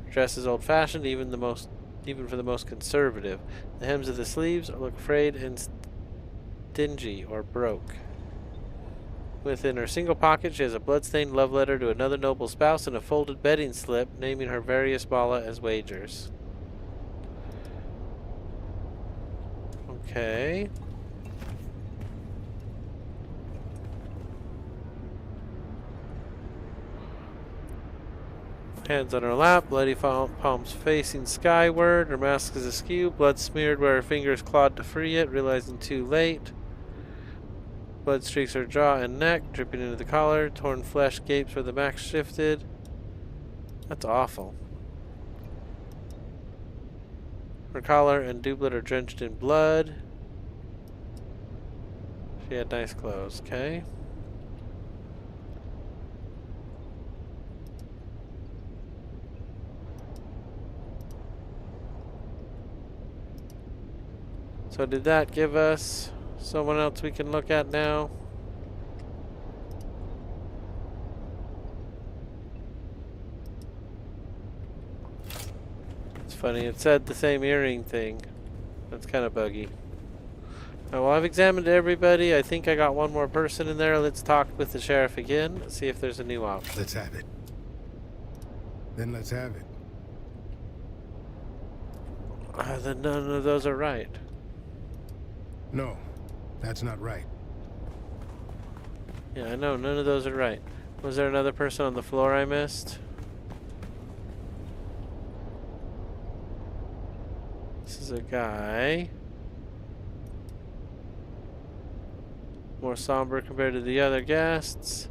Her dress is old-fashioned, even for the most conservative. The hems of the sleeves look frayed and dingy or broke. Within her single pocket, she has a blood-stained love letter to another noble spouse and a folded betting slip naming her various bala as wagers. Okay. Hands on her lap, bloody palms facing skyward. Her mask is askew, blood smeared where her fingers clawed to free it, realizing too late. Blood streaks her jaw and neck, dripping into the collar. Torn flesh gapes where the back shifted. That's awful. Her collar and doublet are drenched in blood. She had nice clothes, okay. So did that give us someone else we can look at now? funny. It said the same earring thing. That's kind of buggy. Well, I've examined everybody. I think I got one more person in there. Let's talk with the sheriff again. See if there's a new option. Let's have it. Then let's have it. Then none of those are right. No, that's not right. Yeah, I know. None of those are right. Was there another person on the floor I missed? This is a guy. More somber compared to the other guests.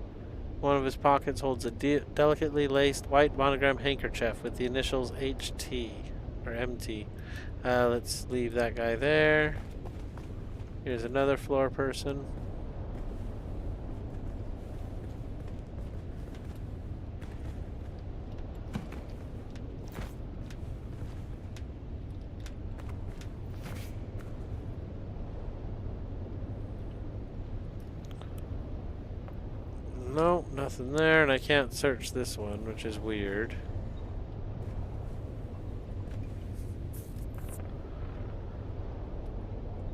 One of his pockets holds a delicately laced white monogram handkerchief with the initials HT or MT. Let's leave that guy there. Here's another floor person. No, nothing there, and I can't search this one, which is weird.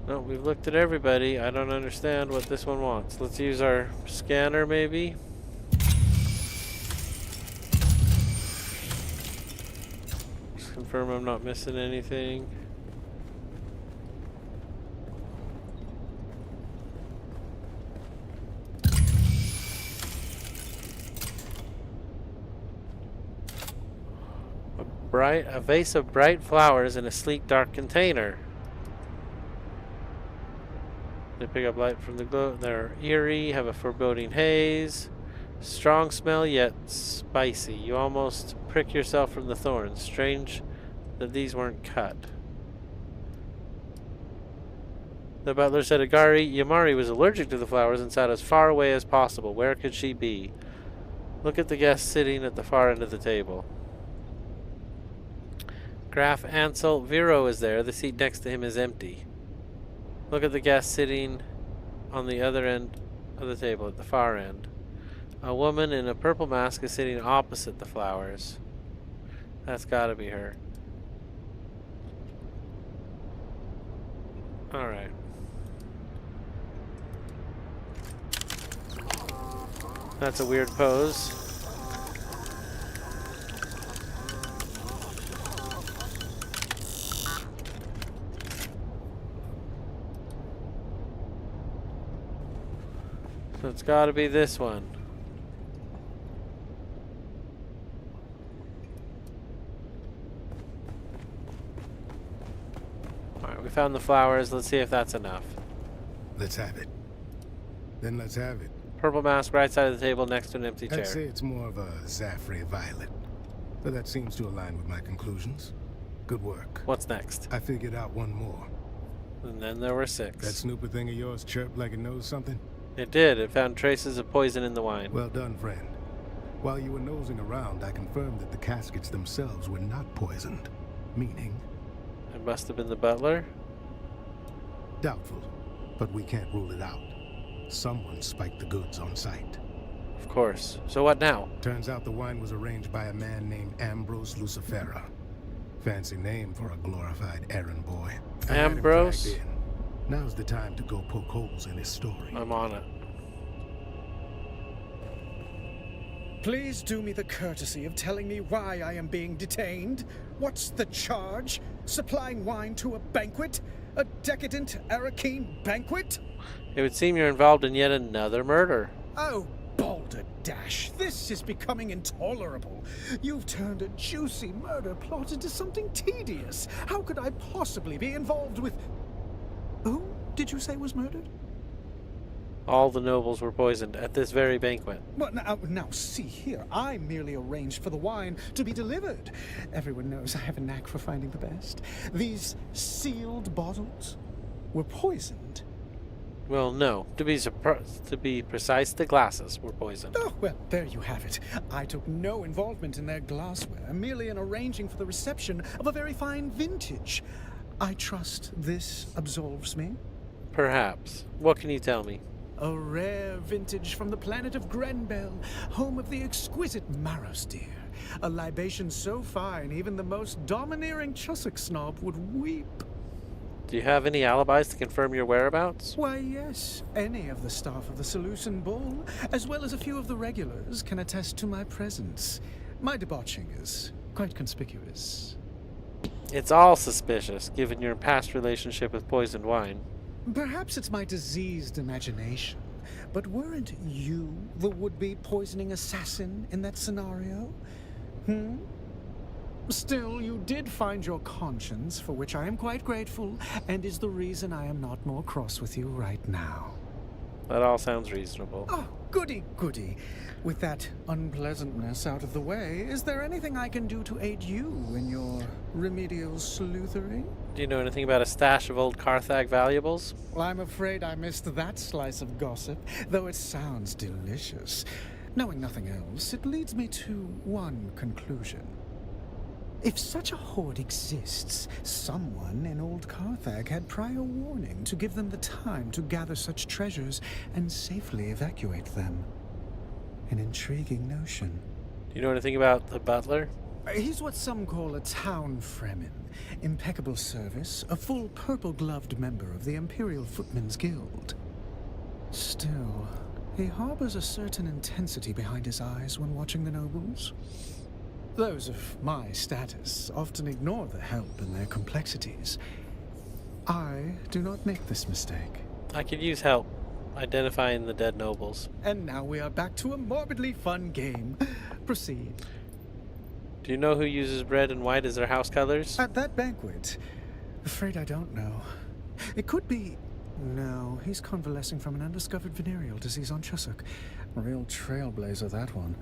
No, we've looked at everybody. I don't understand what this one wants. Let's use our scanner, maybe. Just confirm I'm not missing anything. A vase of bright flowers in a sleek, dark container. They pick up light from the glow. They're eerie, have a foreboding haze. Strong smell, yet spicy. You almost prick yourself from the thorns. Strange that these weren't cut. The butler said Yamari was allergic to the flowers and sat as far away as possible. Where could she be? Look at the guest sitting at the far end of the table. Graf Ansel Viro is there. The seat next to him is empty. Look at the guest sitting on the other end of the table, at the far end. A woman in a purple mask is sitting opposite the flowers. That's gotta be her. Alright. That's a weird pose. So it's got to be this one. Alright, we found the flowers. Let's see if that's enough. Let's have it. Then let's have it. Purple mask, right side of the table, next to an empty chair. I'd say it's more of a Zaffrey violet. But that seems to align with my conclusions. Good work. What's next? I figured out one more. And then there were 6. That snooper thing of yours chirped like it knows something? It did. It found traces of poison in the wine. Well done, friend. While you were nosing around, I confirmed that the caskets themselves were not poisoned. Meaning? It must have been the butler? Doubtful, but we can't rule it out. Someone spiked the goods on site. Of course. So what now? Turns out the wine was arranged by a man named Ambrose Lucifera. Fancy name for a glorified errand boy. Ambrose? Now's the time to go poke holes in his story. I'm on it. Please do me the courtesy of telling me why I am being detained. What's the charge? Supplying wine to a banquet? A decadent Arrakis banquet? It would seem you're involved in yet another murder. Oh, balderdash. This is becoming intolerable. You've turned a juicy murder plot into something tedious. How could I possibly be involved with... Who did you say was murdered? All the nobles were poisoned at this very banquet. Well, now see here. I merely arranged for the wine to be delivered. Everyone knows I have a knack for finding the best. These sealed bottles were poisoned. Well, no. To be precise, the glasses were poisoned. Oh, well, there you have it. I took no involvement in their glassware, merely in arranging for the reception of a very fine vintage. I trust this absolves me? Perhaps. What can you tell me? A rare vintage from the planet of Grenbel, home of the exquisite Maros deer. A libation so fine, even the most domineering Chussock snob would weep. Do you have any alibis to confirm your whereabouts? Why, yes. Any of the staff of the Seleucid Ball, as well as a few of the regulars, can attest to my presence. My debauching is quite conspicuous. It's all suspicious, given your past relationship with poisoned wine. Perhaps it's my diseased imagination, but weren't you the would-be poisoning assassin in that scenario? Still, you did find your conscience, for which I am quite grateful, and is the reason I am not more cross with you right now. That all sounds reasonable. Oh, goody, goody. With that unpleasantness out of the way, is there anything I can do to aid you in your remedial sleuthering? Do you know anything about a stash of old Carthag valuables? Well, I'm afraid I missed that slice of gossip, though it sounds delicious. Knowing nothing else, it leads me to one conclusion. If such a hoard exists, someone in old Carthag had prior warning to give them the time to gather such treasures and safely evacuate them. An intriguing notion. Do you know anything about the butler? He's what some call a town Fremen. Impeccable service, a full purple-gloved member of the Imperial Footmen's Guild. Still, he harbors a certain intensity behind his eyes when watching the nobles. Those of my status often ignore the help in their complexities. I do not make this mistake. I could use help identifying the dead nobles. And now we are back to a morbidly fun game. Proceed. Do you know who uses red and white as their house colors? At that banquet? Afraid I don't know. It could be... No, he's convalescing from an undiscovered venereal disease on Chussock. Real trailblazer, that one.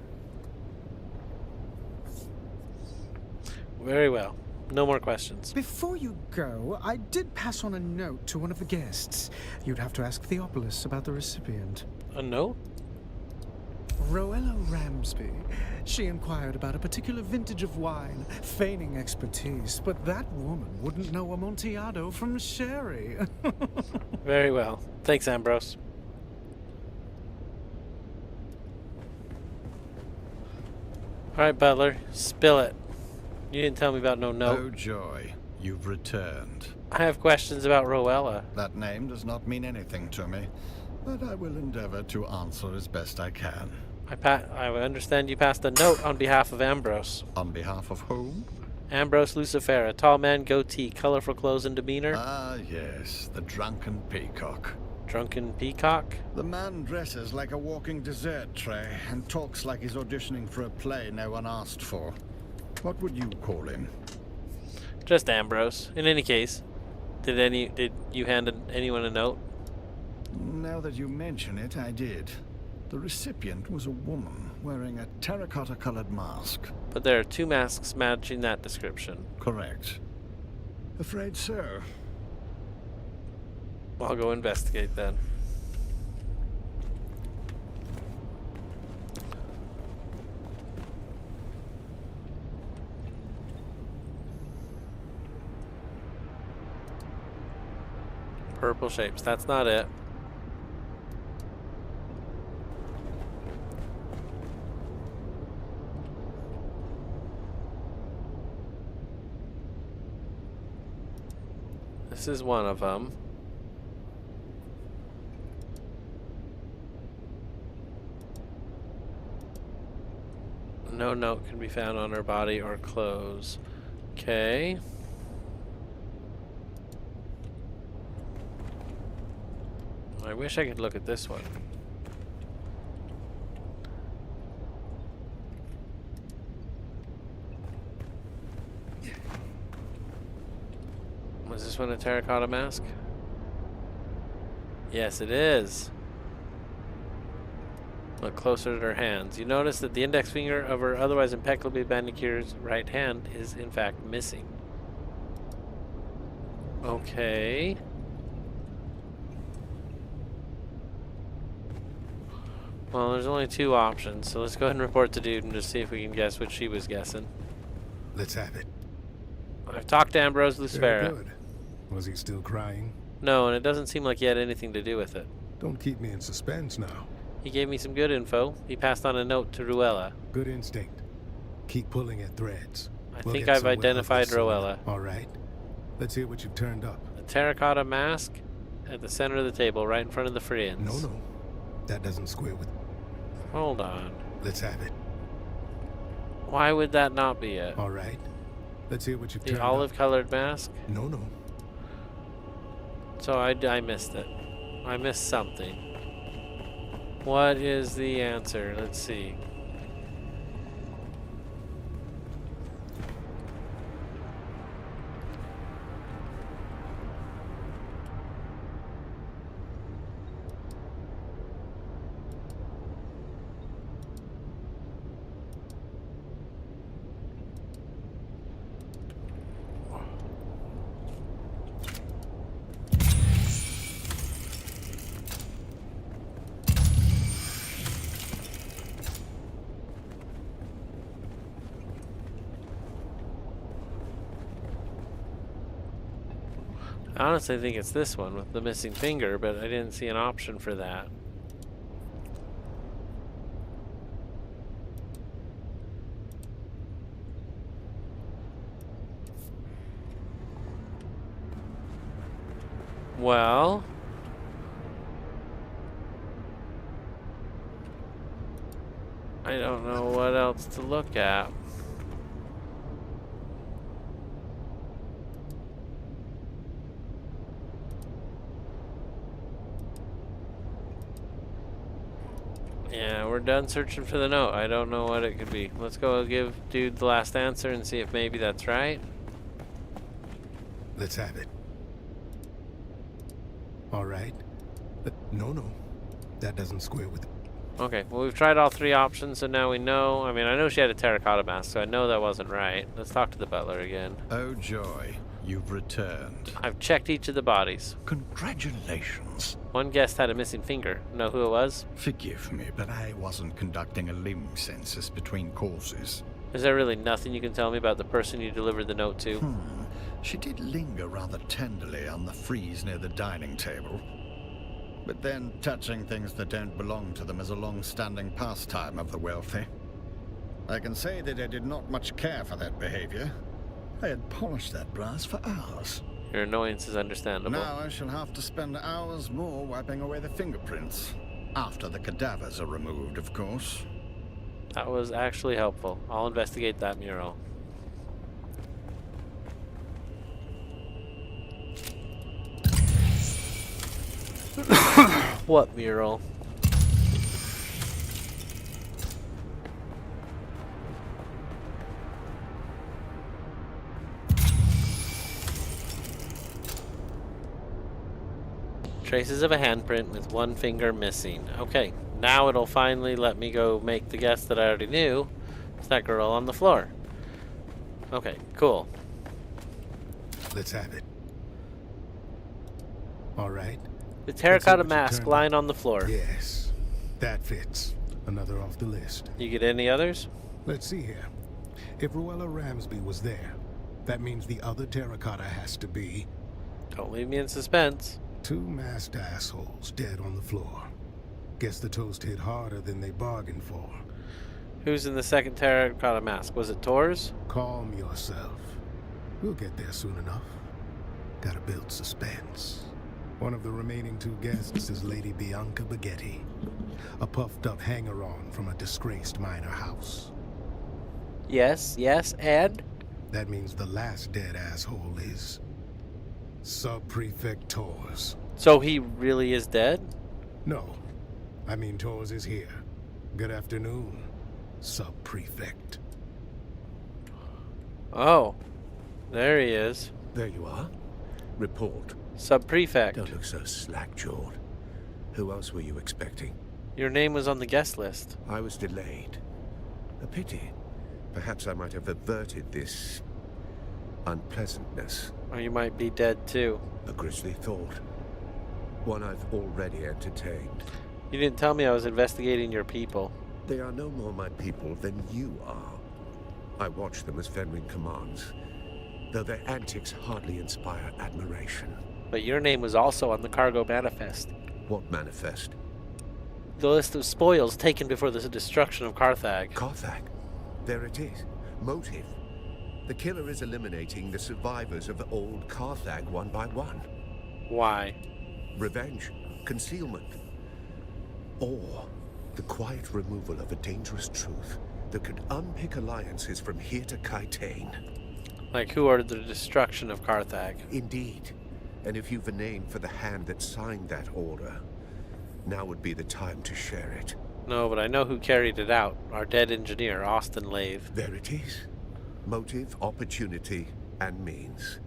Very well. No more questions. Before you go, I did pass on a note to one of the guests. You'd have to ask Theopolis about the recipient. A note? Roella Ramsby. She inquired about a particular vintage of wine, feigning expertise, but that woman wouldn't know Amontillado from sherry. Very well. Thanks, Ambrose. Alright, Butler. Spill it. You didn't tell me about no note. Oh, joy. You've returned. I have questions about Roella. That name does not mean anything to me, but I will endeavor to answer as best I can. I understand you passed a note on behalf of Ambrose. On behalf of whom? Ambrose Lucifera, tall man, goatee, colorful clothes and demeanor. Ah, yes, the drunken peacock. Drunken peacock? The man dresses like a walking dessert tray and talks like he's auditioning for a play no one asked for. What would you call him? Just Ambrose. In any case, did you hand anyone a note? Now that you mention it, I did. The recipient was a woman wearing a terracotta-colored mask. But there are two masks matching that description. Correct. Afraid so. I'll go investigate then. Purple shapes, that's not it. This is one of them. No note can be found on her body or clothes. Okay. I wish I could look at this one. Was this one a terracotta mask? Yes, it is. Look closer at her hands. You notice that the index finger of her otherwise impeccably manicured right hand is in fact missing. Okay. Well, there's only two options, so let's go ahead and report to Dune and just see if we can guess what she was guessing. Let's have it. I've talked to Ambrose Very Lucifera. good. Was he still crying? No, and it doesn't seem like he had anything to do with it. Don't keep me in suspense now. He gave me some good info. He passed on a note to Ruella. Good instinct. Keep pulling at threads. I We'll think get I've somewhere identified ugly soon. Rowella. All right. Let's hear what you've turned up. A terracotta mask at the center of the table, right in front of the Freens. No. That doesn't square with... Hold on. Let's have it. Why would that not be it? All right. Let's hear what you've turned The up. olive-colored mask? No. So I missed it. I missed something. What is the answer? Let's see. I honestly think it's this one with the missing finger, but I didn't see an option for that. Well, I don't know what else to look at. Yeah, we're done searching for the note. I don't know what it could be. Let's go give dude the last answer and see if maybe that's right. Let's have it. All right. No. That doesn't square with... Okay, well, we've tried all three options, so now we know. I mean, I know she had a terracotta mask, so I know that wasn't right. Let's talk to the butler again. Oh, joy. You've returned. I've checked each of the bodies. Congratulations. One guest had a missing finger. Know who it was? Forgive me, but I wasn't conducting a limb census between courses. Is there really nothing you can tell me about the person you delivered the note to? She did linger rather tenderly on the frieze near the dining table. But then touching things that don't belong to them is a long-standing pastime of the wealthy. I can say that I did not much care for that behavior. I had polished that brass for hours. Your annoyance is understandable. Now I shall have to spend hours more wiping away the fingerprints. After the cadavers are removed, of course. That was actually helpful. I'll investigate that mural. What mural? Traces of a handprint with one finger missing. Okay, now it'll finally let me go make the guess that I already knew. It's that girl on the floor. Okay, cool. Let's have it. All right. The terracotta mask lying on the floor. Yes, that fits. Another off the list. You get any others? Let's see here. If Rowella Ramsby was there, that means the other terracotta has to be... Don't leave me in suspense. Two masked assholes dead on the floor. Guess the toast hit harder than they bargained for. Who's in the second terracotta mask? Was it Tor's? Calm yourself. We'll get there soon enough. Gotta build suspense. One of the remaining two guests is Lady Bianca Baghetti, a puffed-up hanger-on from a disgraced minor house. Yes, and? That means the last dead asshole is... Sub-Prefect Tors. So he really is dead? No. I mean Tors is here. Good afternoon, Sub-Prefect. Oh. There he is. There you are. Report. Sub-Prefect. Don't look so slack-jawed. Who else were you expecting? Your name was on the guest list. I was delayed. A pity. Perhaps I might have averted this... unpleasantness. Or you might be dead too. A grisly thought. One I've already entertained. You didn't tell me I was investigating your people. They are no more my people than you are. I watch them as Fenring commands, though their antics hardly inspire admiration. But your name was also on the cargo manifest. What manifest? The list of spoils taken before the destruction of Carthag. Carthag? There it is. Motive. The killer is eliminating the survivors of old Carthag one by one. Why? Revenge, concealment, or the quiet removal of a dangerous truth that could unpick alliances from here to Kaitane. Like who ordered the destruction of Carthag? Indeed. And if you've a name for the hand that signed that order, now would be the time to share it. No, but I know who carried it out. Our dead engineer, Austin Lave. There it is. Motive, opportunity, and means.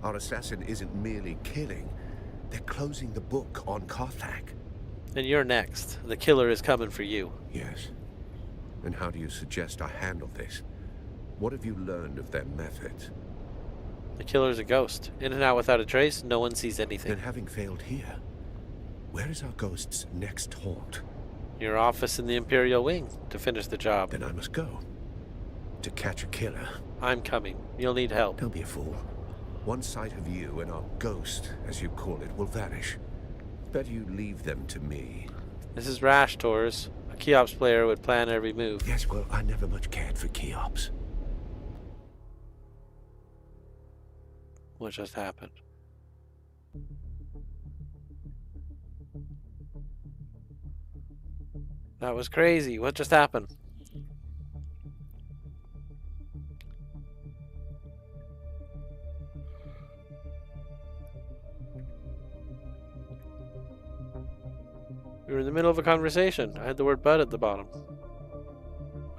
Our assassin isn't merely killing, they're closing the book on Carthag. And you're next. The killer is coming for you. Yes. And how do you suggest I handle this? What have you learned of their methods? The killer's a ghost. In and out without a trace, no one sees anything. Then having failed here, where is our ghost's next haunt? Your office in the Imperial Wing to finish the job. Then I must go. To catch a killer. I'm coming. You'll need help. Don't be a fool. One sight of you and our ghost, as you call it, will vanish. Better you leave them to me. This is rash, Tors. A Keops player would plan every move. Yes, well, I never much cared for Keops. What just happened? That was crazy. What just happened? We were in the middle of a conversation. I had the word "bud" at the bottom.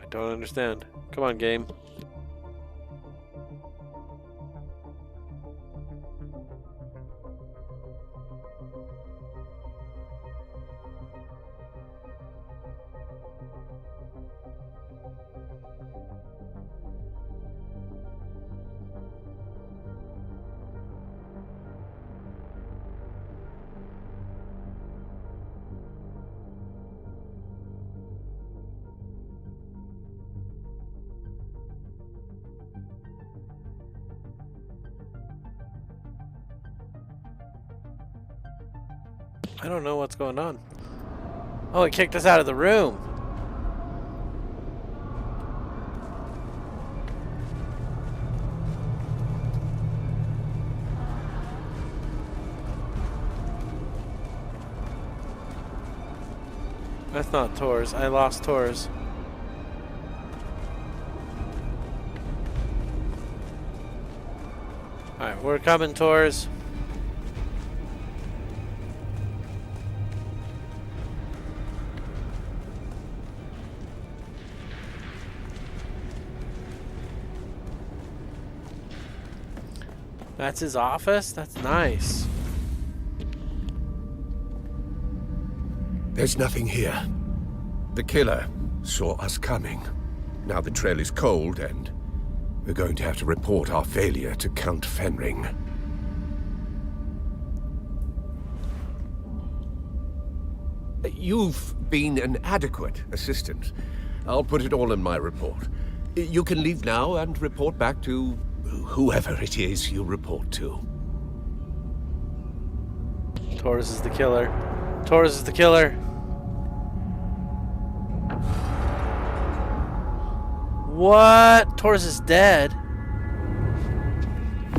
I don't understand. Come on, game. I don't know what's going on. Oh, it kicked us out of the room. That's not Tors. I lost Tors. Alright, we're coming, Tors. That's his office? That's nice. There's nothing here. The killer saw us coming. Now the trail is cold and we're going to have to report our failure to Count Fenring. You've been an adequate assistant. I'll put it all in my report. You can leave now and report back to whoever it is you report to. Tors is the killer. Tors is the killer. What? Tors is dead.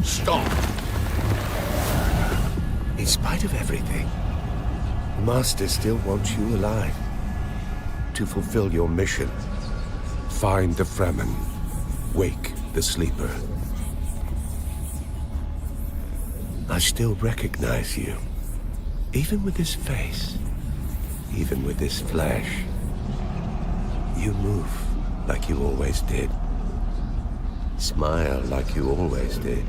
Stop! In spite of everything, the Master still wants you alive. To fulfill your mission. Find the Fremen. Wake the sleeper. I still recognize you. Even with this face. Even with this flesh. You move like you always did. Smile like you always did.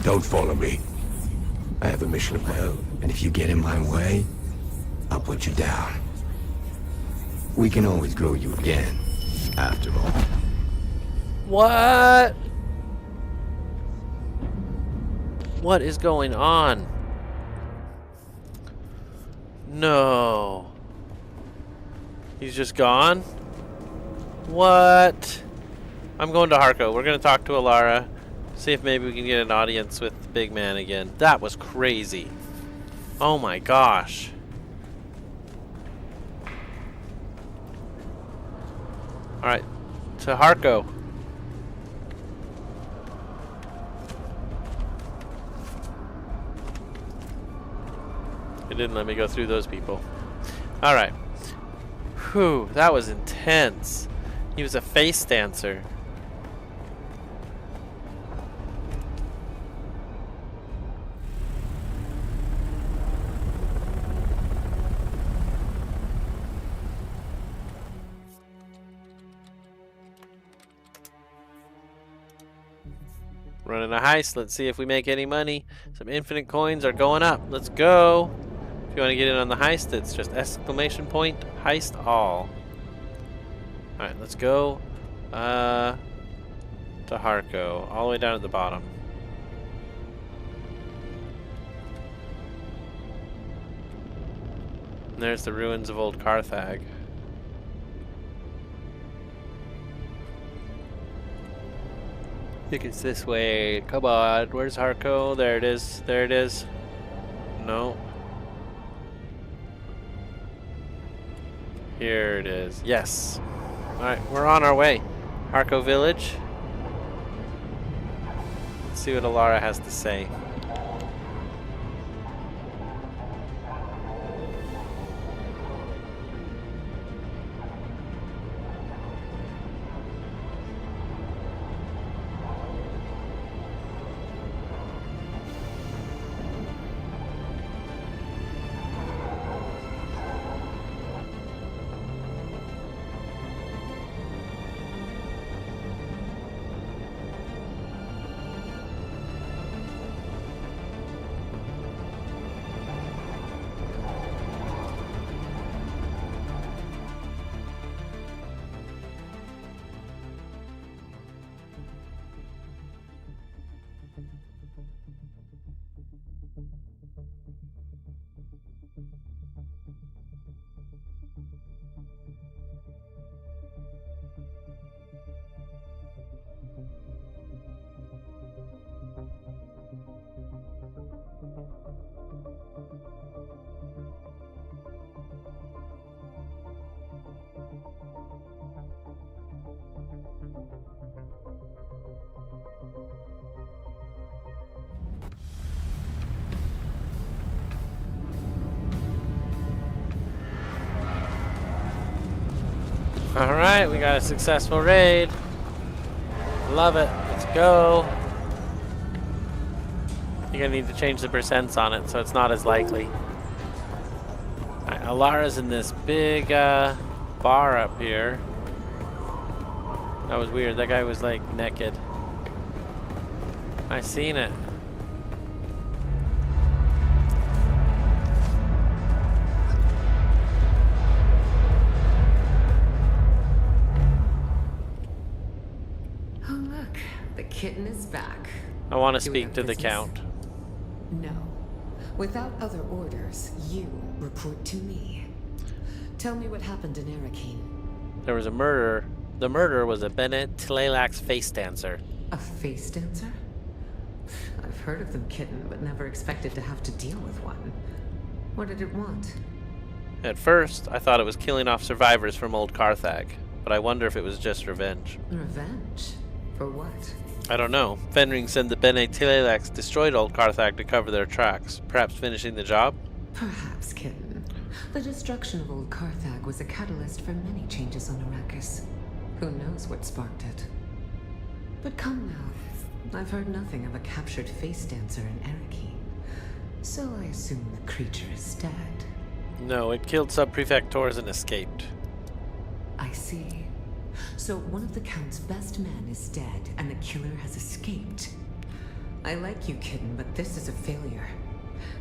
Don't follow me. I have a mission of my own. And if you get in my way, I'll put you down. We can always grow you again, after all. What? What is going on? No. He's just gone? What? I'm going to Harko. We're going to talk to Alara. See if maybe we can get an audience with the big man again. That was crazy. Oh my gosh. Alright, to Harko. It didn't let me go through those people. Alright. Whew, that was intense. He was a face dancer. Running a heist. Let's see if we make any money. Some infinite coins are going up. Let's go. If you want to get in on the heist, it's just exclamation point heist all. Alright, let's go to Harko. All the way down at the bottom. And there's the ruins of old Carthage. I think it's this way. Come on. Where's Harko? There it is. There it is. No. Here it is. Yes. Alright, we're on our way. Harko Village. Let's see what Alara has to say. Alright, we got a successful raid. Love it. Let's go. You're gonna need to change the percents on it so it's not as likely. Alright, Alara's in this big bar up here. That was weird. That guy was like naked. I seen it. Kitten is back. I want to speak to the Count. No. Without other orders, you report to me. Tell me what happened in Arrakis. There was a murder. The murderer was a Bene Tleilax face dancer. A face dancer? I've heard of them, Kitten, but never expected to have to deal with one. What did it want? At first, I thought it was killing off survivors from old Carthage, but I wonder if it was just revenge. Revenge? For what? I don't know. Fenring said the Bene Tleilax destroyed old Carthage to cover their tracks, perhaps finishing the job? Perhaps, Kitten. The destruction of old Carthage was a catalyst for many changes on Arrakis. Who knows what sparked it? But come now. I've heard nothing of a captured face dancer in Arrakis. So I assume the creature is dead. No, it killed sub-prefectors and escaped. I see. So one of the Count's best men is dead, and the killer has escaped. I like you, Kitten, but this is a failure.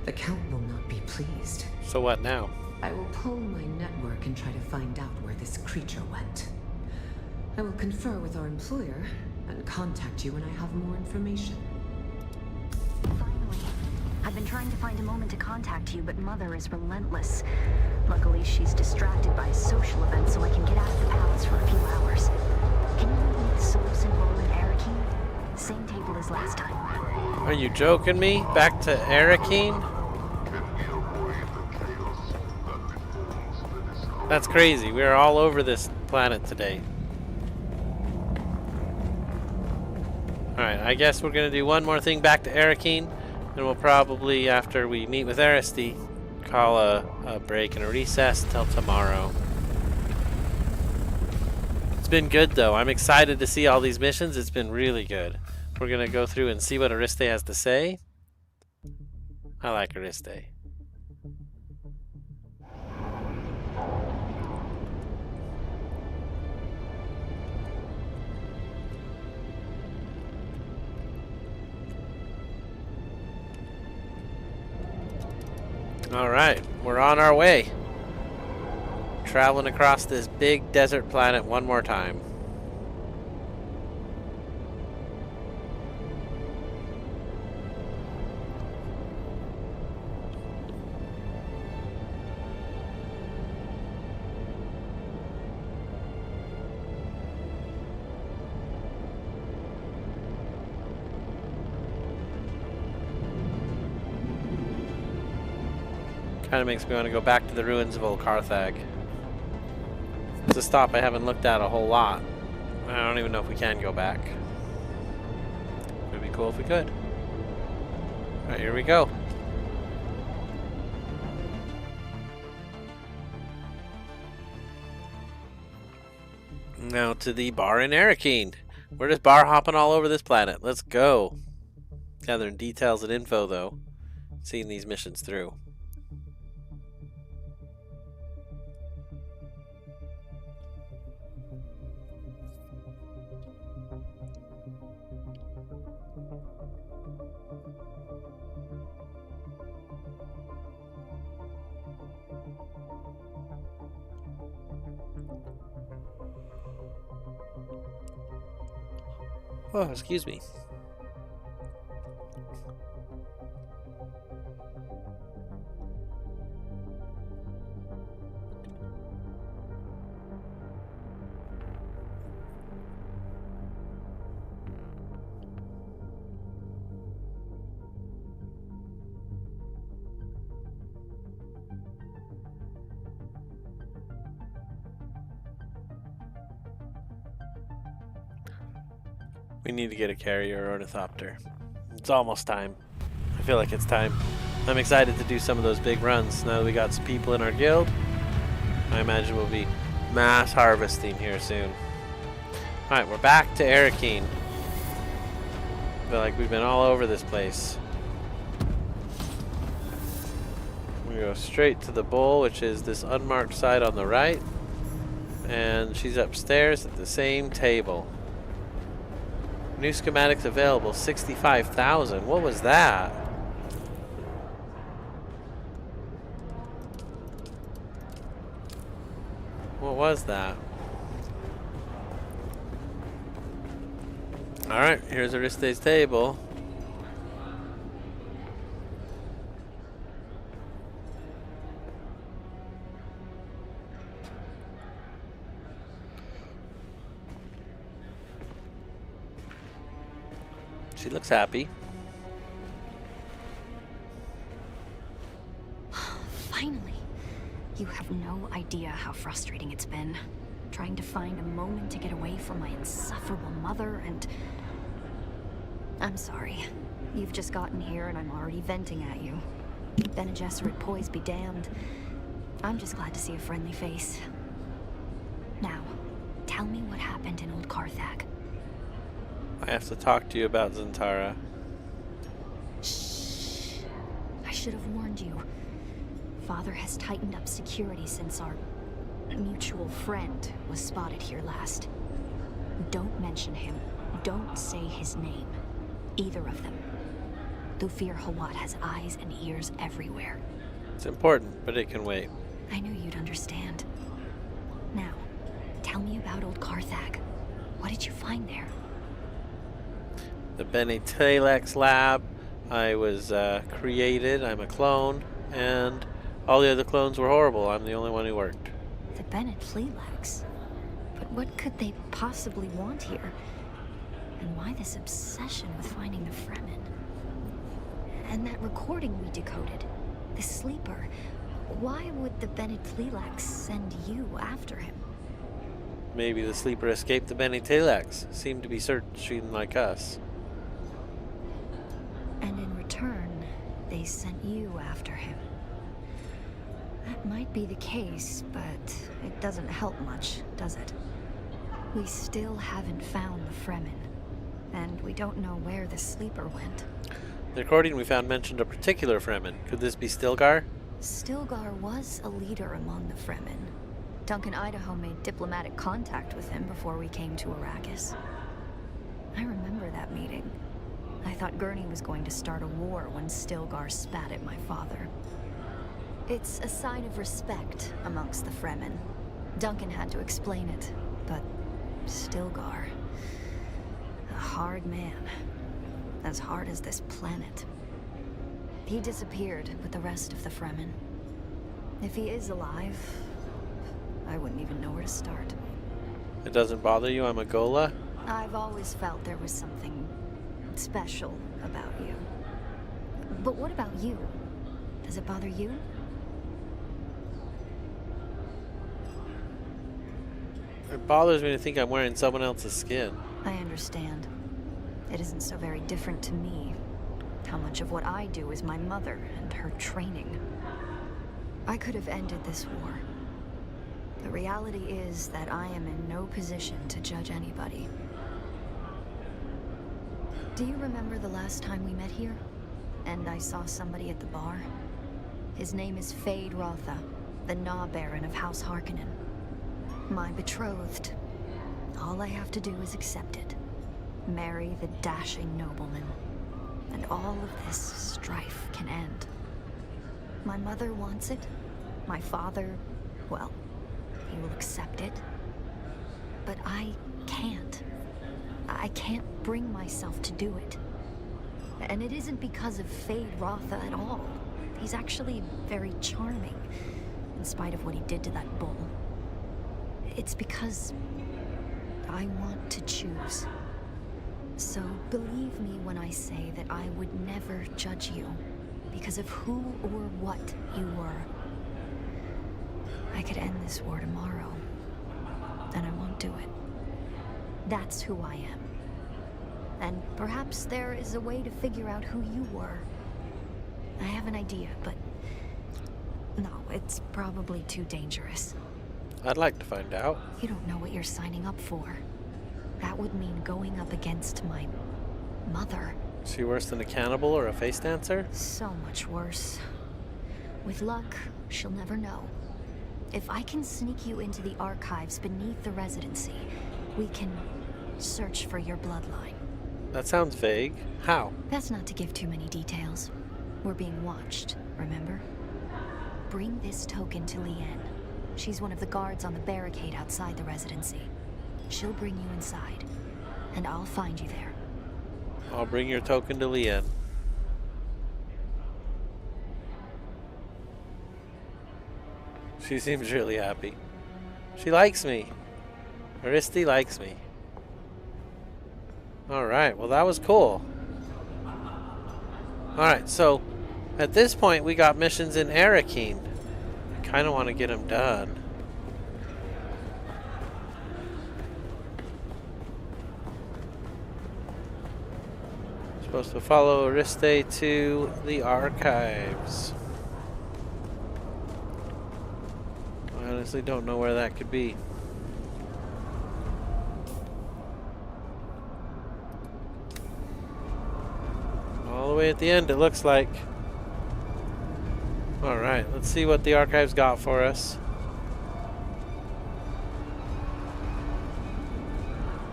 The Count will not be pleased. So what now? I will pull my network and try to find out where this creature went. I will confer with our employer and contact you when I have more information. Finally. I've been trying to find a moment to contact you, but Mother is relentless. Luckily, she's distracted by a social event, so I can get out of the palace for a few hours. Can you meet me at the Soul Symbol in Arrakis? Same table as last time. Are you joking me? Back to Arrakis? That's crazy. We are all over this planet today. I guess we're going to do one more thing back to Arrakis, and we'll probably, after we meet with Aristi, call a break and a recess till tomorrow. It's been good, though. I'm excited to see all these missions. It's been really good. We're going to go through and see what Ariste has to say. I like Ariste. Alright, we're on our way. Traveling across this big desert planet one more time. Kind of makes me want to go back to the ruins of old Carthag. It's a stop I haven't looked at a whole lot. I don't even know if we can go back. It would be cool if we could. Alright, here we go. Now to the bar in Arrakis. We're just bar hopping all over this planet. Let's go. Gathering details and info though. Seeing these missions through. Oh, excuse me. We need to get a carrier ornithopter. It's almost time. I feel like it's time. I'm excited to do some of those big runs. Now that we got some people in our guild, I imagine we'll be mass harvesting here soon. Alright, we're back to Arrakis. I feel like we've been all over this place. We go straight to the bowl, which is this unmarked side on the right. And she's upstairs at the same table. New schematics available, 65,000. What was that? What was that? Alright, here's Ariste's table. She looks happy. Finally. You have no idea how frustrating it's been. Trying to find a moment to get away from my insufferable mother and... I'm sorry. You've just gotten here and I'm already venting at you. Bene Gesserit poise be damned. I'm just glad to see a friendly face. Now, tell me what happened in old Carthag. I have to talk to you about Zentara. Shh. I should have warned you. Father has tightened up security since our mutual friend was spotted here last. Don't mention him. Don't say his name. Either of them. Thufir Hawat has eyes and ears everywhere. It's important, but it can wait. I knew you'd understand. Now, tell me about old Carthag. What did you find there? The Bene Telex lab. I was created. I'm a clone, and all the other clones were horrible. I'm the only one who worked. The Bene Telex? But what could they possibly want here? And why this obsession with finding the Fremen? And that recording we decoded, the sleeper. Why would the Bene Telex send you after him? Maybe the sleeper escaped the Bene Telex. Seemed to be searching like us. they sent you after him. That might be the case, but it doesn't help much, does it? We still haven't found the Fremen, and we don't know where the sleeper went. The recording we found mentioned a particular Fremen. Could this be Stilgar? Stilgar was a leader among the Fremen. Duncan Idaho made diplomatic contact with him before we came to Arrakis. I remember that meeting. I thought Gurney was going to start a war when Stilgar spat at my father. It's a sign of respect amongst the Fremen. Duncan had to explain it, but Stilgar... a hard man. As hard as this planet. He disappeared with the rest of the Fremen. If he is alive, I wouldn't even know where to start. It doesn't bother you I'm a Gola? I've always felt there was something special about you. But what about you? Does it bother you? It bothers me to think I'm wearing someone else's skin. I understand. It isn't so very different to me. How much of what I do is my mother and her training. I could have ended this war. The reality is that I am in no position to judge anybody. Do you remember the last time we met here? And I saw somebody at the bar? His name is Fade Rotha, the Gnaw Baron of House Harkonnen. My betrothed. All I have to do is accept it. Marry the dashing nobleman. And all of this strife can end. My mother wants it. My father, well, he will accept it. But I can't. I can't bring myself to do it. And it isn't because of Fade Rotha at all. He's actually very charming, in spite of what he did to that bull. It's because I want to choose. So believe me when I say that I would never judge you because of who or what you were. I could end this war tomorrow, and I won't do it. That's who I am. And perhaps there is a way to figure out who you were. I have an idea, but no, it's probably too dangerous. I'd like to find out. You don't know what you're signing up for. That would mean going up against my mother. Is she worse than a cannibal or a face dancer? So much worse. With luck, she'll never know. If I can sneak you into the archives beneath the residency, we can search for your bloodline. That sounds vague. How? That's not to give too many details. We're being watched, remember? Bring this token to Leanne. She's one of the guards on the barricade outside the residency. She'll bring you inside, and I'll find you there. I'll bring your token to Leanne. She seems really happy. She likes me. Aristi likes me. Alright, well that was cool. Alright, so at this point we got missions in Arrakis. I kind of want to get them done. Supposed to follow Ariste to the archives. I honestly don't know where that could be. All the way at the end, it looks like. Alright, let's see what the archives got for us.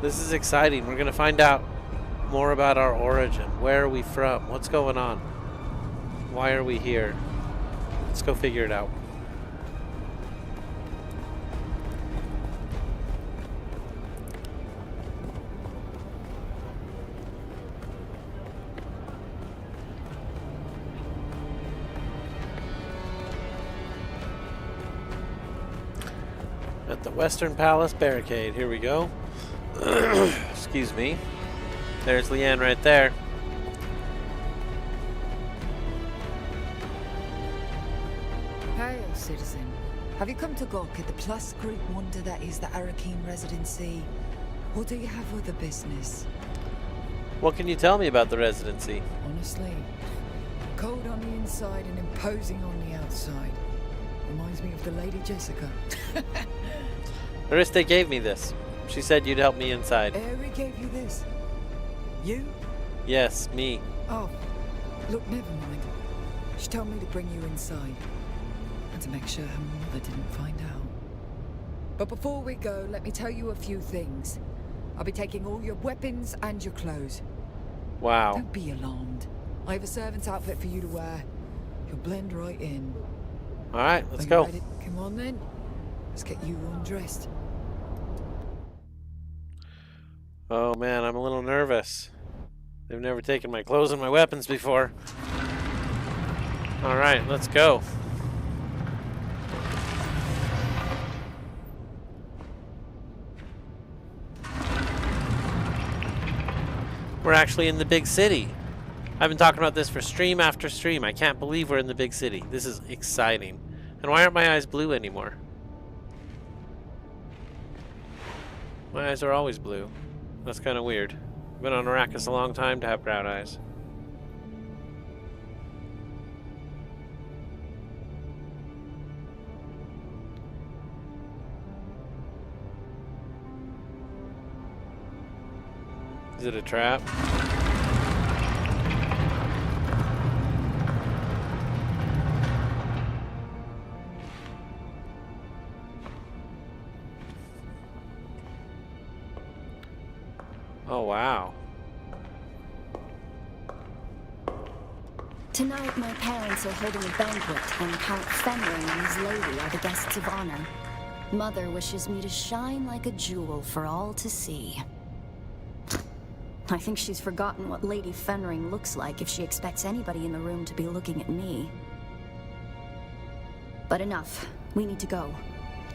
This is exciting. We're going to find out more about our origin. Where are we from? What's going on? Why are we here? Let's go figure it out. At the Western Palace Barricade. Here we go. Excuse me. There's Leanne right there. Hail, citizen. Have you come to gawk at the plus great wonder that is the Arrakis residency? Or do you have other business? What can you tell me about the residency? Honestly, Cold on the inside and imposing on the outside. Reminds me of the Lady Jessica. Ariste gave me this. She said you'd help me inside. Ari gave you this? You? Yes, me. Oh, look, never mind. She told me to bring you inside. And to make sure her mother didn't find out. But before we go, let me tell you a few things. I'll be taking all your weapons and your clothes. Wow. Don't be alarmed. I have a servant's outfit for you to wear. You'll blend right in. Alright, let's Are you go. ready? Come on then. Let's get you undressed. Oh man, I'm a little nervous. They've never taken my clothes and my weapons before. Alright, let's go. We're actually in the big city. I've been talking about this for stream after stream. I can't believe we're in the big city. This is exciting. And why aren't my eyes blue anymore? My eyes are always blue. That's kind of weird. I've been on Arrakis a long time to have brown eyes. Is it a trap? Oh, wow. Tonight, my parents are holding a banquet, and Count Fenring and his lady are the guests of honor. Mother wishes me to shine like a jewel for all to see. I think she's forgotten what Lady Fenring looks like if she expects anybody in the room to be looking at me. But enough. We need to go.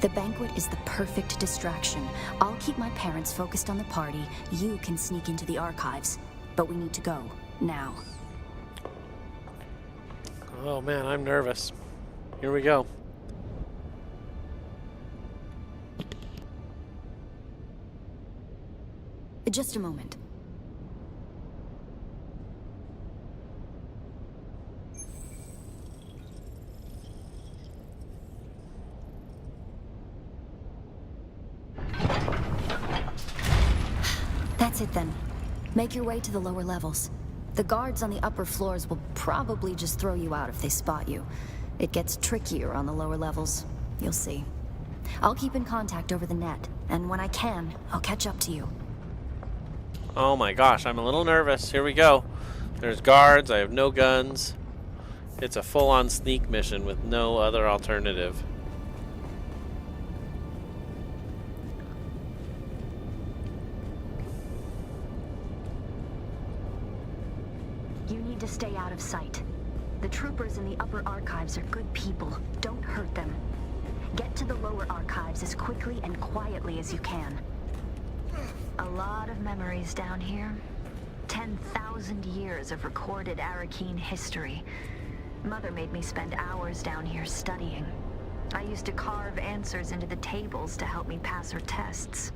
The banquet is the perfect distraction. I'll keep my parents focused on the party. You can sneak into the archives. But we need to go. Now. Oh man, I'm nervous. Here we go. Just a moment. That's it then. Make your way to the lower levels. The guards on the upper floors will probably just throw you out if they spot you. It gets trickier on the lower levels. You'll see. I'll keep in contact over the net, and when I can, I'll catch up to you. Oh my gosh, I'm a little nervous. Here we go. There's guards, I have no guns. It's a full-on sneak mission with no other alternative. You need to stay out of sight. The troopers in the upper archives are good people. Don't hurt them. Get to the lower archives as quickly and quietly as you can. A lot of memories down here. 10,000 years of recorded Arrakeen history. Mother made me spend hours down here studying. I used to carve answers into the tables to help me pass her tests.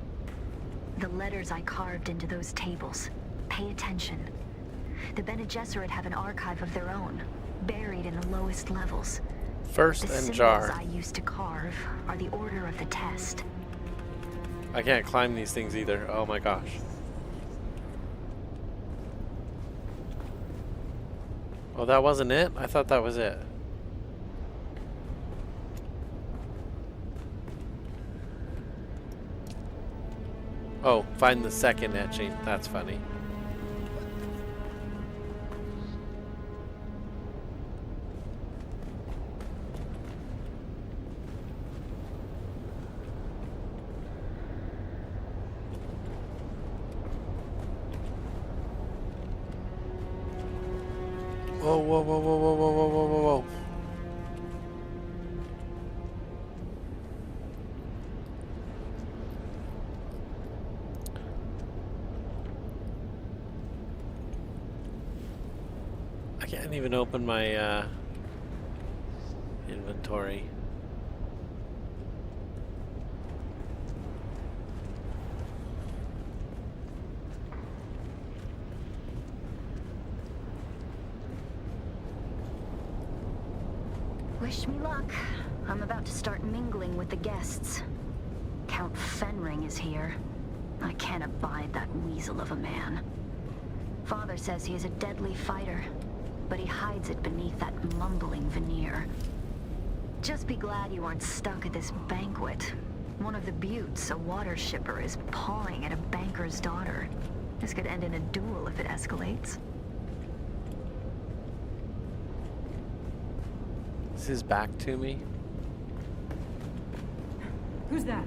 The letters I carved into those tables. Pay attention. The Bene Gesserit have an archive of their own, buried in the lowest levels. First the and jar. symbols I used to carve are the order of the test. I can't climb these things either. Oh my gosh. Oh, that wasn't it? I thought that was it. Oh, find the second etching. That's funny. Whoa, whoa, whoa, whoa, whoa, whoa, whoa, whoa, whoa, whoa. I can't even open my inventory. Wish me luck. I'm about to start mingling with the guests. Count Fenring is here. I can't abide that weasel of a man. Father says he is a deadly fighter, but he hides it beneath that mumbling veneer. Just be glad you aren't stuck at this banquet. One of the buttes, a water shipper, is pawing at a banker's daughter. This could end in a duel if it escalates. Is his back to me? Who's that?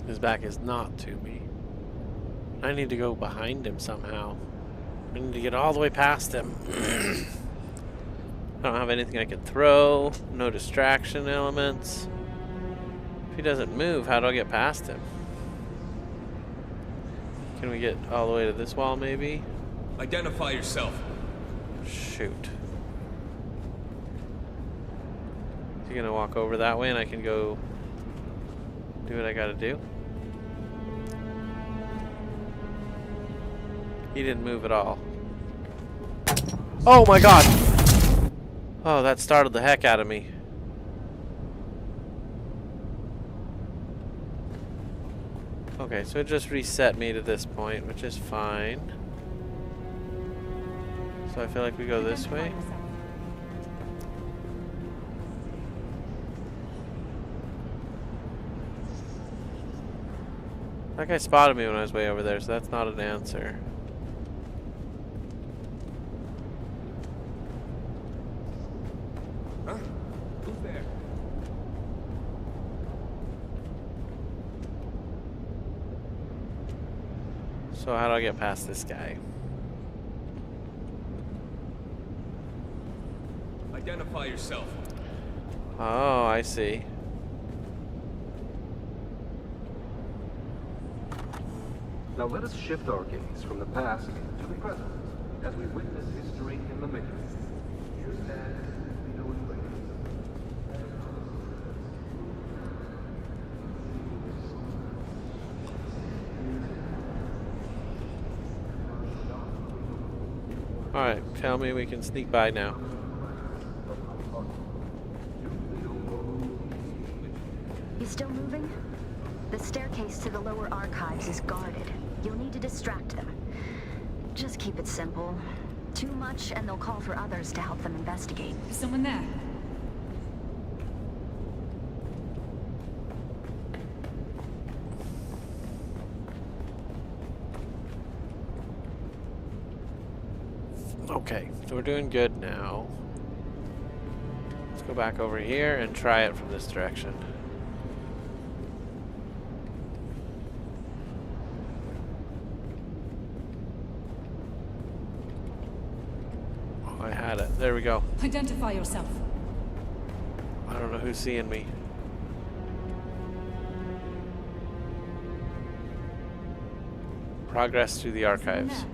His back is not to me. I need to go behind him somehow. I need to get all the way past him. I don't have anything I can throw. No distraction elements. If he doesn't move, how do I get past him? Can we get all the way to this wall, maybe? Identify yourself. Shoot. Is he gonna walk over that way and I can go do what I gotta do? He didn't move at all. Oh my god! Oh, that startled the heck out of me. Okay, so it just reset me to this point, which is fine. So I feel like we go this way. That guy spotted me when I was way over there, so that's not an answer. Huh? Who's there? So how do I get past this guy? Identify yourself. Oh, I see. Now let us shift our gaze from the past to the present as we witness history in the making. Here stands the known place. Alright, tell me we can sneak by now. You still moving? The staircase to the lower archives is guarded. You'll need to distract them. Just keep it simple. Too much and they'll call for others to help them investigate. Is someone there? Okay, so we're doing good now. Let's go back over here and try it from this direction. Oh, I had it. There we go. Identify yourself. I don't know who's seeing me. Progress through the archives.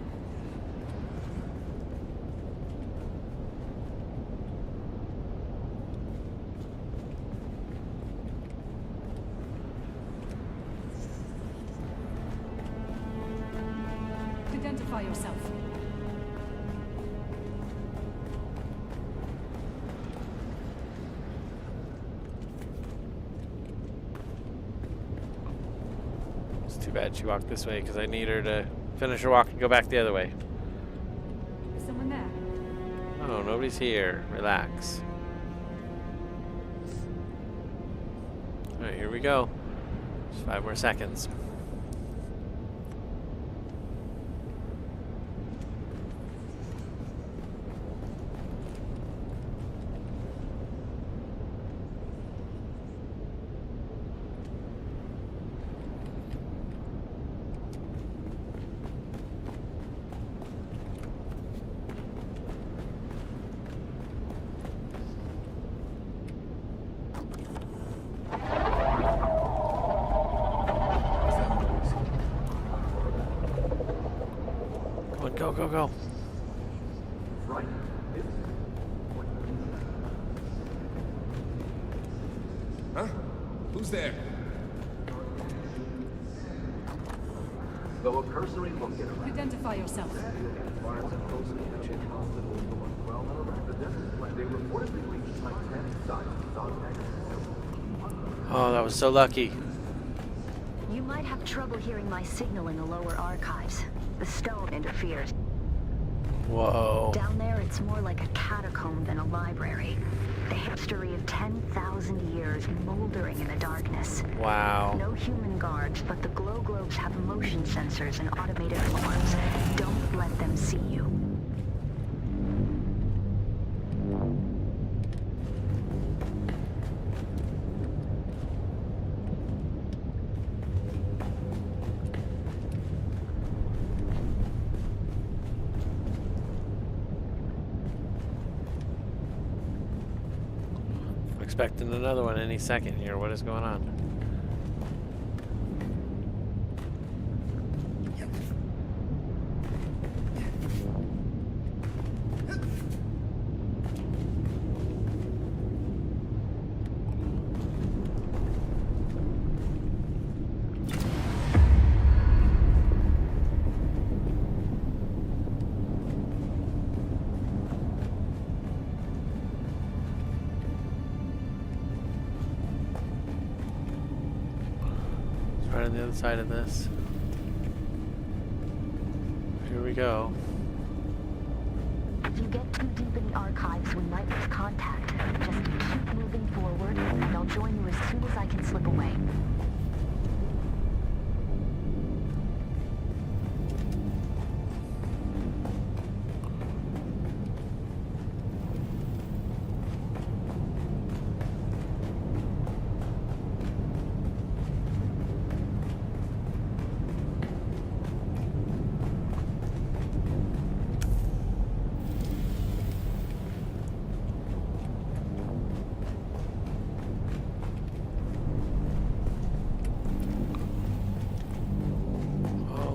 Identify yourself. It's too bad she walked this way because I need her to finish her walk and go back the other way. Is someone there? Oh, nobody's here. Relax. Alright, here we go. Just 5 more seconds. go, go. Right. Huh? Who's there? Though a cursory look at Arrakis Identify yourself. inspires a close attention hospital to withdrawal and Arrakis. The desert when they reportedly reached Titanic sizes on Oh, that was so lucky. You might have trouble hearing my signal in the lower archives. The stone interferes. Whoa. Down there, it's more like a catacomb than a library. The history of 10,000 years moldering in the darkness. Wow. No human guards, but the glow globes have motion sensors and automated alarms. Don't let them see you. Expecting another one any second here. What is going on? Right on the other side of this. Here we go. If you get too deep in the archives, we might lose contact. Just keep moving forward, and I'll join you as soon as I can slip away.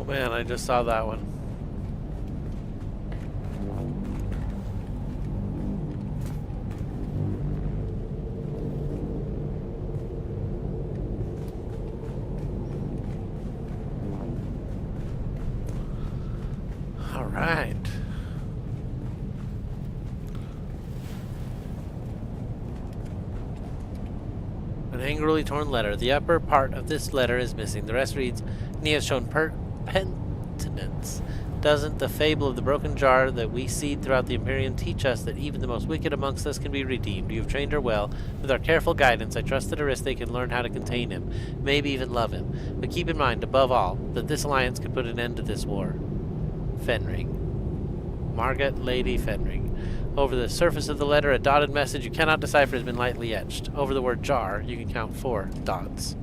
Man, I just saw that one. All right. An angrily torn letter. The upper part of this letter is missing. The rest reads, "Nia has shown penitence. Doesn't the fable of the broken jar that we seed throughout the Imperium teach us that even the most wicked amongst us can be redeemed? You have trained her well. With our careful guidance, I trust that Ariste can learn how to contain him, maybe even love him. But keep in mind, above all, that this alliance could put an end to this war." Fenring. Margaret Lady Fenring. Over the surface of the letter, a dotted message you cannot decipher has been lightly etched. Over the word jar, you can count 4 dots.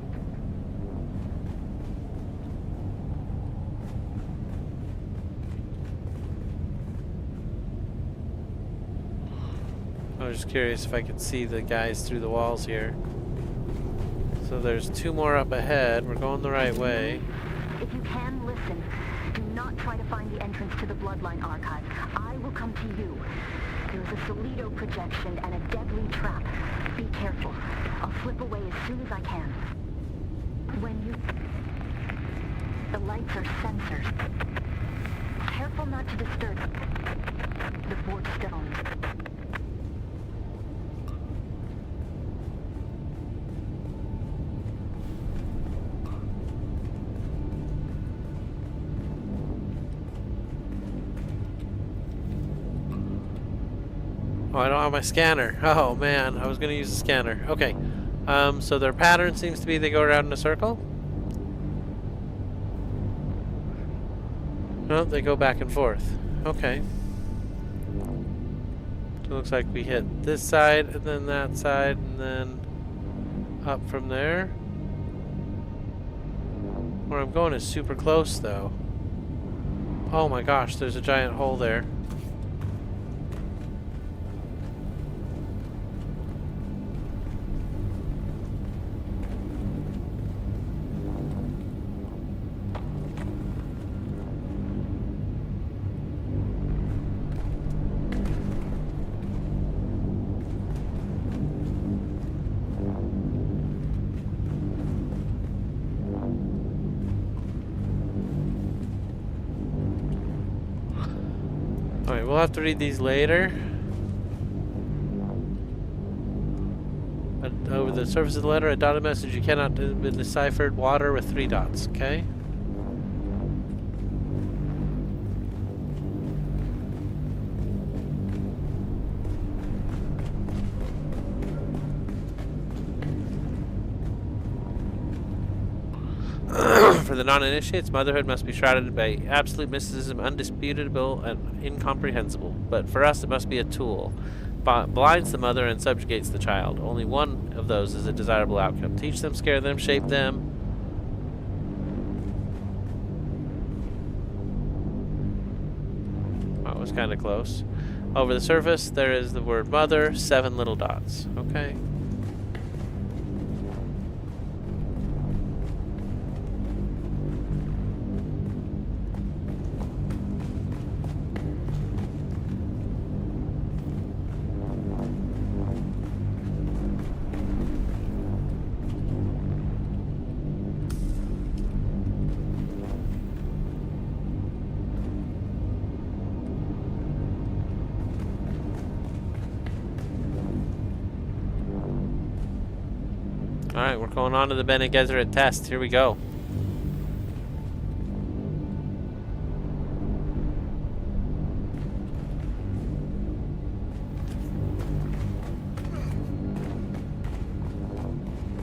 I was just curious if I could see the guys through the walls here. So there's 2 more up ahead. We're going the right way. If you can, listen. Do not try to find the entrance to the Bloodline Archive. I will come to you. There's a Solido projection and a deadly trap. Be careful. I'll slip away as soon as I can. When you... The lights are sensors. Careful not to disturb the forged stones. Oh, I don't have my scanner. Oh man, I was gonna use the scanner. Okay. So their pattern seems to be they go around in a circle. No, they go back and forth. Okay. So it looks like we hit this side and then that side and then up from there. Where I'm going is super close though. Oh my gosh, there's a giant hole there. we'll have to read these later. Over the surface of the letter, a dotted message you cannot have been deciphered. Water with 3 dots. Okay. For the non-initiates, motherhood must be shrouded by absolute mysticism, undisputable and incomprehensible. But for us, it must be a tool. Blinds the mother and subjugates the child. Only one of those is a desirable outcome. Teach them, scare them, shape them. That was kind of close. Over the surface, there is the word mother, 7 little dots. Okay. Alright, we're going on to the Bene Gesserit test. Here we go.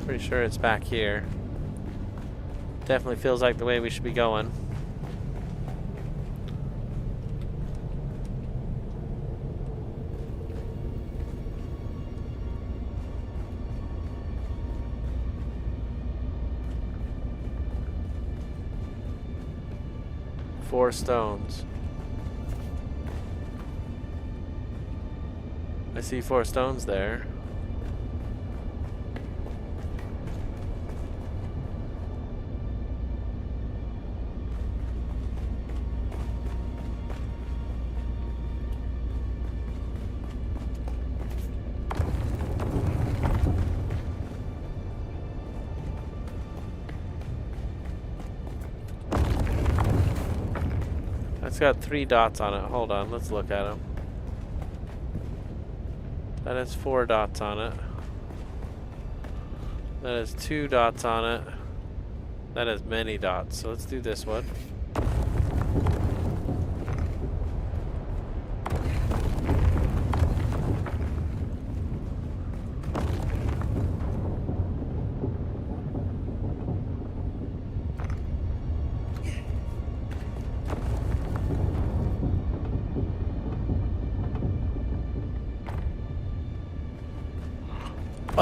Pretty sure it's back here. Definitely feels like the way we should be going. Four stones. I see 4 stones there. It's got 3 dots on it. Hold on, let's look at them. That has 4 dots on it. That has 2 dots on it. That has many dots. So let's do this one.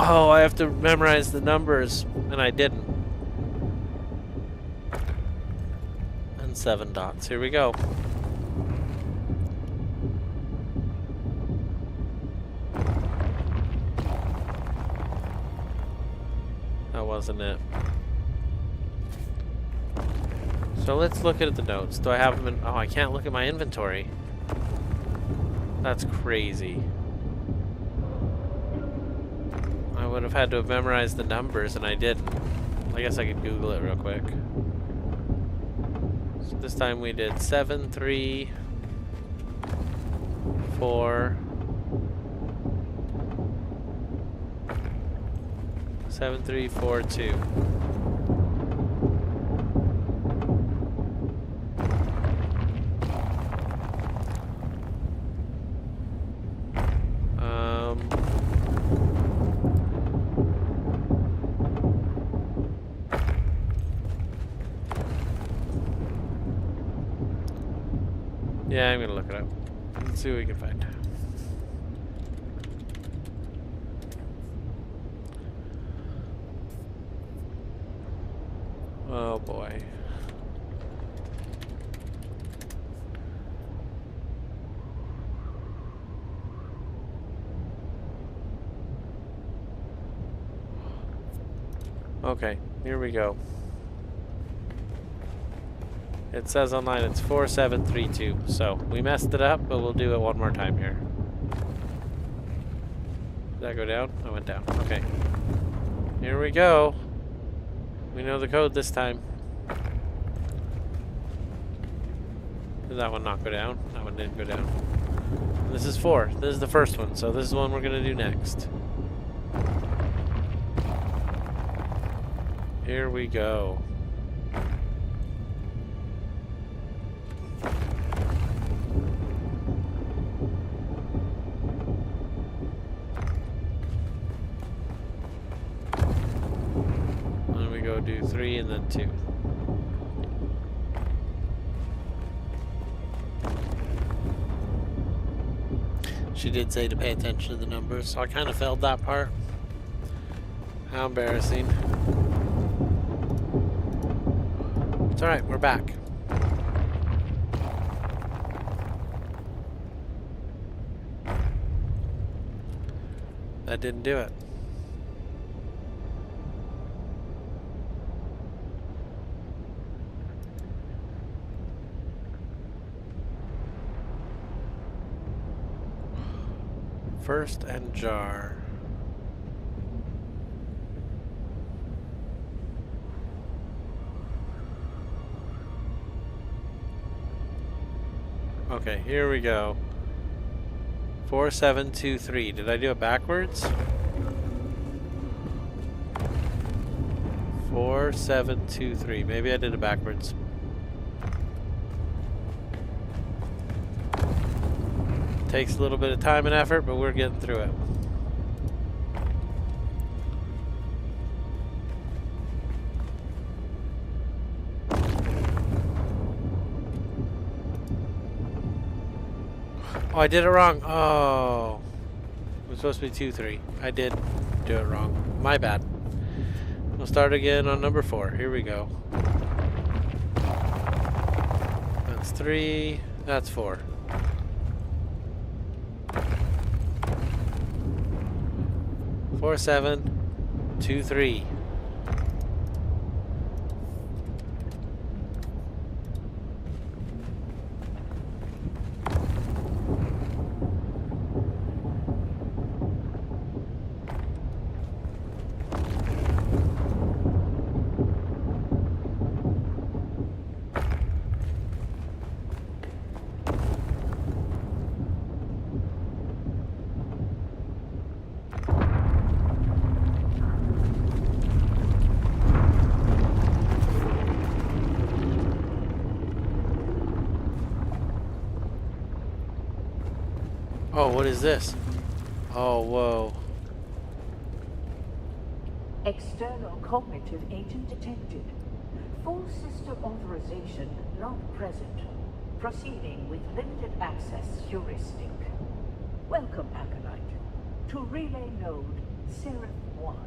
Oh, I have to memorize the numbers, and I didn't. And 7 dots. Here we go. That wasn't it. So let's look at the notes. Do I have them in... Oh, I can't look at my inventory. That's crazy. I would have had to have memorized the numbers, and I didn't. I guess I could Google it real quick. So this time we did 7, 3, 4, 7, 3, 4, 2. Yeah, I'm gonna look it up. Let's see what we can find. Oh boy. Okay, here we go. It says online it's 4732, so we messed it up, but we'll do it one more time here. Did that go down? I went down. Okay. Here we go. We know the code this time. Did that one not go down? That one didn't go down. This is 4. This is the first one, so this is the one we're gonna do next. Here we go. Then we go do 3 and then 2. She did say to pay attention to the numbers, so I kind of failed that part. How embarrassing. It's alright, we're back. That didn't do it. First and jar. Okay, here we go. 4, 7, 2, 3. Did I do it backwards? 4, 7, 2, 3. Maybe I did it backwards. Takes a little bit of time and effort, but we're getting through it. Oh, I did it wrong. Oh. It was supposed to be 2, 3. I did do it wrong. My bad. We'll start again on number 4. Here we go. That's 3. That's 4. 4, 7, 2, 3. Oh, what is this? Oh, whoa. External cognitive agent detected. Full system authorization not present. Proceeding with limited access heuristic. Welcome, Acolyte, to relay node Seraph 1.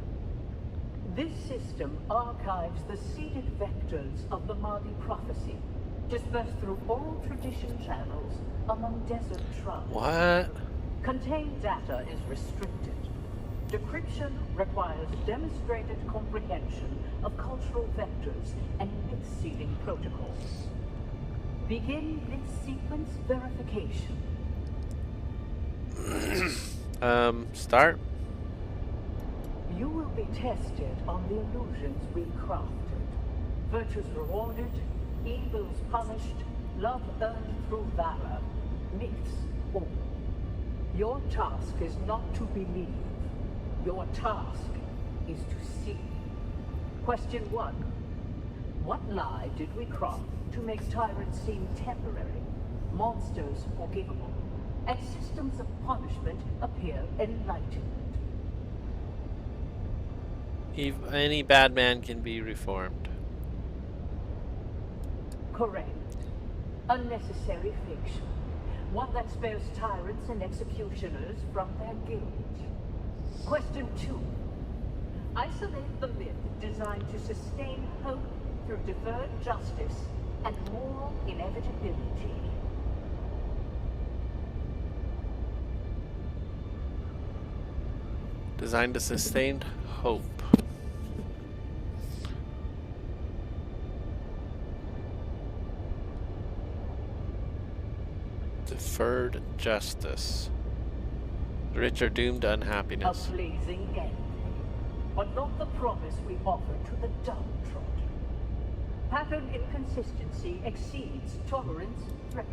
This system archives the seeded vectors of the Mahdi prophecy, dispersed through all tradition channels among desert tribes. What? Contained data is restricted. Decryption requires demonstrated comprehension of cultural vectors and myth-seeding protocols. Begin myth-sequence verification. Start? You will be tested on the illusions we crafted. Virtues rewarded, evils punished, love earned through valor, myths all. Your task is not to believe. Your task is to see. Question 1. What lie did we craft to make tyrants seem temporary, monsters forgivable, and systems of punishment appear enlightened? Any bad man can be reformed. Correct. Unnecessary fiction. One that spares tyrants and executioners from their guilt. Question 2. Isolate the myth designed to sustain hope through deferred justice and moral inevitability. Designed to sustain hope. Deferred justice. The rich are doomed to unhappiness. A pleasing end, but not the promise we offer to the downtrodden. Pattern inconsistency exceeds tolerance threat.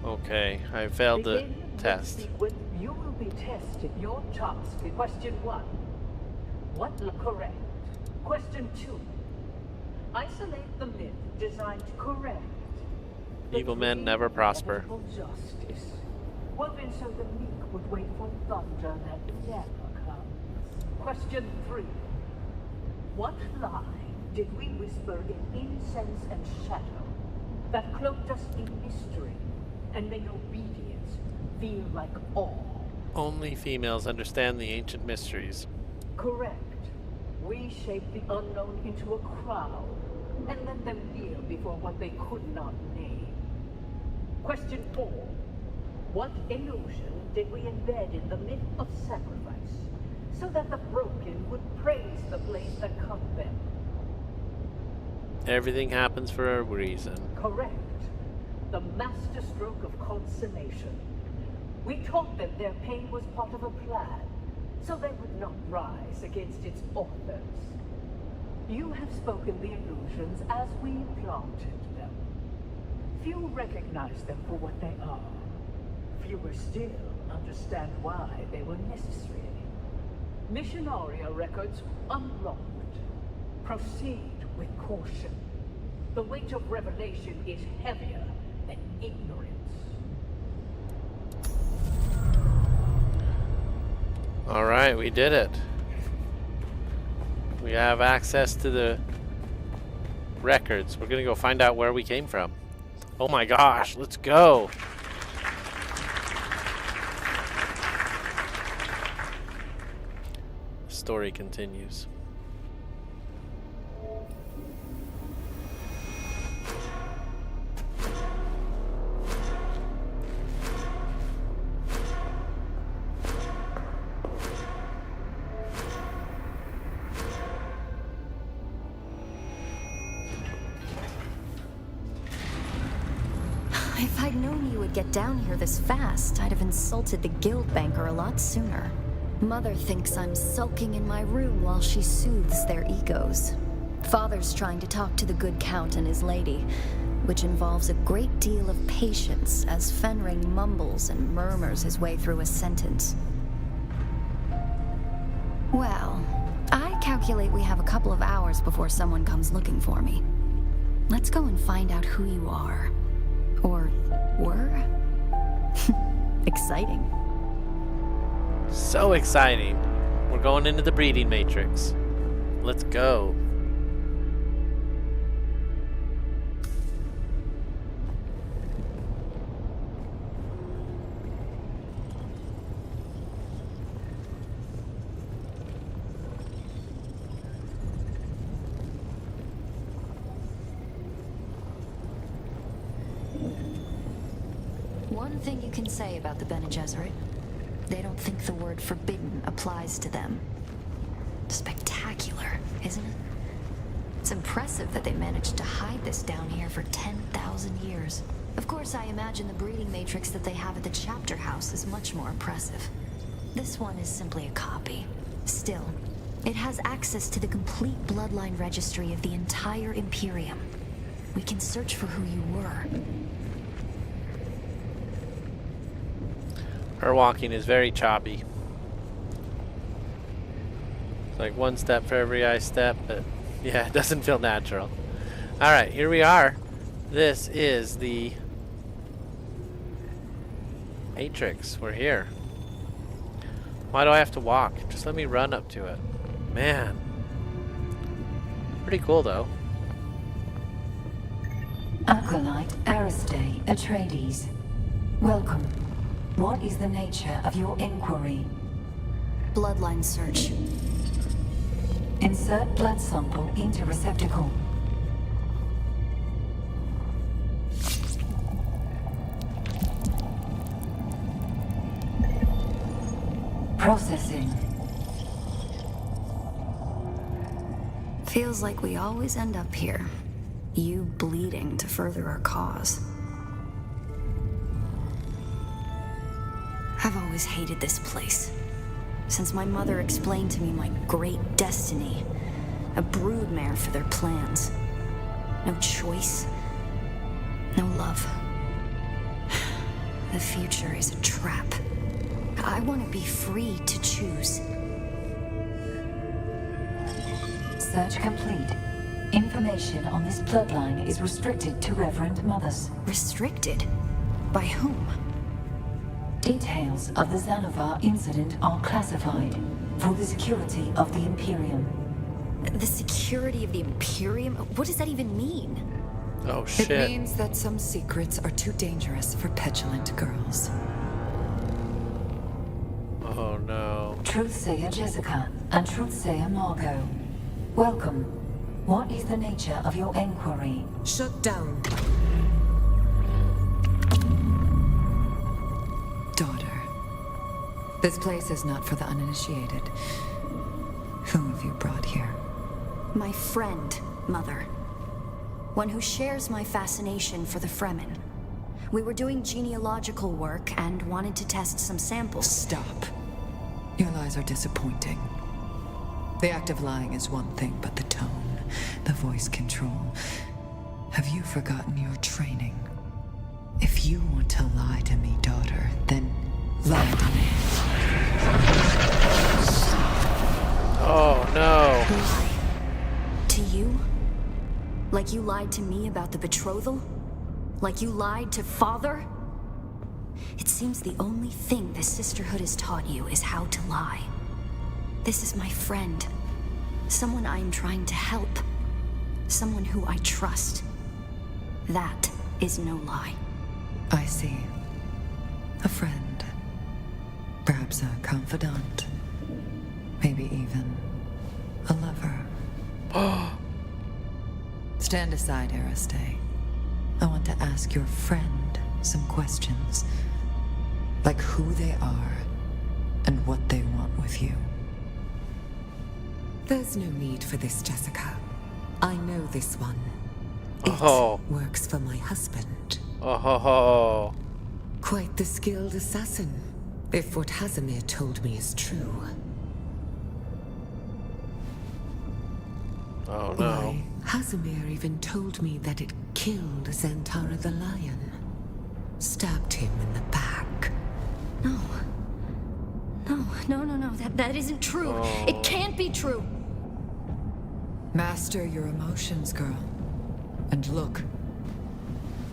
Okay, I failed the Begin with test. You will be tested. Your task. Question 1. What correct? Question 2. Isolate the myth designed to correct. Evil men never prosper. Justice. Woven so the meek would wait for thunder that never comes. Question 3. What lie did we whisper in incense and shadow that cloaked us in mystery and made obedience feel like awe? Only females understand the ancient mysteries. Correct. We shaped the unknown into a crowd and let them kneel before what they could not name. Question 4. What illusion did we embed in the myth of sacrifice so that the broken would praise the place that cut them? Everything happens for a reason. Correct. The masterstroke of consummation. We taught them their pain was part of a plan, so they would not rise against its authors. You have spoken the illusions as we planted them. Few recognize them for what they are. Fewer still understand why they were necessary. Missionaria records unlocked. Proceed with caution. The weight of revelation is heavier than ignorance. Alright, we did it. We have access to the records. We're gonna go find out where we came from. Oh my gosh, let's go! The story continues. If I'd known you would get down here this fast, I'd have insulted the guild banker a lot sooner. Mother thinks I'm sulking in my room while she soothes their egos. Father's trying to talk to the good count and his lady, which involves a great deal of patience as Fenring mumbles and murmurs his way through a sentence. Well, I calculate we have a couple of hours before someone comes looking for me. Let's go and find out who you are. Or were? Exciting. So exciting. We're going into the breeding matrix. Let's go. One thing you can say about the Bene Gesserit, they don't think the word forbidden applies to them. Spectacular, isn't it? It's impressive that they managed to hide this down here for 10,000 years. Of course, I imagine the breeding matrix that they have at the chapter house is much more impressive. This one is simply a copy. Still, it has access to the complete bloodline registry of the entire Imperium. We can search for who you were. Her walking is very choppy. It's like one step for every I step, but yeah, it doesn't feel natural. Alright, here we are. This is the Matrix. We're here. Why do I have to walk? Just let me run up to it. Man. Pretty cool though. Acolyte Aristae Atreides. Welcome. What is the nature of your inquiry? Bloodline search. Insert blood sample into receptacle. Processing. Feels like we always end up here. You bleeding to further our cause. I've always hated this place. Since my mother explained to me my great destiny. A broodmare for their plans. No choice. No love. The future is a trap. I want to be free to choose. Search complete. Information on this bloodline is restricted to Reverend Mothers. Restricted? By whom? Details of the Xanavar incident are classified for the security of the Imperium. The security of the Imperium? What does that even mean? Oh, shit. It means that some secrets are too dangerous for petulant girls. Oh, no. Truthsayer Jessica and Truthsayer Margot. Welcome. What is the nature of your inquiry? Shut down. Daughter, this place is not for the uninitiated. Who have you brought here? My friend, Mother. One who shares my fascination for the Fremen. We were doing genealogical work and wanted to test some samples. Stop. Your lies are disappointing. The act of lying is one thing, but the tone, the voice control. Have you forgotten your training? If you want to lie to me, daughter, then lie to me. Oh, no. Lie? To you? Like you lied to me about the betrothal? Like you lied to Father? It seems the only thing the Sisterhood has taught you is how to lie. This is my friend. Someone I'm trying to help. Someone who I trust. That is no lie. I see. A friend. Perhaps a confidant. Maybe even a lover. Stand aside, Aristay. I want to ask your friend some questions. Like who they are and what they want with you. There's no need for this, Jessica. I know this one. Oh. It works for my husband. Oh. Quite the skilled assassin, if what Hazimir told me is true. Oh, no. Why, Hazimir even told me that it killed Xantara the Lion. Stabbed him in the back. No. No. That isn't true. Oh. It can't be true. Master your emotions, girl. And look.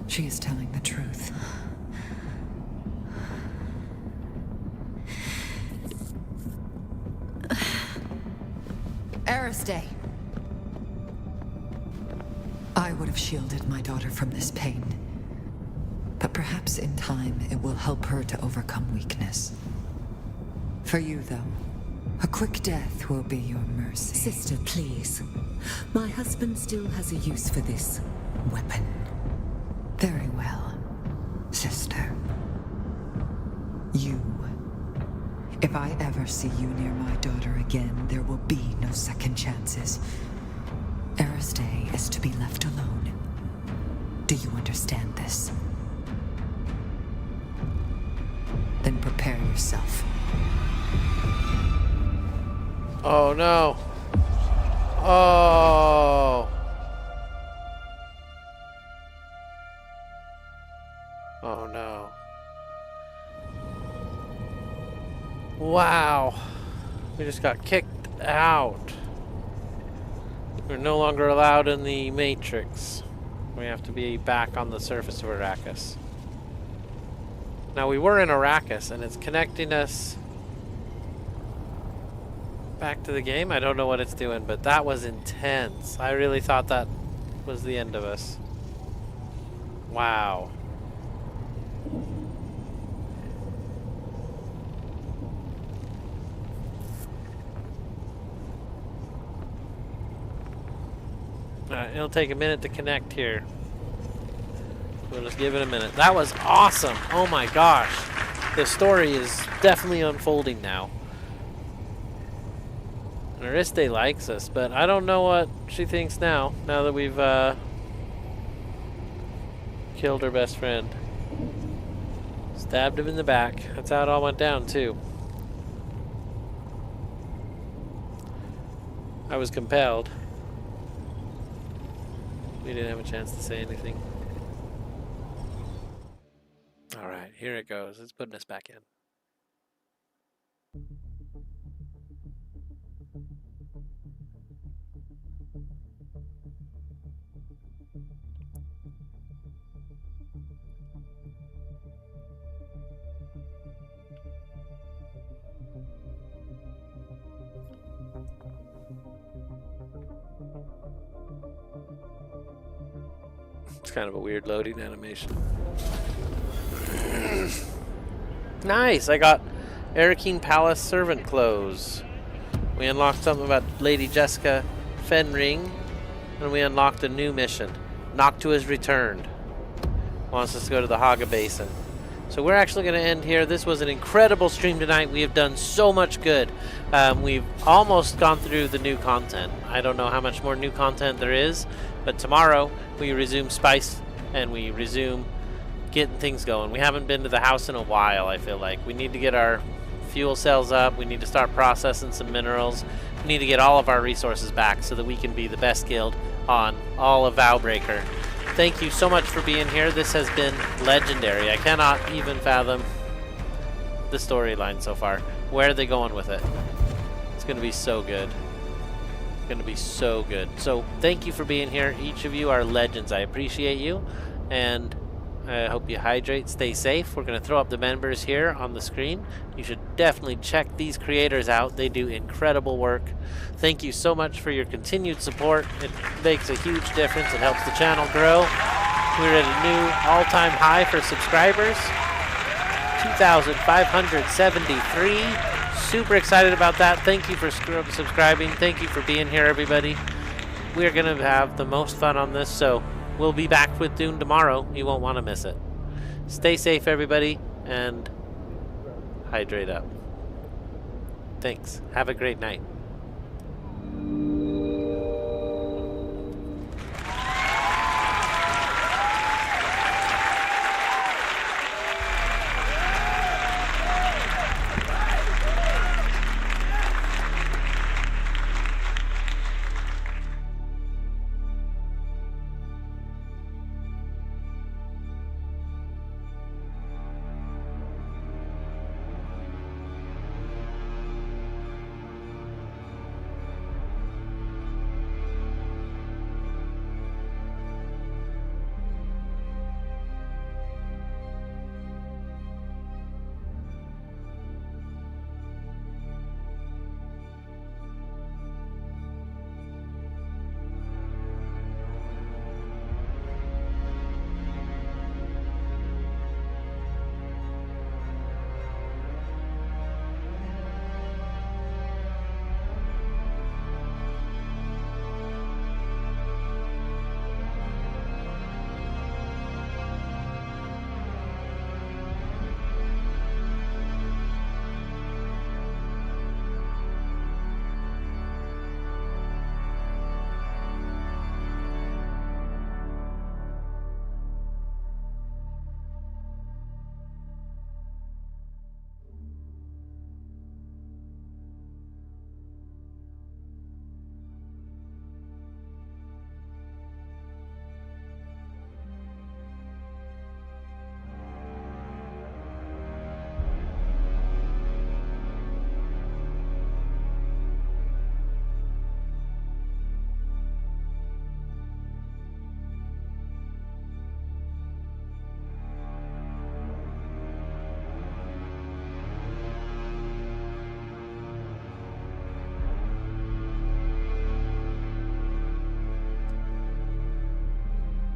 She is telling the truth. Aristay. I would have shielded my daughter from this pain. But perhaps in time it will help her to overcome weakness. For you, though, a quick death will be your mercy. Sister, please. My husband still has a use for this weapon. Very well, sister. You. If I ever see you near my daughter again, there will be no second chances. Aristay is to be left alone. Do you understand this? Then prepare yourself. Oh, no. Oh. Oh, no. Wow. We just got kicked out. We're no longer allowed in the Matrix. We have to be back on the surface of Arrakis. Now, we were in Arrakis, and it's connecting us back to the game. I don't know what it's doing, but that was intense. I really thought that was the end of us. Wow. Alright, it'll take a minute to connect here. We'll just give it a minute. That was awesome! Oh my gosh. The story is definitely unfolding now. Aristay likes us, but I don't know what she thinks now that we've killed her best friend. Stabbed him in the back. That's how it all went down, too. I was compelled. We didn't have a chance to say anything. Alright, here it goes. It's putting us back in. It's kind of a weird loading animation. Nice! I got Arrakis Palace servant clothes. We unlocked something about Lady Jessica Fenring, and we unlocked a new mission. Noctua has returned. Wants us to go to the Haga Basin. So we're actually going to end here. This was an incredible stream tonight. We have done so much good. We've almost gone through the new content. I don't know how much more new content there is, but tomorrow we resume Spice and we resume getting things going. We haven't been to the house in a while, I feel like. We need to get our fuel cells up. We need to start processing some minerals. We need to get all of our resources back so that we can be the best guild on all of Vowbreaker. Thank you so much for being here. This has been legendary. I cannot even fathom the storyline so far. Where are they going with it? It's going to be so good. It's going to be so good. So thank you for being here. Each of you are legends. I appreciate you. And I hope you hydrate, stay safe. We're going to throw up the members here on the screen. You should definitely check these creators out. They do incredible work. Thank you so much for your continued support. It makes a huge difference. It helps the channel grow. We're at a new all-time high for subscribers. 2,573. Super excited about that. Thank you for subscribing. Thank you for being here, everybody. We're going to have the most fun on this, so we'll be back with Dune tomorrow. You won't want to miss it. Stay safe, everybody, and hydrate up. Thanks. Have a great night.